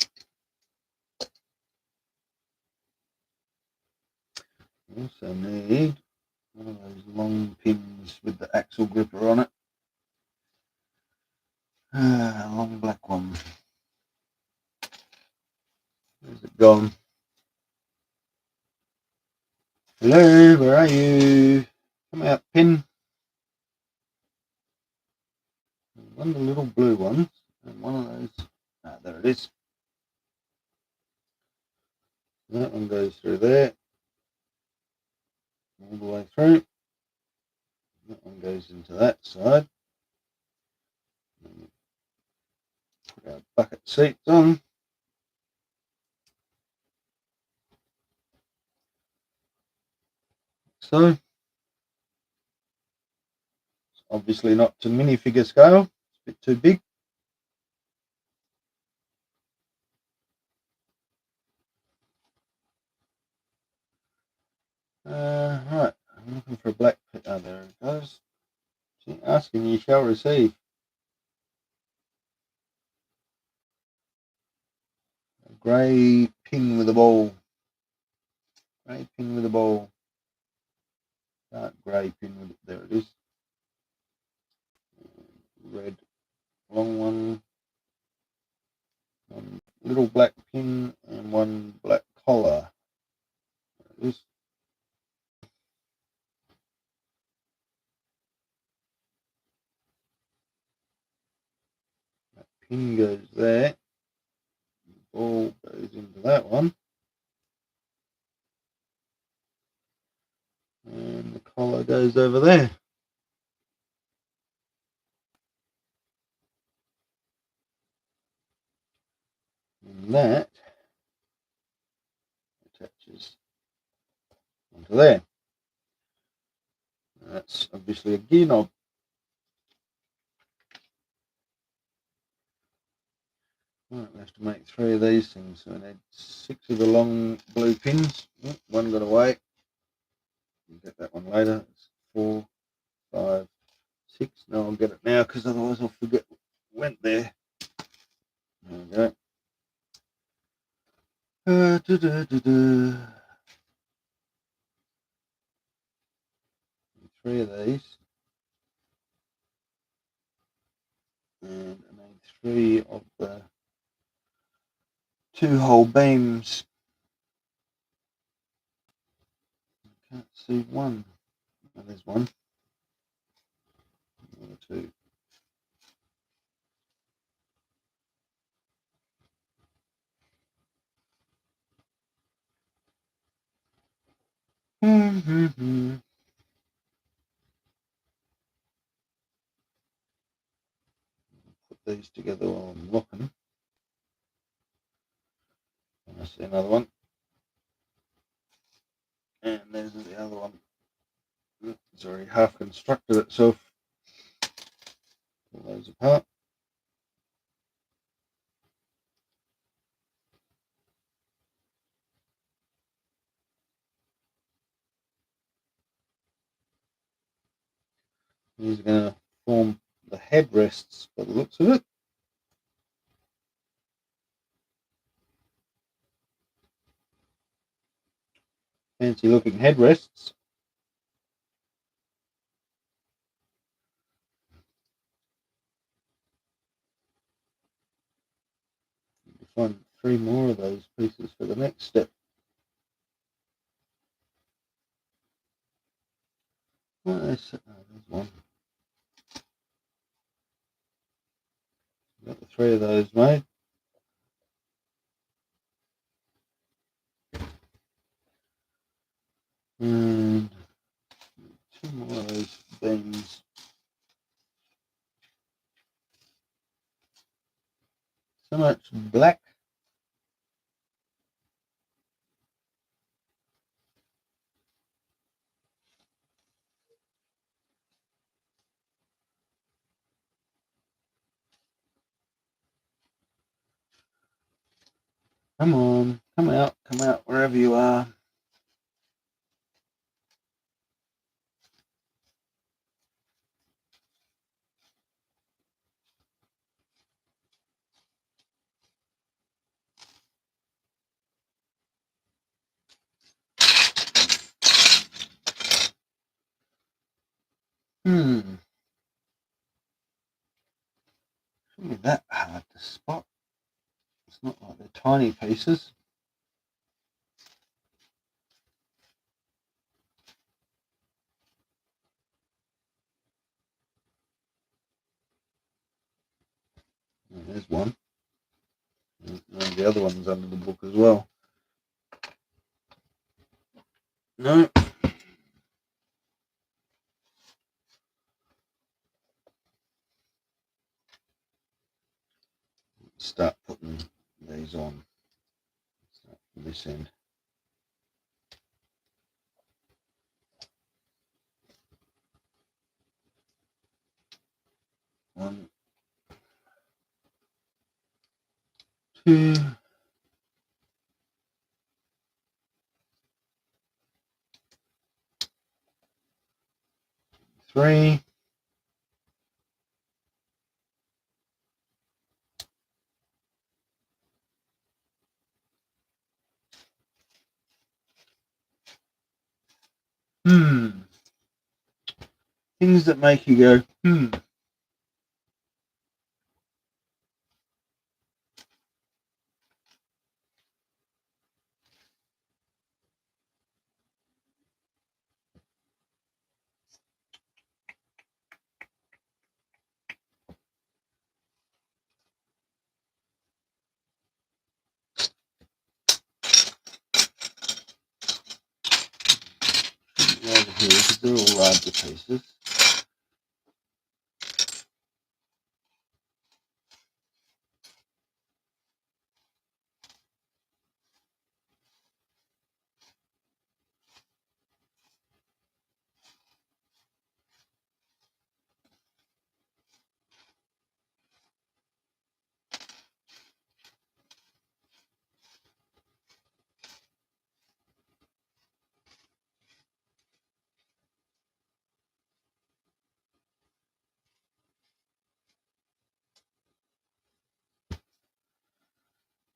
Also need one of those long pins with the axle gripper on it. Long black one. Where's it gone? Hello, where are you? Come out, pin. One of the little blue ones, and one of those. Ah, there it is. That one goes through there, all the way through. That one goes into that side. Put our bucket seats on. So, it's obviously not to minifigure scale. It's a bit too big. Right, I'm looking for a black pin. Oh, there it goes. Asking you shall receive. A grey pin with a ball. Grey pin with a ball. Dark grey pin with it. There it is. Red long one. One little black pin and one black collar. There it is. That pin goes there. The ball goes into that one. And the collar goes over there. And that attaches onto there. That's obviously a gear knob. Right, we have to make 3 of these things. So we need 6 of the long blue pins. Oh, one got away. We'll get that one later. It's 4, 5, 6. No, I'll get it now because otherwise I'll forget what went there. There we go. 3 of these. And I need 3 of the 2-hole beams. I can't see one. Oh, there's one. Another 2. Put these together while I'm looking. And I see another one. And there's the other one. It's already half constructed itself. Pull those apart. These are going to form the headrests by the looks of it. Fancy looking headrests. Find 3 more of those pieces for the next step. Oh, there's one. Got the 3 of those made. And 2 more of those beams. So much black. Come on, come out wherever you are. Not that hard to spot. It's not like they're tiny pieces. Oh, there's one. And the other one's under the book as well. No. Start putting these on. Start from this end. One, two, three. Things that make you go, over here because they're all larger pieces.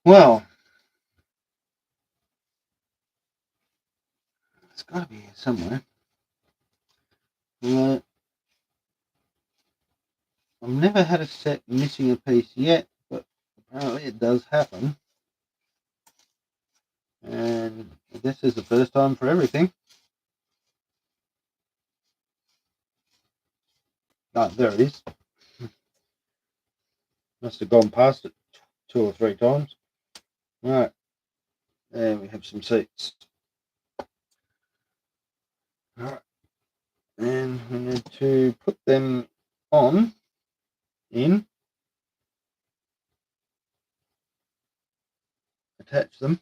Well, it's got to be here somewhere. I've never had a set missing a piece yet, but apparently it does happen. And this is the first time for everything. Oh, there it is. Must have gone past it 2 or 3 times. Right, there we have some seats. Right, and we need to put them in, attach them.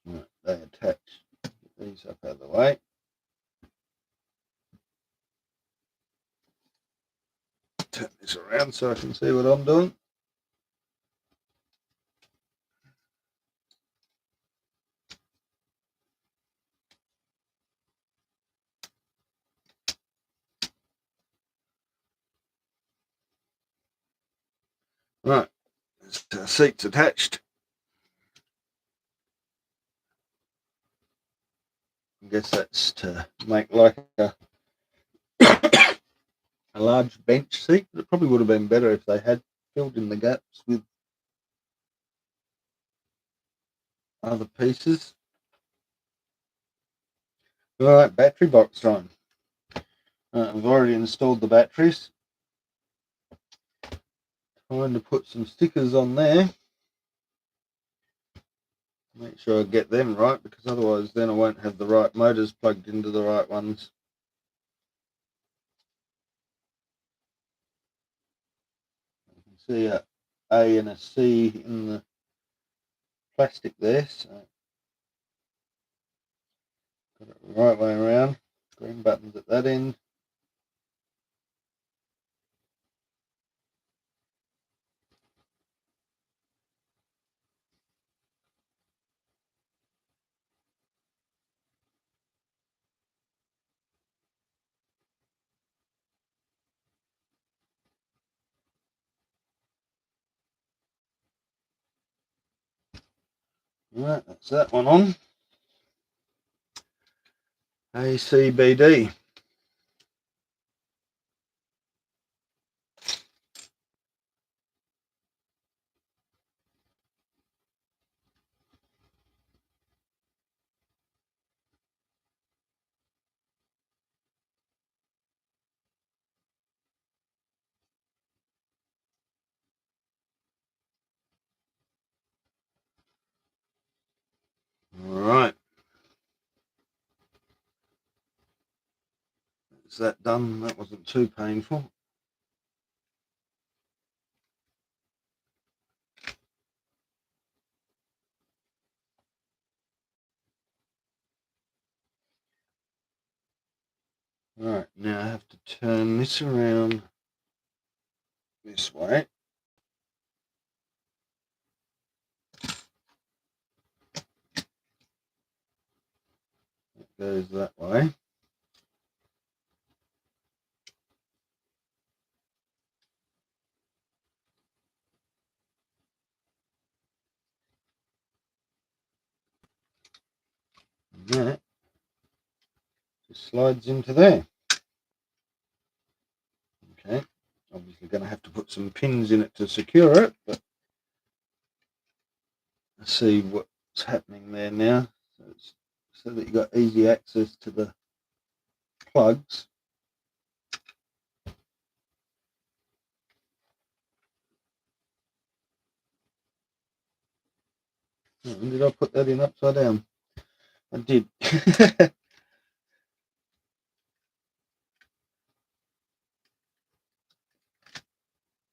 Right, they attach. Get these up out of the way. Turn this around so I can see what I'm doing. Right, so seats attached. I guess that's to make like a large bench seat, but it probably would have been better if they had filled in the gaps with other pieces. Right, battery box time. I've already installed the batteries. Trying to put some stickers on there. Make sure I get them right, because otherwise then I won't have the right motors plugged into the right ones. You can see a A and a C in the plastic there, so got it the right way around. Green buttons at that end. Right, that's that one on. ACBD. that's that done. That wasn't too painful. Alright, now I have to turn this around this way. It goes that way. And that just slides into there. Okay, obviously going to have to put some pins in it to secure it, but let's see what's happening there now. So that you've got easy access to the plugs. Oh, did I put that in upside down? I did.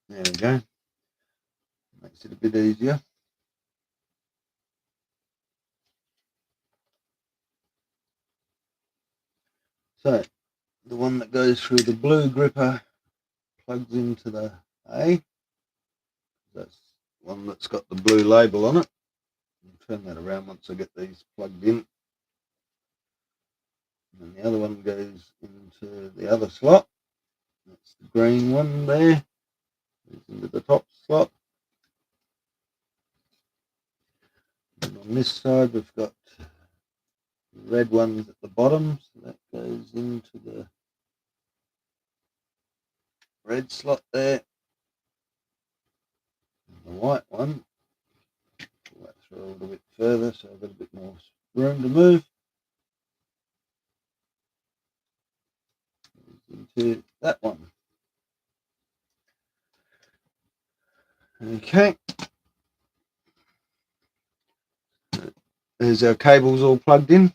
There we go. Makes it a bit easier. So the one that goes through the blue gripper plugs into the A. That's one that's got the blue label on it. I'll turn that around once I get these plugged in. And the other one goes into the other slot. That's the green one there. Goes into the top slot. And on this side we've got the red ones at the bottom, so that goes into the red slot there. And the white one, pull that through a little bit further so I've got a bit more room to move. Into that one. Okay. There's our cables all plugged in.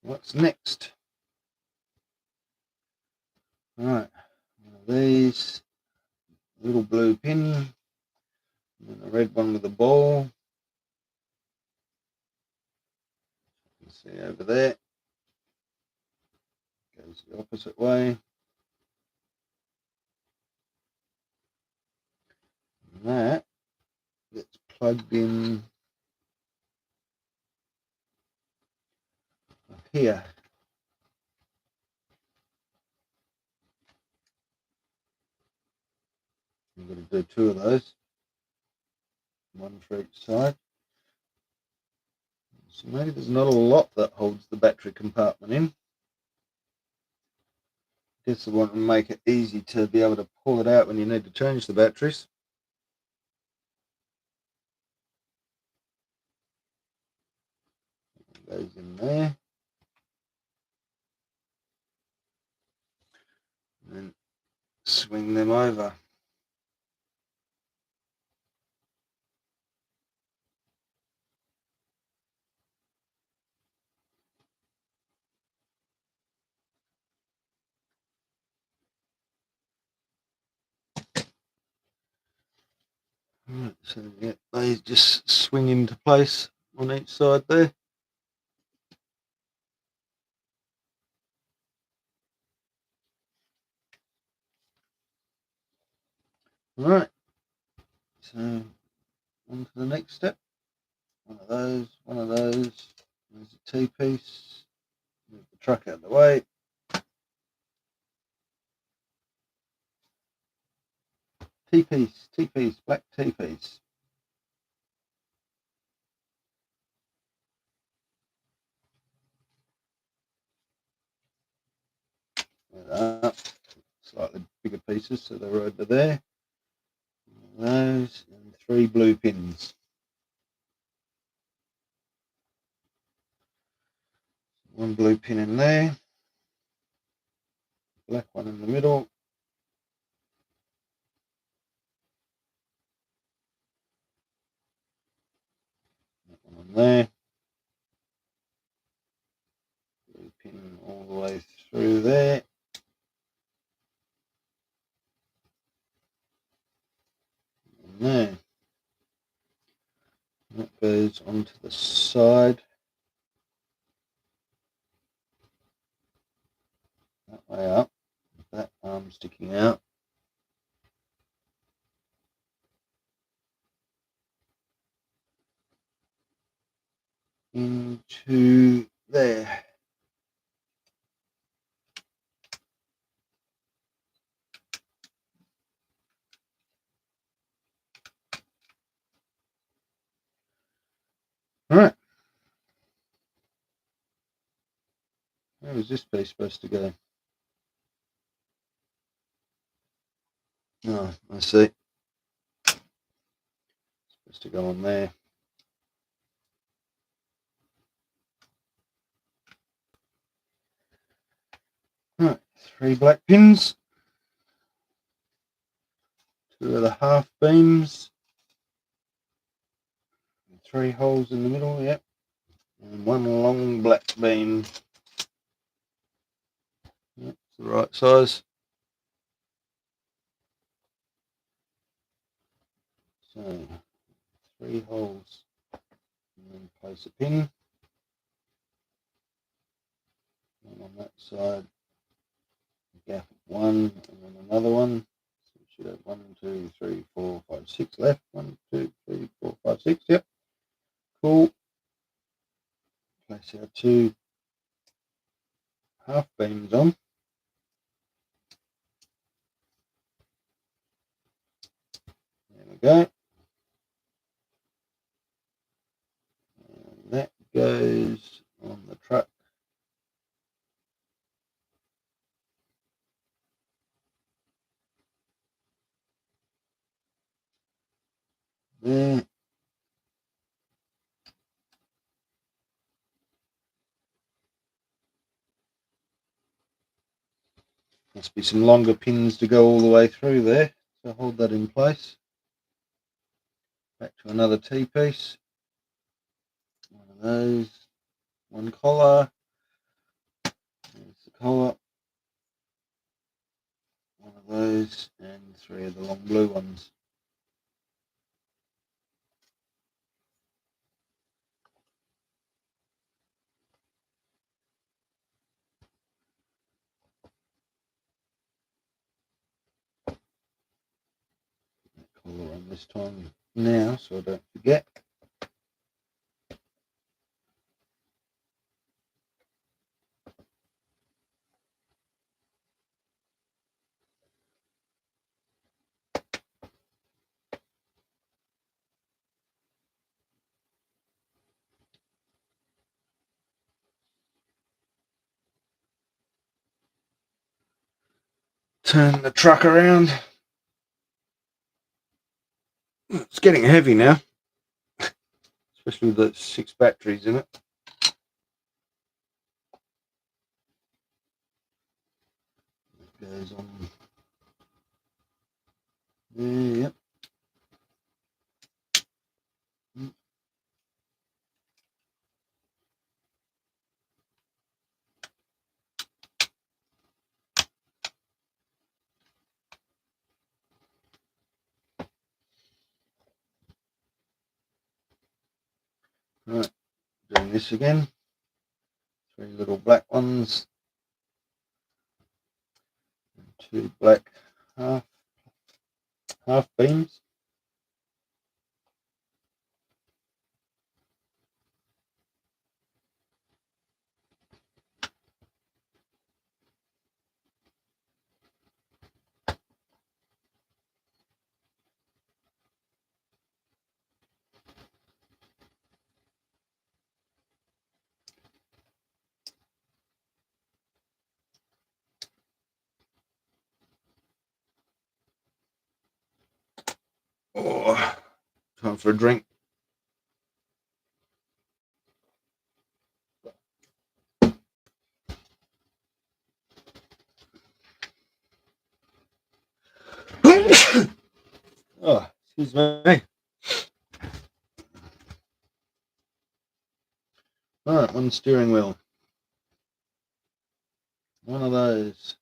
What's next? Right, one of these, little blue pin, and then a red one with a ball. You can see over there, goes the opposite way. And that gets plugged in up here. You've got to do two of those, one for each side. So maybe there's not a lot that holds the battery compartment in. I guess I want to make it easy to be able to pull it out when you need to change the batteries. It goes in there. And then swing them over. Right, so yeah, they just swing into place on each side there. Right, so on to the next step. One of those, one of those. There's a T-piece. Move the truck out of the way. T-piece, T-piece, black T-piece. Slightly bigger pieces, so they're over there. Those and three blue pins. One blue pin in there, black one in the middle, on there, pin all the way through there. And there. And that goes onto the side. That way up, that arm sticking out. Into there. Alright. Where was this piece supposed to go? Oh, I see. It's supposed to go on there. Right, 3 black pins. 2 of the half beams. 3 holes in the middle, yep. And 1 long black beam. Yep, it's the right size. So 3 holes. And then place a pin. And on that side, a gap of 1, and then another one. So we should have 1, 2, 3, 4, 5, 6 left. 1, 2, 3, 4, 5, 6. Yep. Cool. Place our 2 half beams on. There we go. And that goes on the truck. There. Must be some longer pins to go all the way through there. So hold that in place. Back to another T-piece. One of those. 1 collar. There's the collar. 1 of those. And 3 of the long blue ones. Collar on this time now so I don't forget. Turn the truck around. It's getting heavy now, especially with the 6 batteries in it. It goes on there, yep. Right, doing this again. 3 little black ones. And 2 black half beams. Oh, time for a drink. Oh, excuse me. Alright, one steering wheel. One of those.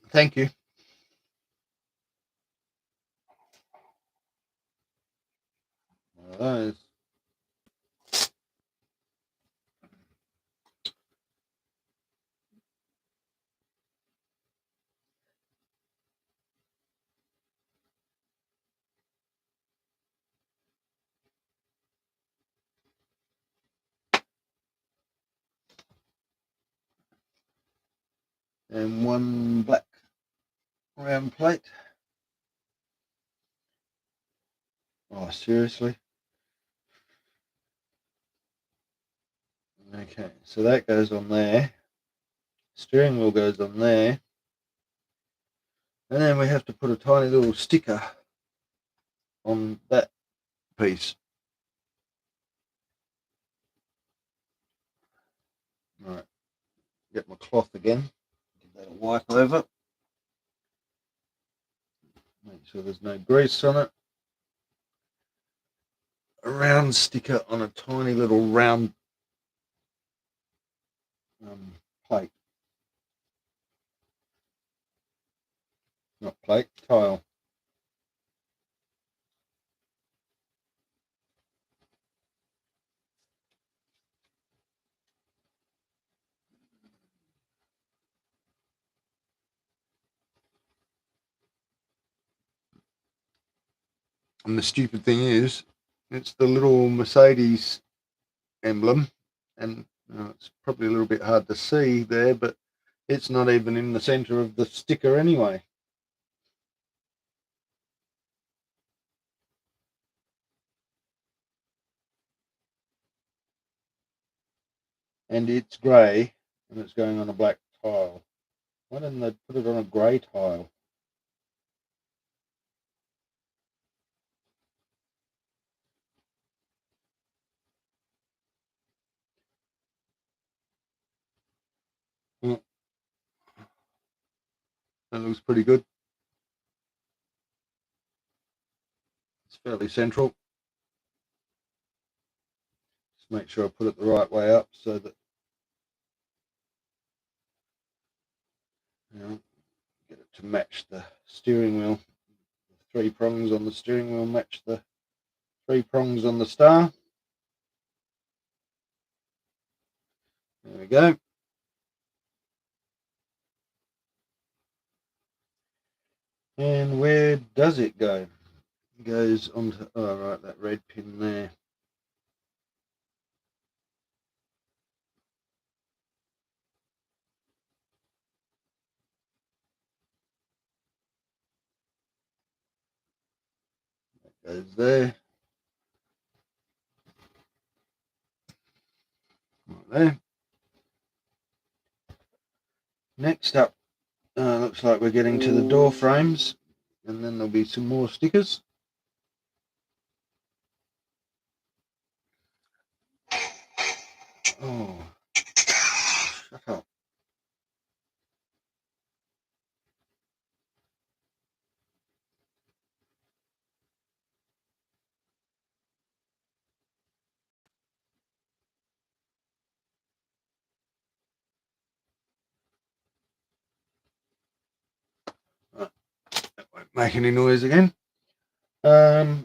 Thank you. One of those. And one black round plate. Oh, seriously? Okay, so that goes on there. Steering wheel goes on there. And then we have to put a tiny little sticker on that piece. Right, get my cloth again. Give that a wipe over. Make sure there's no grease on it. A round sticker on a tiny little round plate. Not plate, tile. And the stupid thing is, it's the little Mercedes emblem, and it's probably a little bit hard to see there, but it's not even in the center of the sticker anyway. And it's grey, and it's going on a black tile. Why didn't they put it on a grey tile? Well, that looks pretty good. It's fairly central. Just make sure I put it the right way up so that get it to match the steering wheel. The 3 prongs on the steering wheel match the 3 prongs on the star. There we go. And where does it go? It goes onto, oh right, that red pin there. That goes there. Right there. Next up, looks like we're getting to the door frames, and then there'll be some more stickers. Oh, shut up. Right, that won't make any noise again. Right,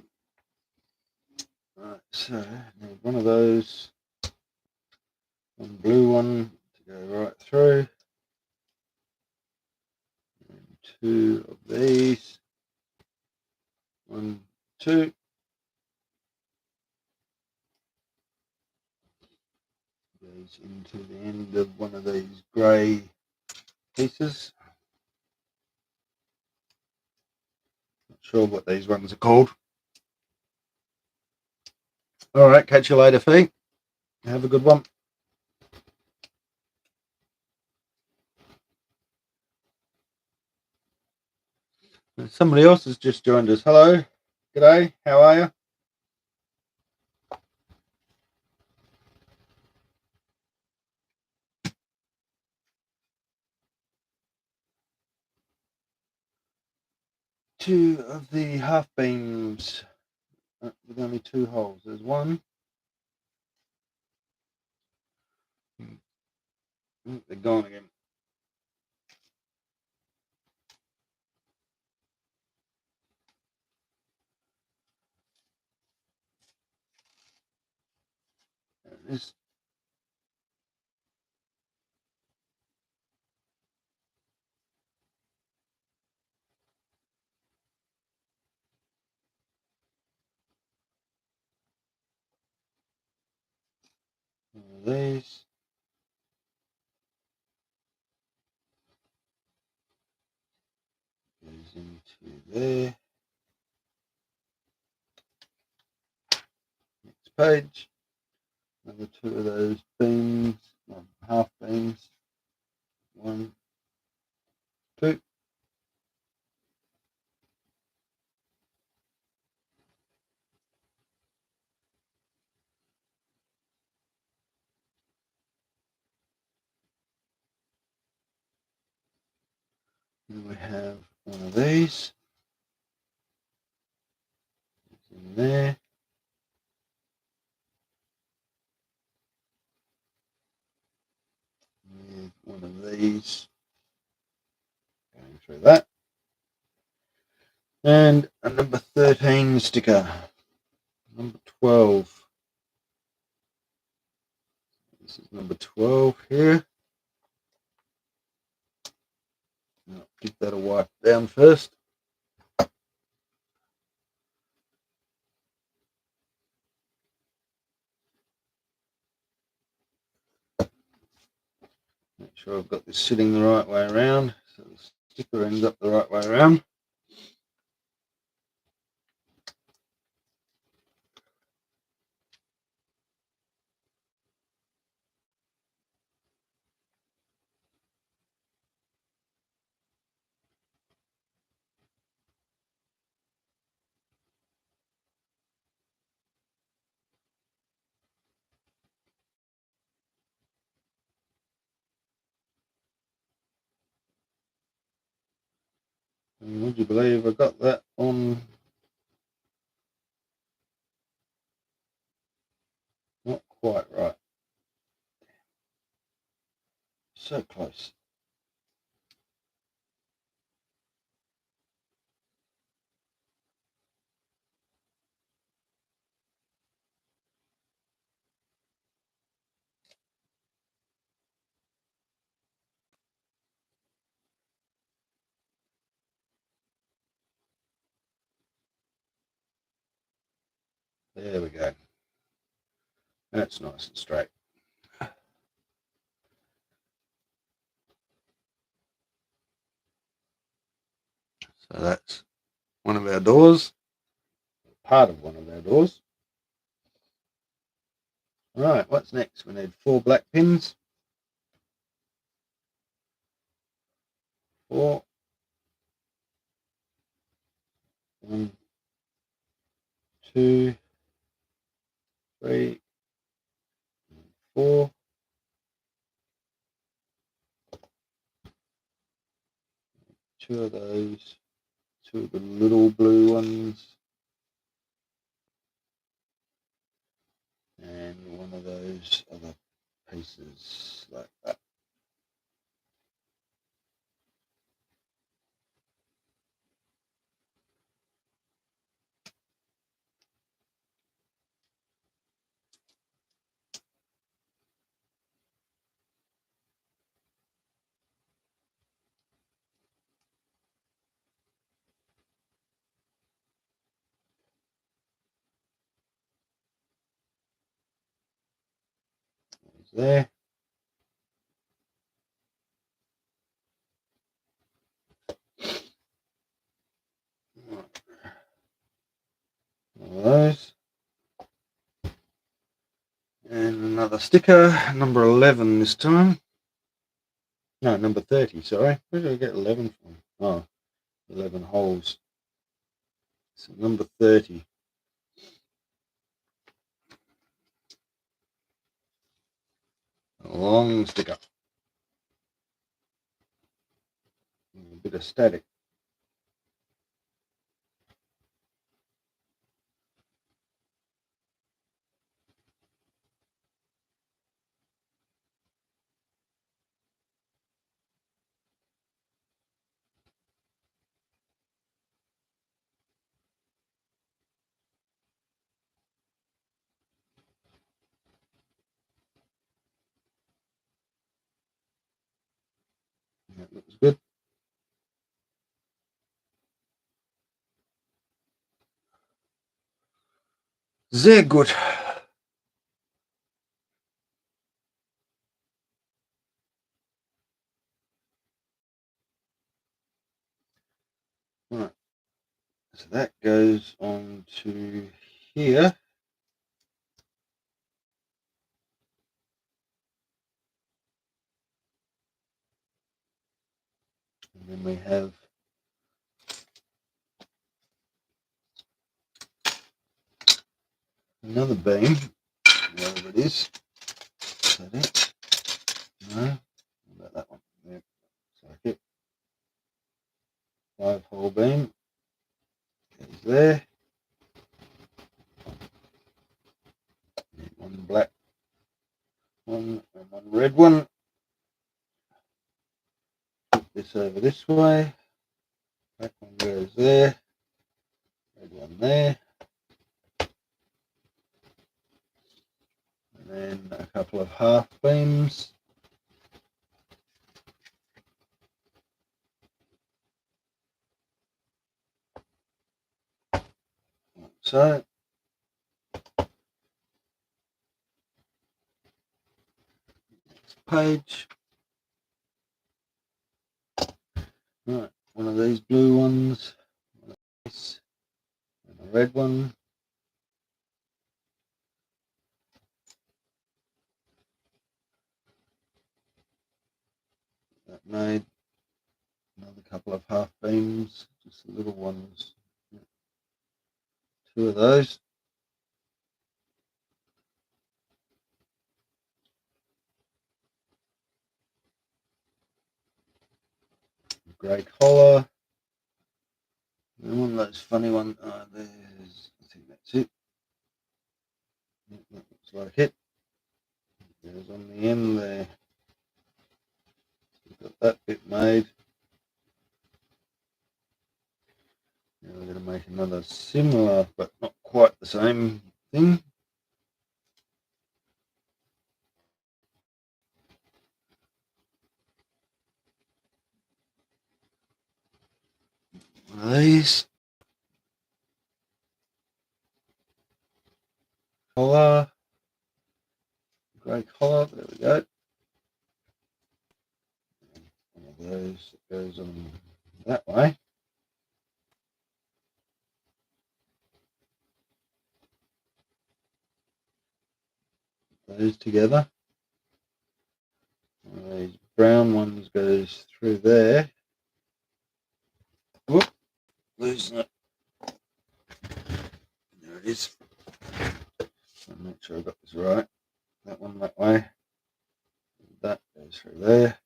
so need one of those, one blue one to go right through, and 2 of these, 1, 2. Goes into the end of one of these grey pieces. Not sure what these ones are called. All right, catch you later, Fee. Have a good one. Somebody else has just joined us. Hello. G'day. How are you? Two of the half beams with only 2 holes. There's one. They're gone again. There it is. One of these. Goes into there. Next page. Another 2 of those beams, half beams. 1, 2. And we have one of these. It's in there. With one of these going through that. And a number 13 sticker. Number 12. This is number 12 here. I'll give that a wipe down first. Make sure I've got this sitting the right way around, so the sticker ends up the right way around. And would you believe I got that on not quite right. So close. There we go. That's nice and straight. So that's one of our doors, part of one of our doors. Right, what's next? We need 4 black pins. 4. 1, 2, 3, 4. Two of those. 2 of the little blue ones. And one of those other pieces like that. There. One of those. And another sticker, number 11 this time. No, number 30, sorry. Where did I get 11 from? Oh, 11 holes. So number 30. A long sticker. A bit of static. Sehr gut. Right, so that goes on to here. And then we have another beam, wherever it is. Is that it? No? What about that one? There. Looks like it. 5-hole beam. Goes there. One black one and one red one. Put this over this way. Black one goes there. Red one there. And then a couple of half beams. Like so. Next page. Right, one of these blue ones. One of this. And a red one. That made another couple of half beams, just the little ones. Two of those. Grey collar. And one of those funny ones. There's, I think that's it. That looks like it. There's on the end there. We've got that bit made. Now we're going to make another similar, but not quite the same thing. One of these. Collar. Grey collar. There we go. One of those that goes on that way. Those together. One of these brown ones goes through there. Whoop, losing it. There it is. I'll make sure I got this right. That one that way. That goes through there.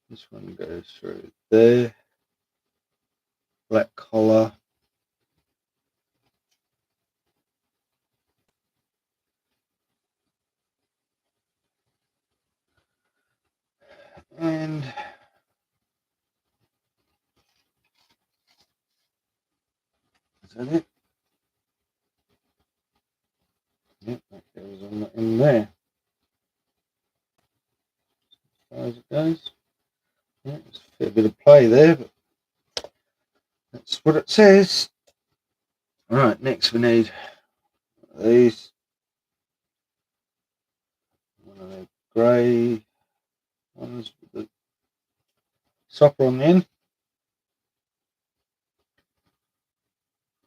This one goes through there. Black collar. And is that it? Yep, that goes on in there. As far as it goes. Yeah, there's a fair bit of play there, but that's what it says. Alright, next we need these. One of the grey ones with the stopper on the end.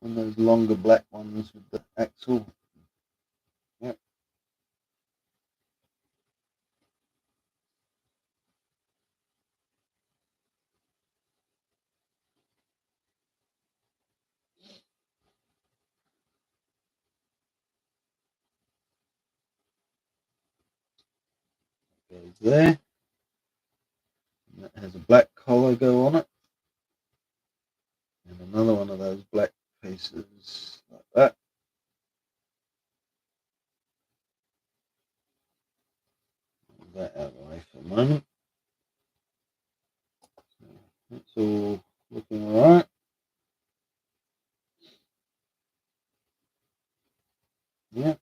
And those longer black ones with the axle. Yep. Goes there. And that has a black collar go on it. And another one of those black pieces like that. Move that out of the way for the moment. So that's all looking alright. Yep.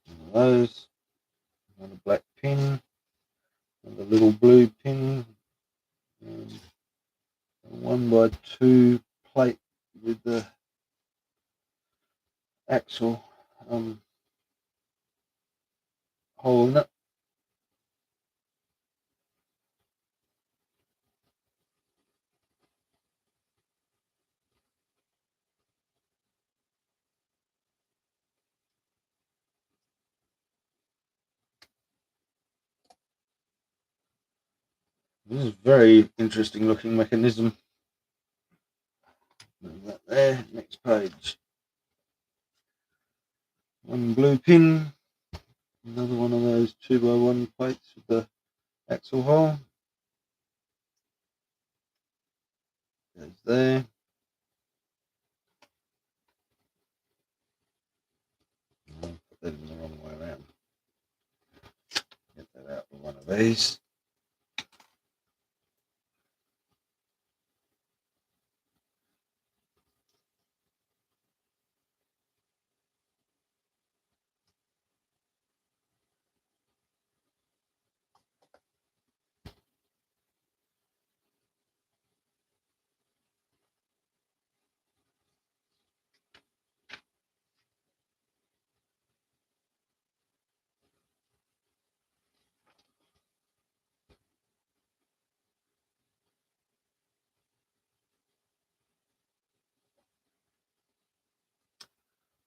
One of those. Another black pin. Another little blue pin. And a 1x2 plate with the axle hole in it. This is a very interesting looking mechanism. Move that there. Next page. One blue pin. Another one of those 2x1 plates with the axle hole. Goes there. I'll put that in the wrong way around. Get that out with one of these.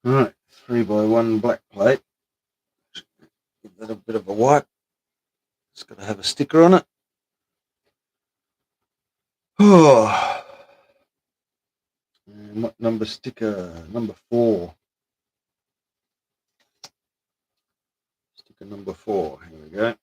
Right, 3x1 black plate. Give that a bit of a wipe. It's got to have a sticker on it. Oh. And what number sticker? Number 4. Sticker number 4. Here we go.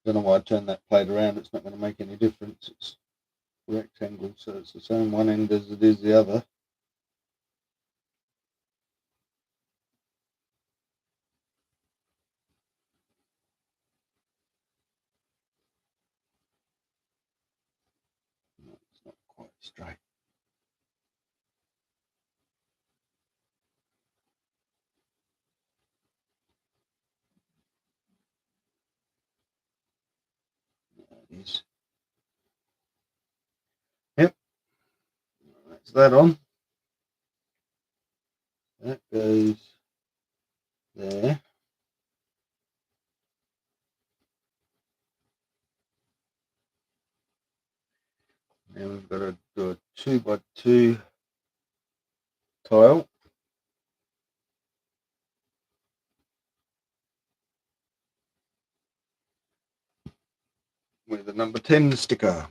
Don't know why I turned that plate around. It's not going to make any difference. It's a rectangle, so it's the same one end as it is the other. No, it's not quite straight. There it is. Yep. That's that on. That goes there. Now we've got to do a 2x2 tile with a number 10 sticker.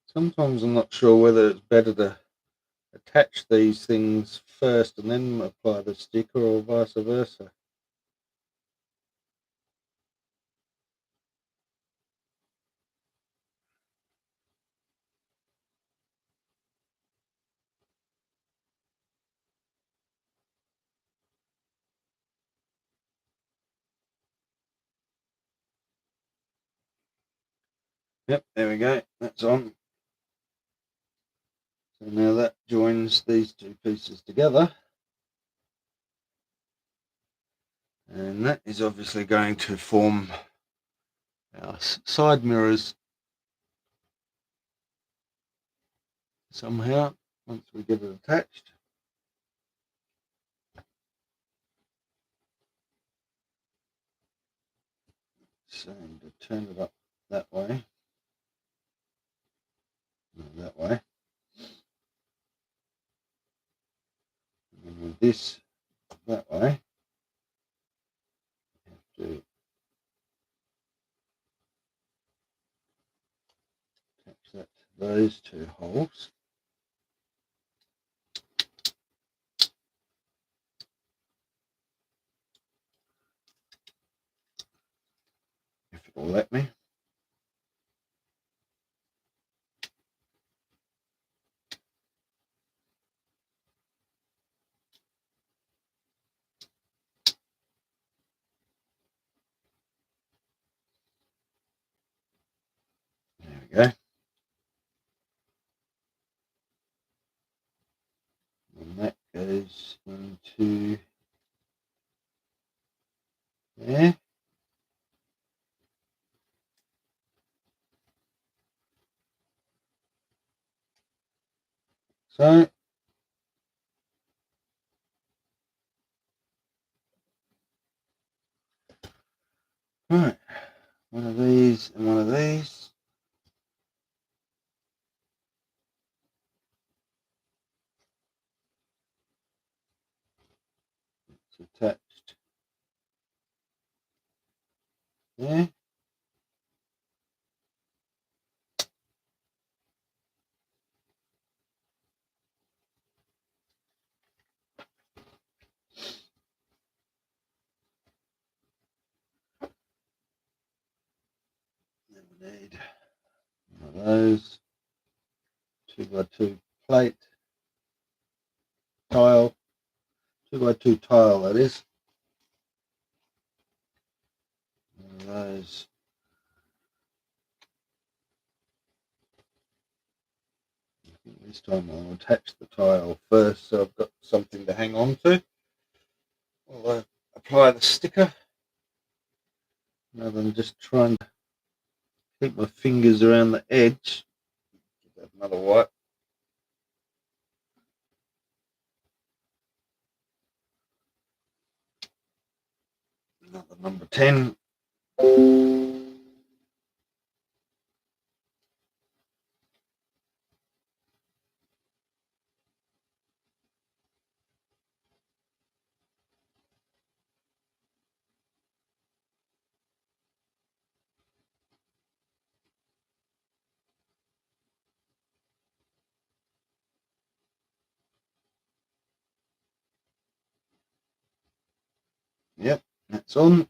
Sometimes I'm not sure whether it's better to attach these things first and then apply the sticker or vice versa. Yep, there we go. That's on. So now that joins these two pieces together. And that is obviously going to form our side mirrors. somehow once we get it attached. So to turn it up that way, no, that way, and with this that way, have to attach that to those two holes. If it will let me. There we go. And that goes into there. So right, one of these and one of these. It's attached there. Then we need one of those 2x2 plate tile, 2x2 tile that is. One of those. This time I'll attach the tile first so I've got something to hang on to. I'll apply the sticker rather than just trying to keep my fingers around the edge. Give that another wipe. Another number 10. Yep, that's on.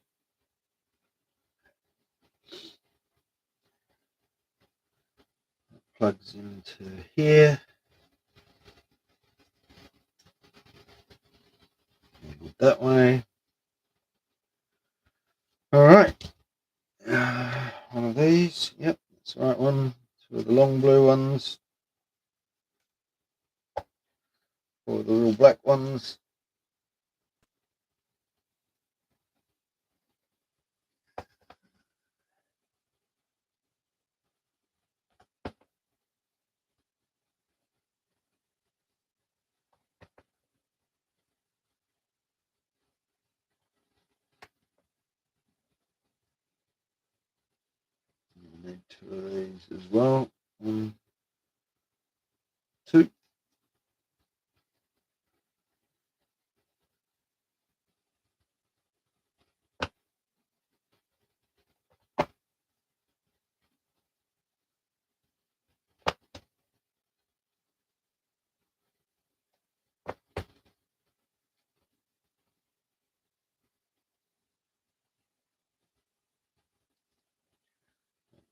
Plugs into here. That way. All right. One of these. Yep, that's the right one. Two of the long blue ones. Four of the real black ones. I need two of these as well. 1, 2.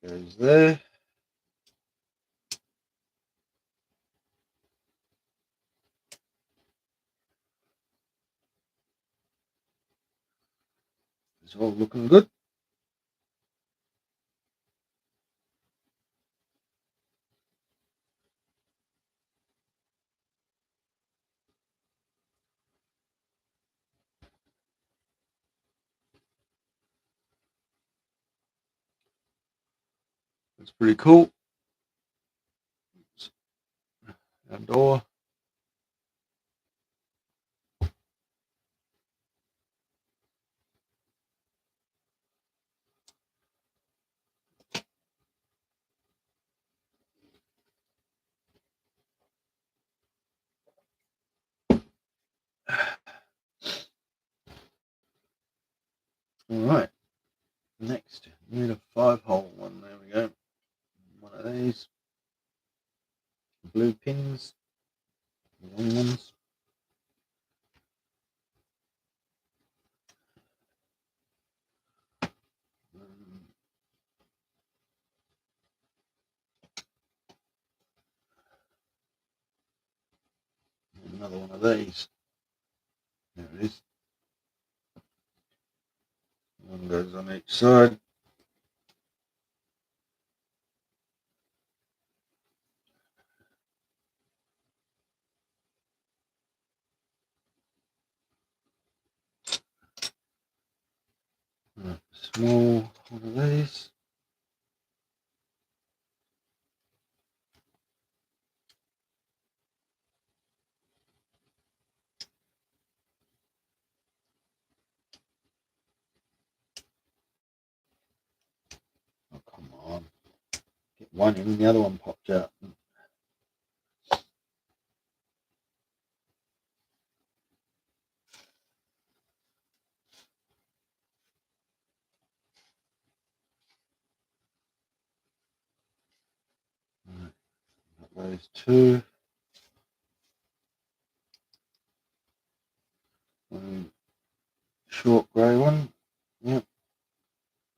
Goes there. It's all looking good. That's pretty cool. and door. Alright, next, need a 5-hole one. There we go. One of these blue pins, long ones. Another one of these. There it is. One goes on each side. Small one of these. Oh, come on. Get one in, the other one popped out. Got those two. One short grey one. Yep.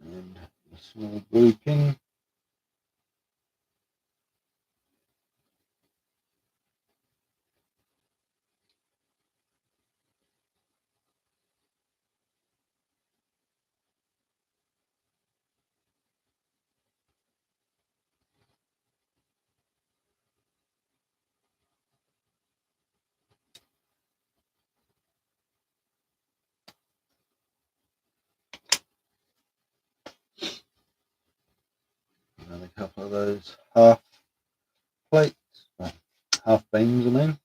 And a small blue pin. And a couple of those half plates, half beams I mean.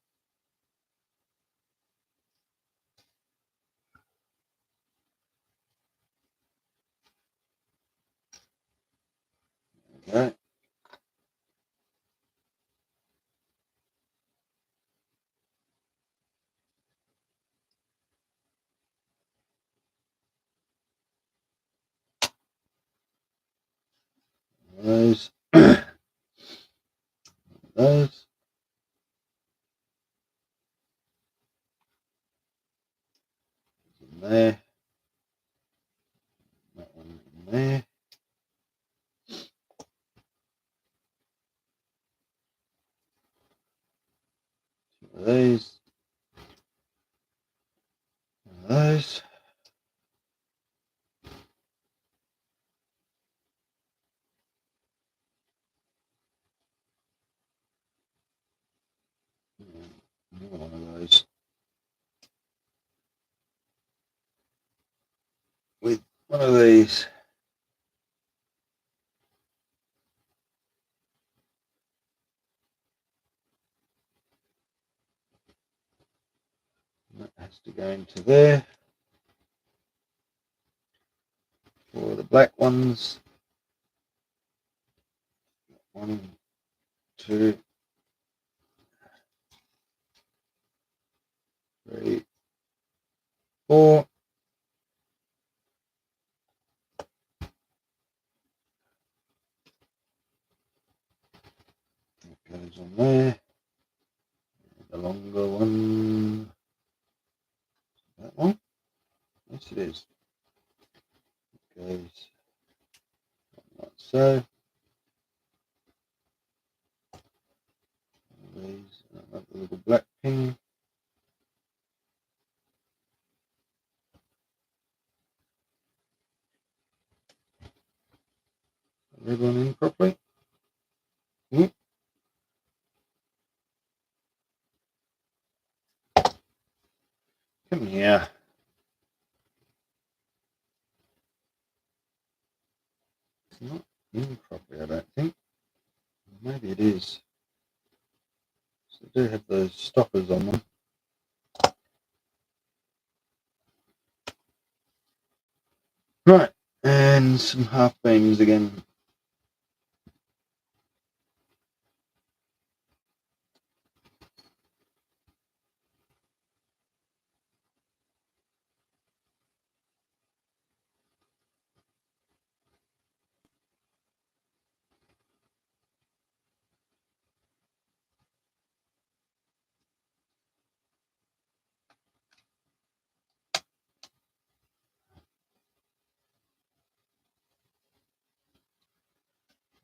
There we go. Those. Those. In there. That one in there. Two of these. One of those. Another one of those. With one of these. That has to go into there. For the black ones. 1, 2, 3, 4. That goes on there. The longer one. That one? Yes, it is. It goes like so. These, another little black pin. Everyone in properly. Come here. It's not in properly, I don't think. Maybe it is. So do have those stoppers on them. Right, and some half beams again.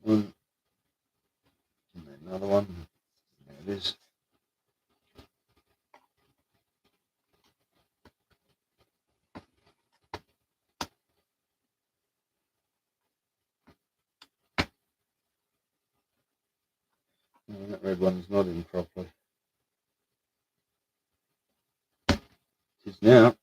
One, and then another one. There it is. Oh, that red one's not in properly. It is now.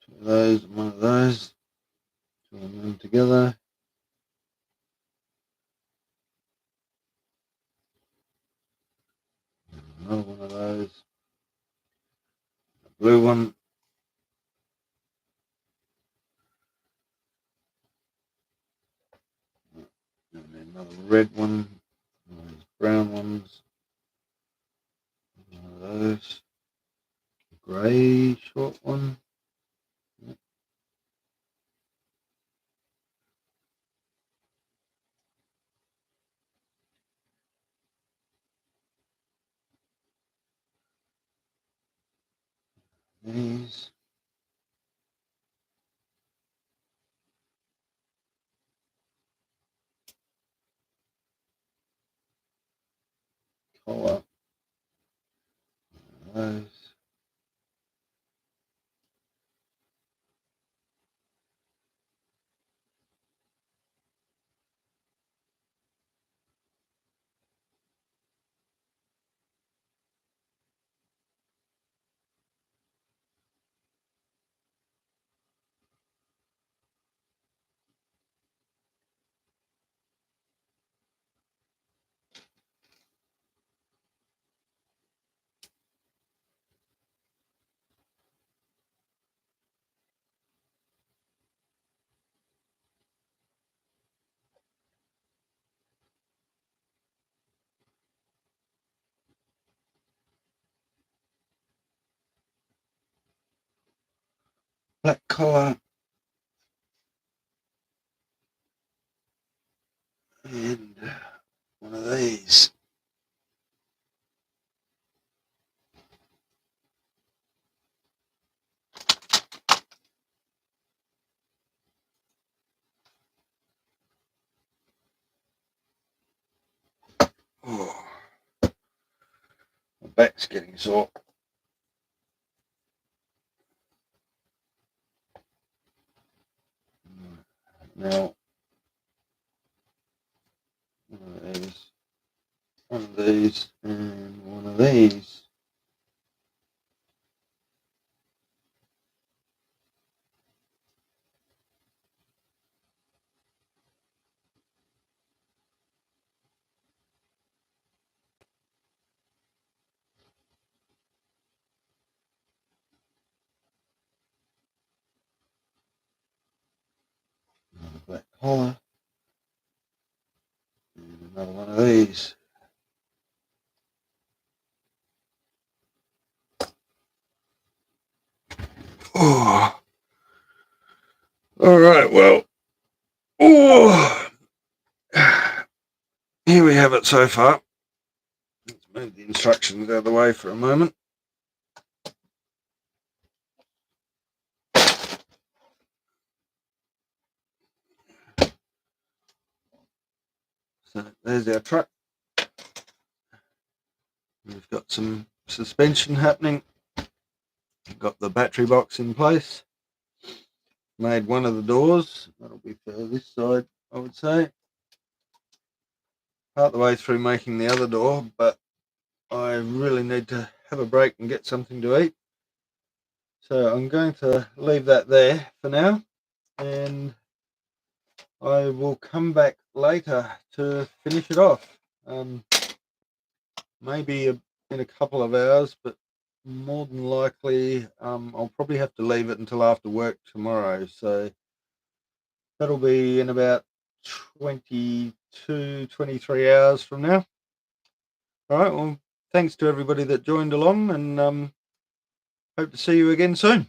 Two of those, one of those. Join them together. Another one of those. A blue one. And then another red one. One of those brown ones. One of those. A grey short one. Yep. These. Collar. Those. Black collar. And one of these. Oh, my back's getting sore. Now, one of these, and one of these. Another black collar, and another one of these. Oh, all right. Well, oh, here we have it so far. Let's move the instructions out of the way for a moment. So there's our truck. We've got some suspension happening. We've got the battery box in place. Made one of the doors. That'll be for this side, I would say. Part the way through making the other door, but I really need to have a break and get something to eat. So I'm going to leave that there for now, and I will come back later to finish it off. Maybe in a couple of hours, but more than likely I'll probably have to leave it until after work tomorrow. So that'll be in about 22, 23 hours from now. All right, well, thanks to everybody that joined along, and hope to see you again soon.